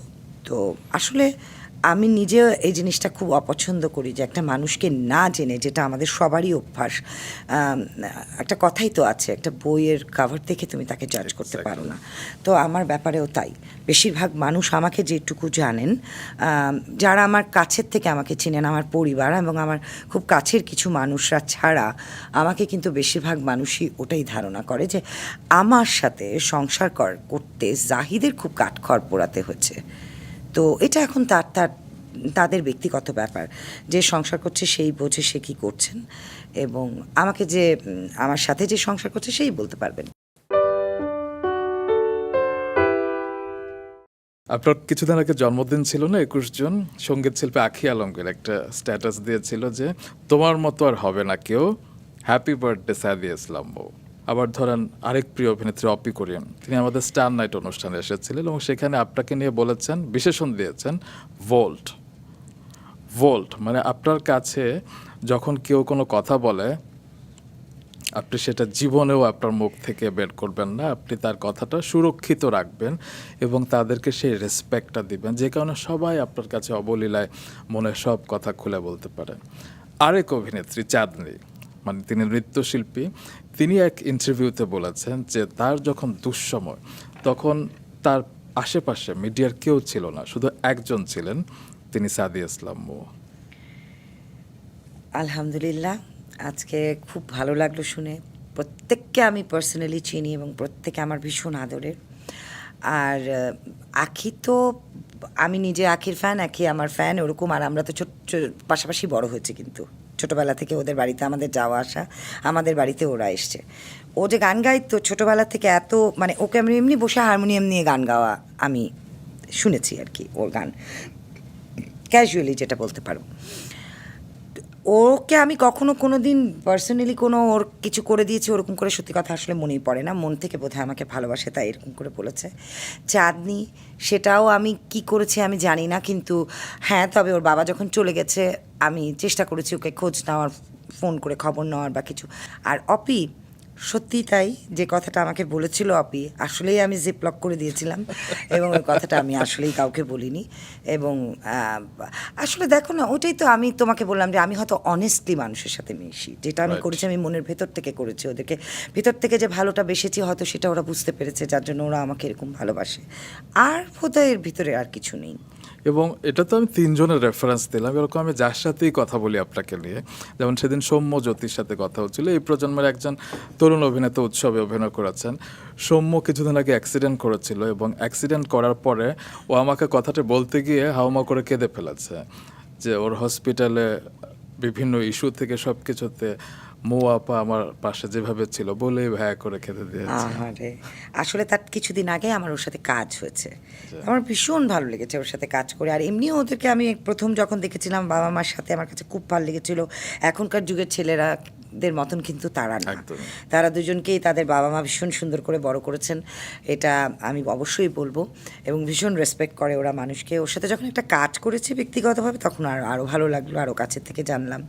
তো আসলে আমি নিজেও এই জিনিসটা খুব অপছন্দ করি যে একটা মানুষকে না জেনে, যেটা আমাদের সবারই অভ্যাস। একটা কথাই তো আছে, একটা বইয়ের কাভার দেখে তুমি তাকে জাজ করতে পারো না। তো আমার ব্যাপারেও তাই। বেশিরভাগ মানুষ আমাকে যেটুকু জানেন, যারা আমার কাছের থেকে আমাকে চিনেন, আমার পরিবার এবং আমার খুব কাছের কিছু মানুষরা ছাড়া আমাকে কিন্তু বেশিরভাগ মানুষই ওটাই ধারণা করে যে আমার সাথে সংসার করতে জাহিদের খুব কাঠখড় পোড়াতে হচ্ছে। তো এটা এখন তাদের ব্যক্তিগত ব্যাপার। যে সংসার করছে সেই বোঝে সে কী করছেন, এবং আমাকে যে আমার সাথে যে সংসার করছে সেই বলতে পারবেন। আপনার কিছুদিন আগে জন্মদিন ছিল না, 21 জুন। সঙ্গীত শিল্পী আখি আলমগীর একটা স্ট্যাটাস দিয়েছিল যে তোমার মতো আর হবে না কেউ, হ্যাপি বার্থডে সাদিয়া ইসলাম। আবার ধরেন আরেক প্রিয় অভিনেত্রী অপি কোরিয়ান, তিনি আমাদের স্টার নাইট অনুষ্ঠানে এসেছিলেন এবং সেখানে আপনাকে নিয়ে বলেছেন, বিশেষণ দিয়েছেন ভোল্ট। মানে আপনার কাছে যখন কেউ কোনো কথা বলে আপনি সেটা জীবনেও আপনার মুখ থেকে বের করবেন না, আপনি তার কথাটা সুরক্ষিত রাখবেন এবং তাদেরকে সেই রেসপেক্টটা দিবেন, যে কারণে সবাই আপনার কাছে অবলীলায় মনের সব কথা খুলে বলতে পারে। আরেক অভিনেত্রী চাঁদনী, মানে তিনি নৃত্যশিল্পী, তিনি এক ইন্টারভিউতে বলেছেন যে তার যখন দুঃসময় তখন তার আশেপাশে মিডিয়ার কেউ ছিল না, শুধু একজন ছিলেন, তিনি সাদিয়া ইসলাম। আলহামদুলিল্লাহ, আজকে খুব ভালো লাগলো শুনে। প্রত্যেককে আমি পার্সোনালি চিনি এবং প্রত্যেকে আমার ভীষণ আদরের। আর আখি তো, আমি নিজে আখির ফ্যান, আখি আমার ফ্যান, ওরকম। আর আমরা তো পাশাপাশি বড় হয়েছে, কিন্তু ছোটোবেলা থেকে ওদের বাড়িতে আমাদের যাওয়া আসা, আমাদের বাড়িতে ওরা এসছে। ও যে গান গাইতো ছোটোবেলা থেকে, এত মানে ওকে আমি এমনি বসে হারমোনিয়াম নিয়ে গান গাওয়া আমি শুনেছি আর কি, ওর গান ক্যাজুয়ালি যেটা বলতে পারো। ওকে আমি কোনো দিন পার্সোনালি কোনো ওর কিছু করে দিয়েছি ওরকম করে, সত্যি কথা আসলে মনেই পড়ে না। মন থেকে বোধহয় আমাকে ভালোবাসে, তাই এরকম করে বলেছে। চাঁদনি, সেটাও আমি কি করেছি আমি জানি না, কিন্তু হ্যাঁ, তবে ওর বাবা যখন চলে গেছে আমি চেষ্টা করেছি ওকে খোঁজ নেওয়ার, ফোন করে খবর নেওয়ার বা কিছু। আর অপি, সত্যি তাই, যে কথাটা আমাকে বলেছিল অপি, আসলেই আমি জিপলক করে দিয়েছিলাম এবং ওই কথাটা আমি আসলেই কাউকে বলিনি। এবং আসলে দেখো না, ওটাই তো আমি তোমাকে বললাম যে আমি হয়তো অনেস্টলি মানুষের সাথে মিশি, যেটা আমি করেছি আমি মনের ভেতর থেকে করেছি। ওদেরকে ভেতর থেকে যে ভালোটা বেসেছি হয়তো সেটা ওরা বুঝতে পেরেছে, যার জন্য ওরা আমাকে এরকম ভালোবাসে। আর বোধহয় এর ভিতরে আর কিছু নেই। এবং এটা তো আমি 3 জনের রেফারেন্স দিলাম, এরকম আমি যার সাথেই কথা বলি আপনাকে নিয়ে, যেমন সেদিন সৌম্য জ্যোতির সাথে কথা হচ্ছিল, এই প্রজন্মের একজন তরুণ অভিনেতা উৎসবে অভিনয় করেছেন। সৌম্য কিছুদিন আগে অ্যাক্সিডেন্ট করেছিল এবং অ্যাক্সিডেন্ট করার পরে ও আমাকে কথাটা বলতে গিয়ে হাউমা করে কেঁদে ফেলেছে, যে ওর হসপিটালে বিভিন্ন ইস্যু থেকে সব কিছুতে মৌ আপা আমার পাশে যেভাবে ছিল বলেই ভায়া করে খেতে দিয়েছে। আসলে তার কিছুদিন আগে আমার ওর সাথে কাজ হয়েছে, আমার ভীষণ ভালো লেগেছে ওর সাথে কাজ করে। আর এমনিও ওদেরকে আমি প্রথম যখন দেখেছিলাম বাবা মার সাথে, আমার কাছে খুব ভালো লেগেছিল। এখনকার যুগের ছেলেরা দের মতন কিন্তু তারা না। তারা দুজনকেই তাদের বাবা মা ভীষণ সুন্দর করে বড় করেছেন, এটা আমি অবশ্যই বলবো, এবং ভীষণ রেসপেক্ট করে ওরা মানুষকে। ওর সাথে যখন একটা কাজ করেছি ব্যক্তিগতভাবে তখন আরও ভালো লাগলো, আরও কাছের থেকে জানলাম।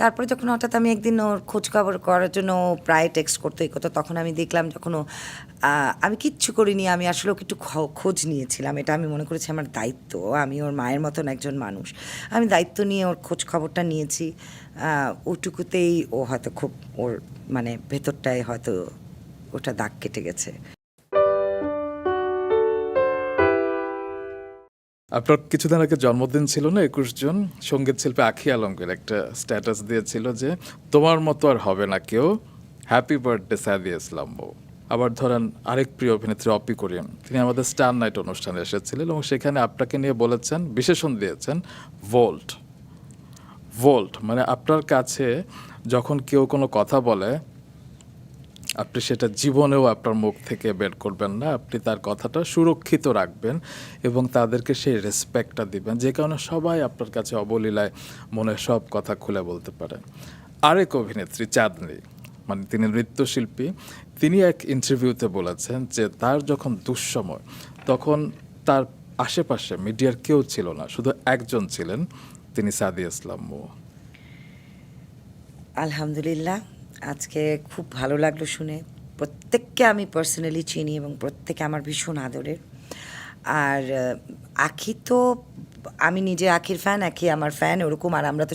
তারপরে যখন হঠাৎ আমি একদিন ওর খোঁজ খবর করার জন্য প্রায় টেক্সট করতে তখন আমি দেখলাম যখন আমি কিচ্ছু করিনি, আমি আসলে ওকে একটু খোঁজ নিয়েছিলাম, এটা আমি মনে করেছি আমার দায়িত্ব। আমি ওর মায়ের মতন একজন মানুষ, আমি দায়িত্ব নিয়ে ওর খোঁজ খবরটা নিয়েছি। ওটুকুতেই ও হয়তো খুব ওর মানে ভেতরটায় হয়তো ওটা দাগ কেটে গেছে। আপনার কিছুদিন আগে জন্মদিন ছিল না, 21 জুন, সঙ্গীত শিল্পী আখি আলমগীর একটা স্ট্যাটাস দিয়েছিল যে তোমার মতো আর হবে না কেউ, হ্যাপি বার্থডে সাদিয়া ইসলাম। আবার ধরেন আরেক প্রিয় অভিনেত্রী অপি কোরিয়ান, তিনি আমাদের স্টার নাইট অনুষ্ঠানে এসেছিলেন এবং সেখানে আপনাকে নিয়ে বলেছেন, বিশেষণ দিয়েছেন ভোল্ট। ভোল্ট মানে আপনার কাছে যখন কেউ কোনো কথা বলে আপনি সেটা জীবনেও আপনার মুখ থেকে বের করবেন না, আপনি তার কথাটা সুরক্ষিত রাখবেন এবং তাদেরকে সেই রেসপেক্টটা দিবেন, যে কারণে সবাই আপনার কাছে অবলীলায় মনে সব কথা খুলে বলতে পারে। আরেক অভিনেত্রী চাঁদনী, মানে তিনি নৃত্যশিল্পী, তিনি এক ইন্টারভিউতে বলেছেন যে তার যখন দুঃসময় তখন তার আশেপাশে মিডিয়ার কেউ ছিল না, শুধু একজন ছিলেন, তিনি সাদিয়া ইসলাম। আলহামদুলিল্লাহ, আজকে খুব ভালো লাগলো শুনে। প্রত্যেককে আমি পার্সোনালি চিনি এবং প্রত্যেকে আমার ভীষণ আদরের। আর আখি তো, আমি নিজে আখির ফ্যান, আখি আমার ফ্যান, ওরকম। আর আমরা তো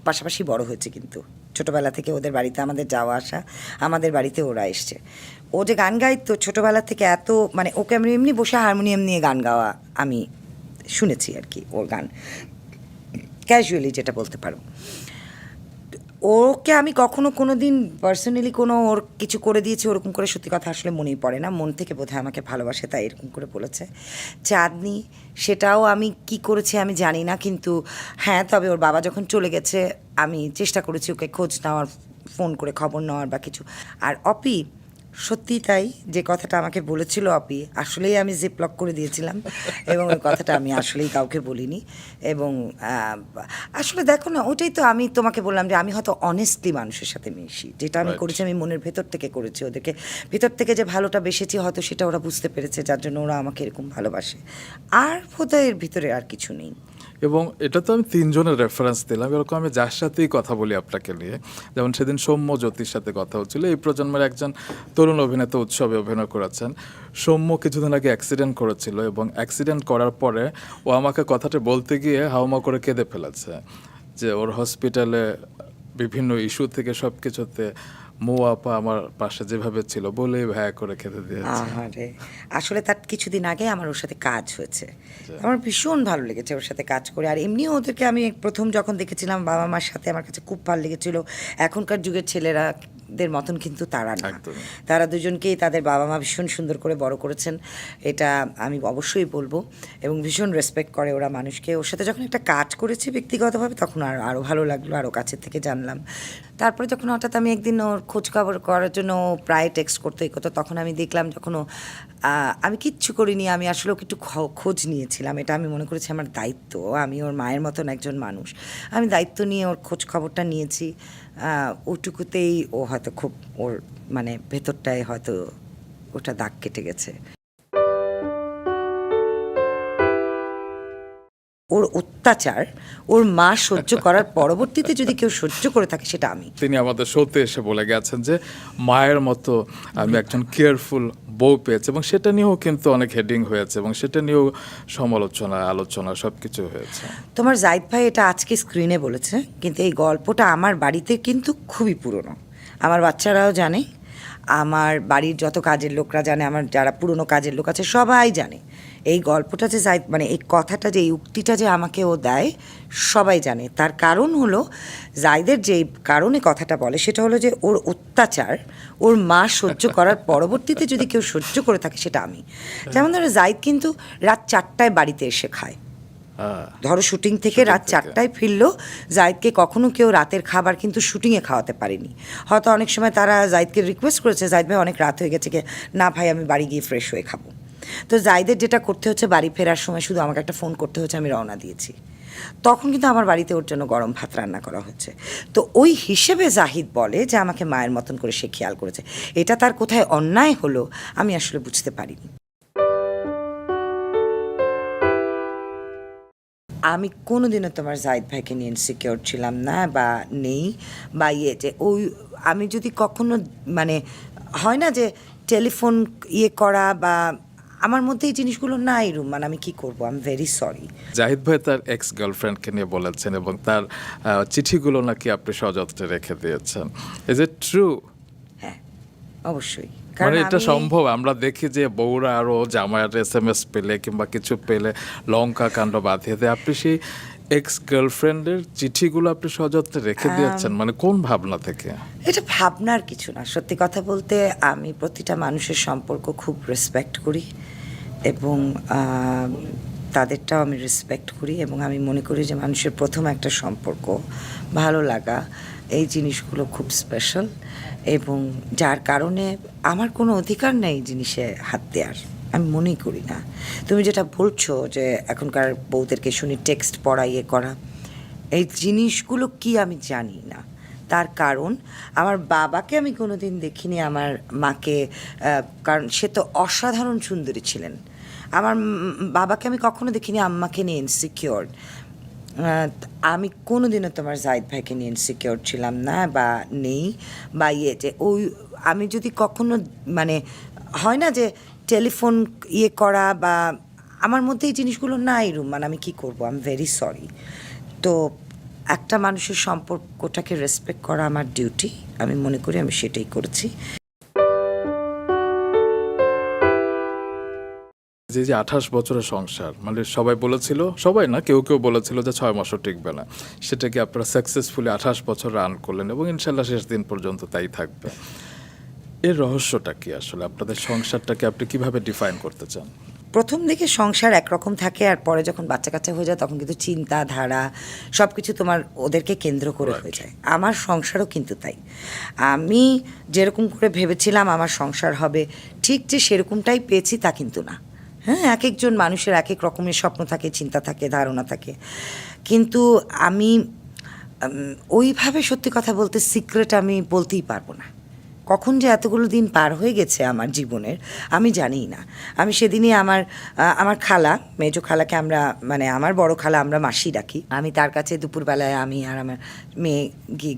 পাশাপাশি বড় হয়েছি, কিন্তু ছোটোবেলা থেকে ওদের বাড়িতে আমাদের যাওয়া আসা, আমাদের বাড়িতে ওরা এসছে। ও যে গান গাইতো ছোটোবেলা থেকে, এত মানে ওকে আমি এমনি বসে হারমোনিয়াম নিয়ে গান গাওয়া আমি শুনেছি আর কি, ওর গান ক্যাজুয়ালি যেটা বলতে পারো। ওকে আমি কখনো কোনো দিন পার্সোনালি কোনো ওর কিছু করে দিয়েছি ওরকম করে, সত্যি কথা আসলে মনেই পড়ে না, মন থেকে বোধহয় আমাকে ভালোবাসে তাই এরকম করে বলেছে। চাঁদনি, সেটাও আমি কি করেছি আমি জানি না, কিন্তু হ্যাঁ, তবে ওর বাবা যখন চলে গেছে আমি চেষ্টা করেছি ওকে খোঁজ নেওয়ার, ফোন করে খবর নেওয়ার বা কিছু। আর অপি, সত্যি তাই, যে কথাটা আমাকে বলেছিল অপি, আসলেই আমি জিপ লক করে দিয়েছিলাম এবং ওই কথাটা আমি আসলেই কাউকে বলিনি। এবং আসলে দেখো না, ওটাই তো আমি তোমাকে বললাম যে আমি হয়তো অনেস্টলি মানুষের সাথে মিশি, যেটা আমি করেছি আমি মনের ভেতর থেকে করেছি, ওদেরকে ভেতর থেকে যে ভালোটা বেসেছি হয়তো সেটা ওরা বুঝতে পেরেছে, যার জন্য ওরা আমাকে এরকম ভালোবাসে। আর বোধহয় এর ভিতরে আর কিছু নেই। এবং এটা তো আমি 3 জনের রেফারেন্স দিলাম, এরকম আমি যার সাথেই কথা বলি আপনাকে নিয়ে, যেমন সেদিন সৌম্য জ্যোতির সাথে কথা হচ্ছিল, এই প্রজন্মের একজন তরুণ অভিনেতা উৎসবে অভিনয় করেছেন। সৌম্য কিছুদিন আগে অ্যাক্সিডেন্ট করেছিল এবং অ্যাক্সিডেন্ট করার পরে ও আমাকে কথাটা বলতে গিয়ে হাউমা করে কেঁদে ফেলেছে, যে ওর হসপিটালে বিভিন্ন ইস্যু থেকে সব কিছুতে আপা আমার পাশে যেভাবে ছিল বলেই ভায়া করে খেতে দিয়েছে। আসলে তার কিছুদিন আগে আমার ওর সাথে কাজ হয়েছে, আমার ভীষণ ভালো লেগেছে ওর সাথে কাজ করে। আর এমনিও ওদেরকে আমি প্রথম যখন দেখেছিলাম বাবা মার সাথে, আমার কাছে খুব ভালো লেগেছিল। এখনকার যুগের ছেলেরা দের মতন কিন্তু তারা না, তারা দুজনকেই তাদের বাবা মা ভীষণ সুন্দর করে বড় করেছেন, এটা আমি অবশ্যই বলবো, এবং ভীষণ রেসপেক্ট করে ওরা মানুষকে। ওর সাথে যখন একটা কাজ করেছি ব্যক্তিগতভাবে তখন আরও ভালো লাগলো, আরও কাছের থেকে জানলাম। তারপরে যখন হঠাৎ আমি একদিন ওর খোঁজ খবর করার জন্য প্রায় টেক্সট করতে তখন আমি দেখলাম যখন আমি কিচ্ছু করিনি, আমি আসলে ওকে একটু খোঁজ নিয়েছিলাম, এটা আমি মনে করেছি আমার দায়িত্ব। আমি ওর মায়ের মতন একজন মানুষ, আমি দায়িত্ব নিয়ে ওর খোঁজ খবরটা নিয়েছি। ওটুকুতেই ও হয়তো খুব ওর মানে ভেতরটায় হয়তো ওটা দাগ কেটে গেছে। ওর অত্যাচার ওর মা সহ্য করার পরবর্তীতে যদি কেউ সহ্য করে থাকে সেটা আমি। তিনি আমাদের শোতে এসে বলে গেছেন যে মায়ের মতো আমি একজন কেয়ারফুল বউ পেয়েছি, এবং সেটা নিয়েও কিন্তু অনেক হেডিং হয়েছে এবং সেটা নিয়েও সমালোচনা আলোচনা সব কিছু হয়েছে। তোমার জাহিদ ভাই এটা আজকে স্ক্রিনে বলেছে, কিন্তু এই গল্পটা আমার বাড়িতে কিন্তু খুবই পুরনো, আমার বাচ্চারাও জানে, আমার বাড়ির যত কাজের লোকরা জানে, আমার যারা পুরনো কাজের লোক আছে সবাই জানে। এই গল্পটা যে জাহিদ মানে এই কথাটা যে এই উক্তিটা যে আমাকে ও দেয় সবাই জানে। তার কারণ হলো জাহিদের যেই কারণে কথাটা বলে সেটা হলো যে ওর অত্যাচার ওর মা সহ্য করার পরবর্তীতে যদি কেউ সহ্য করে থাকে সেটা আমি। যেমন ধরো জাহিদ কিন্তু রাত 4টায় বাড়িতে এসে খায়, ধরো শুটিং থেকে রাত 4টায় ফিরলো, জাহিদকে কখনো কেউ রাতের খাবার কিন্তু শুটিংয়ে খাওয়াতে পারেনি। হয়তো অনেক সময় তারা জাহিদকে রিকোয়েস্ট করেছে, জাহিদ ভাই অনেক রাত হয়ে গেছে, না ভাই আমি বাড়ি গিয়ে ফ্রেশ হয়ে খাবো। তো জাহিদের যেটা করতে হচ্ছে, বাড়ি ফেরার সময় শুধু আমাকে একটা ফোন করতে হচ্ছে, আমি রওনা দিয়েছি। তখন কিন্তু আমার বাড়িতে ওর জন্য গরম ভাত রান্না করা হচ্ছে। তো ওই হিসেবে জাহিদ বলে যে আমাকে মায়ের মতন করে সে খেয়াল করেছে। এটা তার কোথায় অন্যায় হলো আমি আসলে বুঝতে পারিনি। আমি কোনোদিনও তোমার জাহিদ ভাইকে নিয়ে ইনসিকিউর ছিলাম না বা নেই বা যে ওই আমি যদি কখনো মানে হয় না যে টেলিফোন করা বা আমার মধ্যে এই জিনিসগুলো নাই রুমান, আমি কি করব? I am very sorry. Zahid ভাই তার এক্স গার্লফ্রেন্ডকে নিয়ে বলেছেন এবং তার চিঠিগুলো নাকি আপনি সযত্নে রেখে দিয়েছেন। Is it true? হ্যাঁ, অবশ্যই। মানে এটা সম্ভব? আমরা দেখি যে বউরা আরো জামাইয়ের SMS পেলে কিংবা কিছু পেলে লঙ্কা কাণ্ড বাঁধিয়ে দেয়, আপনি সেই এক্স গার্লফ্রেন্ডের চিঠিগুলো আপনি সযত্নে রেখে দিয়েছেন, মানে কোন ভাবনা থেকে? এটা ভাবনার কিছু না, সত্যি কথা বলতে আমি প্রতিটা মানুষের সম্পর্ক খুব রেসপেক্ট করি এবং তাদেরটাও আমি রেসপেক্ট করি এবং আমি মনে করি যে মানুষের প্রথম একটা সম্পর্ক ভালো লাগা এই জিনিসগুলো খুব স্পেশাল এবং যার কারণে আমার কোনো অধিকার নেই জিনিসে হাত দেওয়ার, আমি মনেই করি না। তুমি যেটা বলছো যে এখনকার বউদেরকে শুনি টেক্সট পড়া করা, এই জিনিসগুলো কি আমি জানি না। তার কারণ আমার বাবাকে আমি কোনোদিন দেখিনি, আমার মাকে, কারণ সে তো অসাধারণ সুন্দরী ছিলেন। আমার বাবাকে আমি কখনো দেখিনি আম্মাকে নিয়ে ইনসিকিউর। আমি কোনোদিনও তোমার জাহিদ ভাইকে নিয়ে ইনসিকিউর ছিলাম না বা নেই বা যে ওই আমি যদি কখনো মানে হয় না যে টেলিফোন করা বা আমার মধ্যে এই জিনিসগুলো নাই রুমান, আমি কি করব? I am very sorry. তো একটা মানুষের সম্পর্কটাকে রেসপেক্ট করা আমার ডিউটি, আমি মনে করি আমি সেটাই করেছি। যে 28 বছরের সংসার, মানে সবাই বলেছিল, সবাই না কেউ কেউ বলেছিল যে 6 মাসও টিকবে না, সেটাকে আপনারা সাকসেসফুলি 28 বছর রান করলেন এবং ইনশাল্লাহ শেষ দিন পর্যন্ত তাই থাকবে। এর রহস্যটা কি আসলে? আপনাদের সংসারটাকে আপনি কিভাবে ডিফাইন করতে চান? প্রথম দিকে সংসার একরকম থাকে আর পরে যখন বাচ্চা কাচ্চা হয়ে যায় তখন কিন্তু চিন্তাধারা সব কিছু তোমার ওদেরকে কেন্দ্র করে হয়ে যায়। আমার সংসারও কিন্তু তাই। আমি যেরকম করে ভেবেছিলাম আমার সংসার হবে ঠিক যে সেরকমটাই পেয়েছি তা কিন্তু না। হ্যাঁ, এক একজন মানুষের এক এক রকমের স্বপ্ন থাকে, চিন্তা থাকে, ধারণা থাকে, কিন্তু আমি ওইভাবে সত্যি কথা বলতে সিক্রেট আমি বলতেই পারবো না। কখন যে এতগুলো দিন পার হয়ে গেছে আমার জীবনের আমি জানিই না। আমি সেদিনই আমার খালা, মেজো খালাকে আমরা মানে আমার বড় খালা আমরা মাসি ডাকি, আমি তার কাছে দুপুরবেলায় আমি আর আমার মেয়ে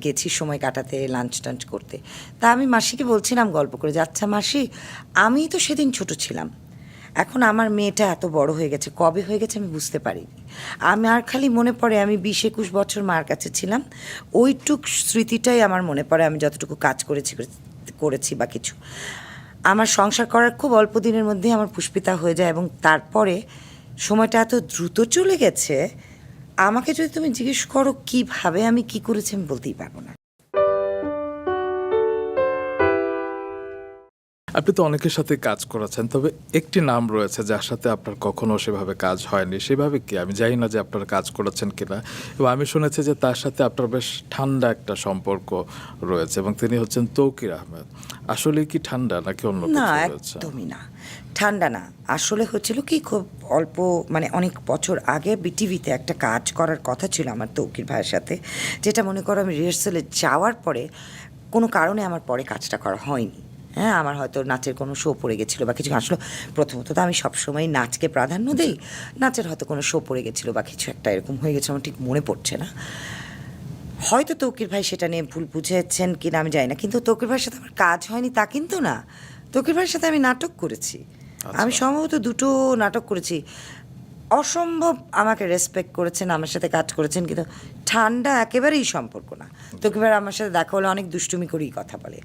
গেছি সময় কাটাতে, লাঞ্চ টাঞ্চ করতে। তা আমি মাসিকে বলছিলাম গল্প করে যে আচ্ছা মাসি, আমি তো সেদিন ছোট ছিলাম, এখন আমার মেয়েটা এত বড় হয়ে গেছে, কবে হয়ে গেছে আমি বুঝতে পারিনি। আর খালি মনে পড়ে আমি 20-21 বছর মার কাছে ছিলাম, ওইটুক স্মৃতিটাই আমার মনে পড়ে, আমি যতটুকু কাজ করেছি বা কিছু। আমার সংসার করার খুব অল্প দিনের মধ্যেই আমার পুষ্পিতা হয়ে যায় এবং তারপরে সময়টা এত দ্রুত চলে গেছে, আমাকে যদি তুমি জিজ্ঞেস করো কিভাবে আমি কি করেছি আমি বলতেই পারবো না। আপনি তো অনেকের সাথে কাজ করেছেন, তবে একটি নাম রয়েছে যার সাথে আপনার কখনো সেভাবে কাজ হয়নি, সেভাবে কি? আমি জানি না যে আপনারা কাজ করেছেন কিনা, এবং আমি শুনেছি যে তার সাথে আপনার বেশ ঠান্ডা একটা সম্পর্ক রয়েছে এবং তিনি হচ্ছেন তৌকির আহমেদ। আসলে কি ঠান্ডা নাকি অন্য কিছু রয়েছে? না, একদমই না, ঠান্ডা না। আসলে হচ্ছিল কি, খুব অল্প মানে অনেক বছর আগে বিটিভিতে একটা কাজ করার কথা ছিল আমার তৌকির ভাইয়ের সাথে, যেটা মনে করো আমি রিহার্সালে যাওয়ার পরে কোনো কারণে আমার পরে কাজটা করা হয়নি। হ্যাঁ, আমার হয়তো নাচের কোনো শো পড়ে গেছিলো বা কিছু। আসলে প্রথমত তো আমি সবসময় নাচকে প্রাধান্য দিই, নাচের হয়তো কোনো শো পড়ে গেছিলো বা কিছু একটা এরকম হয়ে গেছে, আমার ঠিক মনে পড়ছে না। হয়তো তৌকির ভাই সেটা নিয়ে ভুল বুঝেছেন কিনা আমি জানি না, কিন্তু তৌকির ভাইয়ের সাথে আমার কাজ হয়নি তা কিন্তু না। তৌকির ভাইয়ের সাথে আমি নাটক করেছি, আমি সম্ভবত 2টো নাটক করেছি। অসম্ভব আমাকে রেসপেক্ট করেছেন, আমার সাথে কাজ করেছেন, কিন্তু ঠান্ডা একেবারেই সম্পর্ক না। তৌকির ভাই আমার সাথে দেখা হলে অনেক দুষ্টুমি করেই কথা বলে।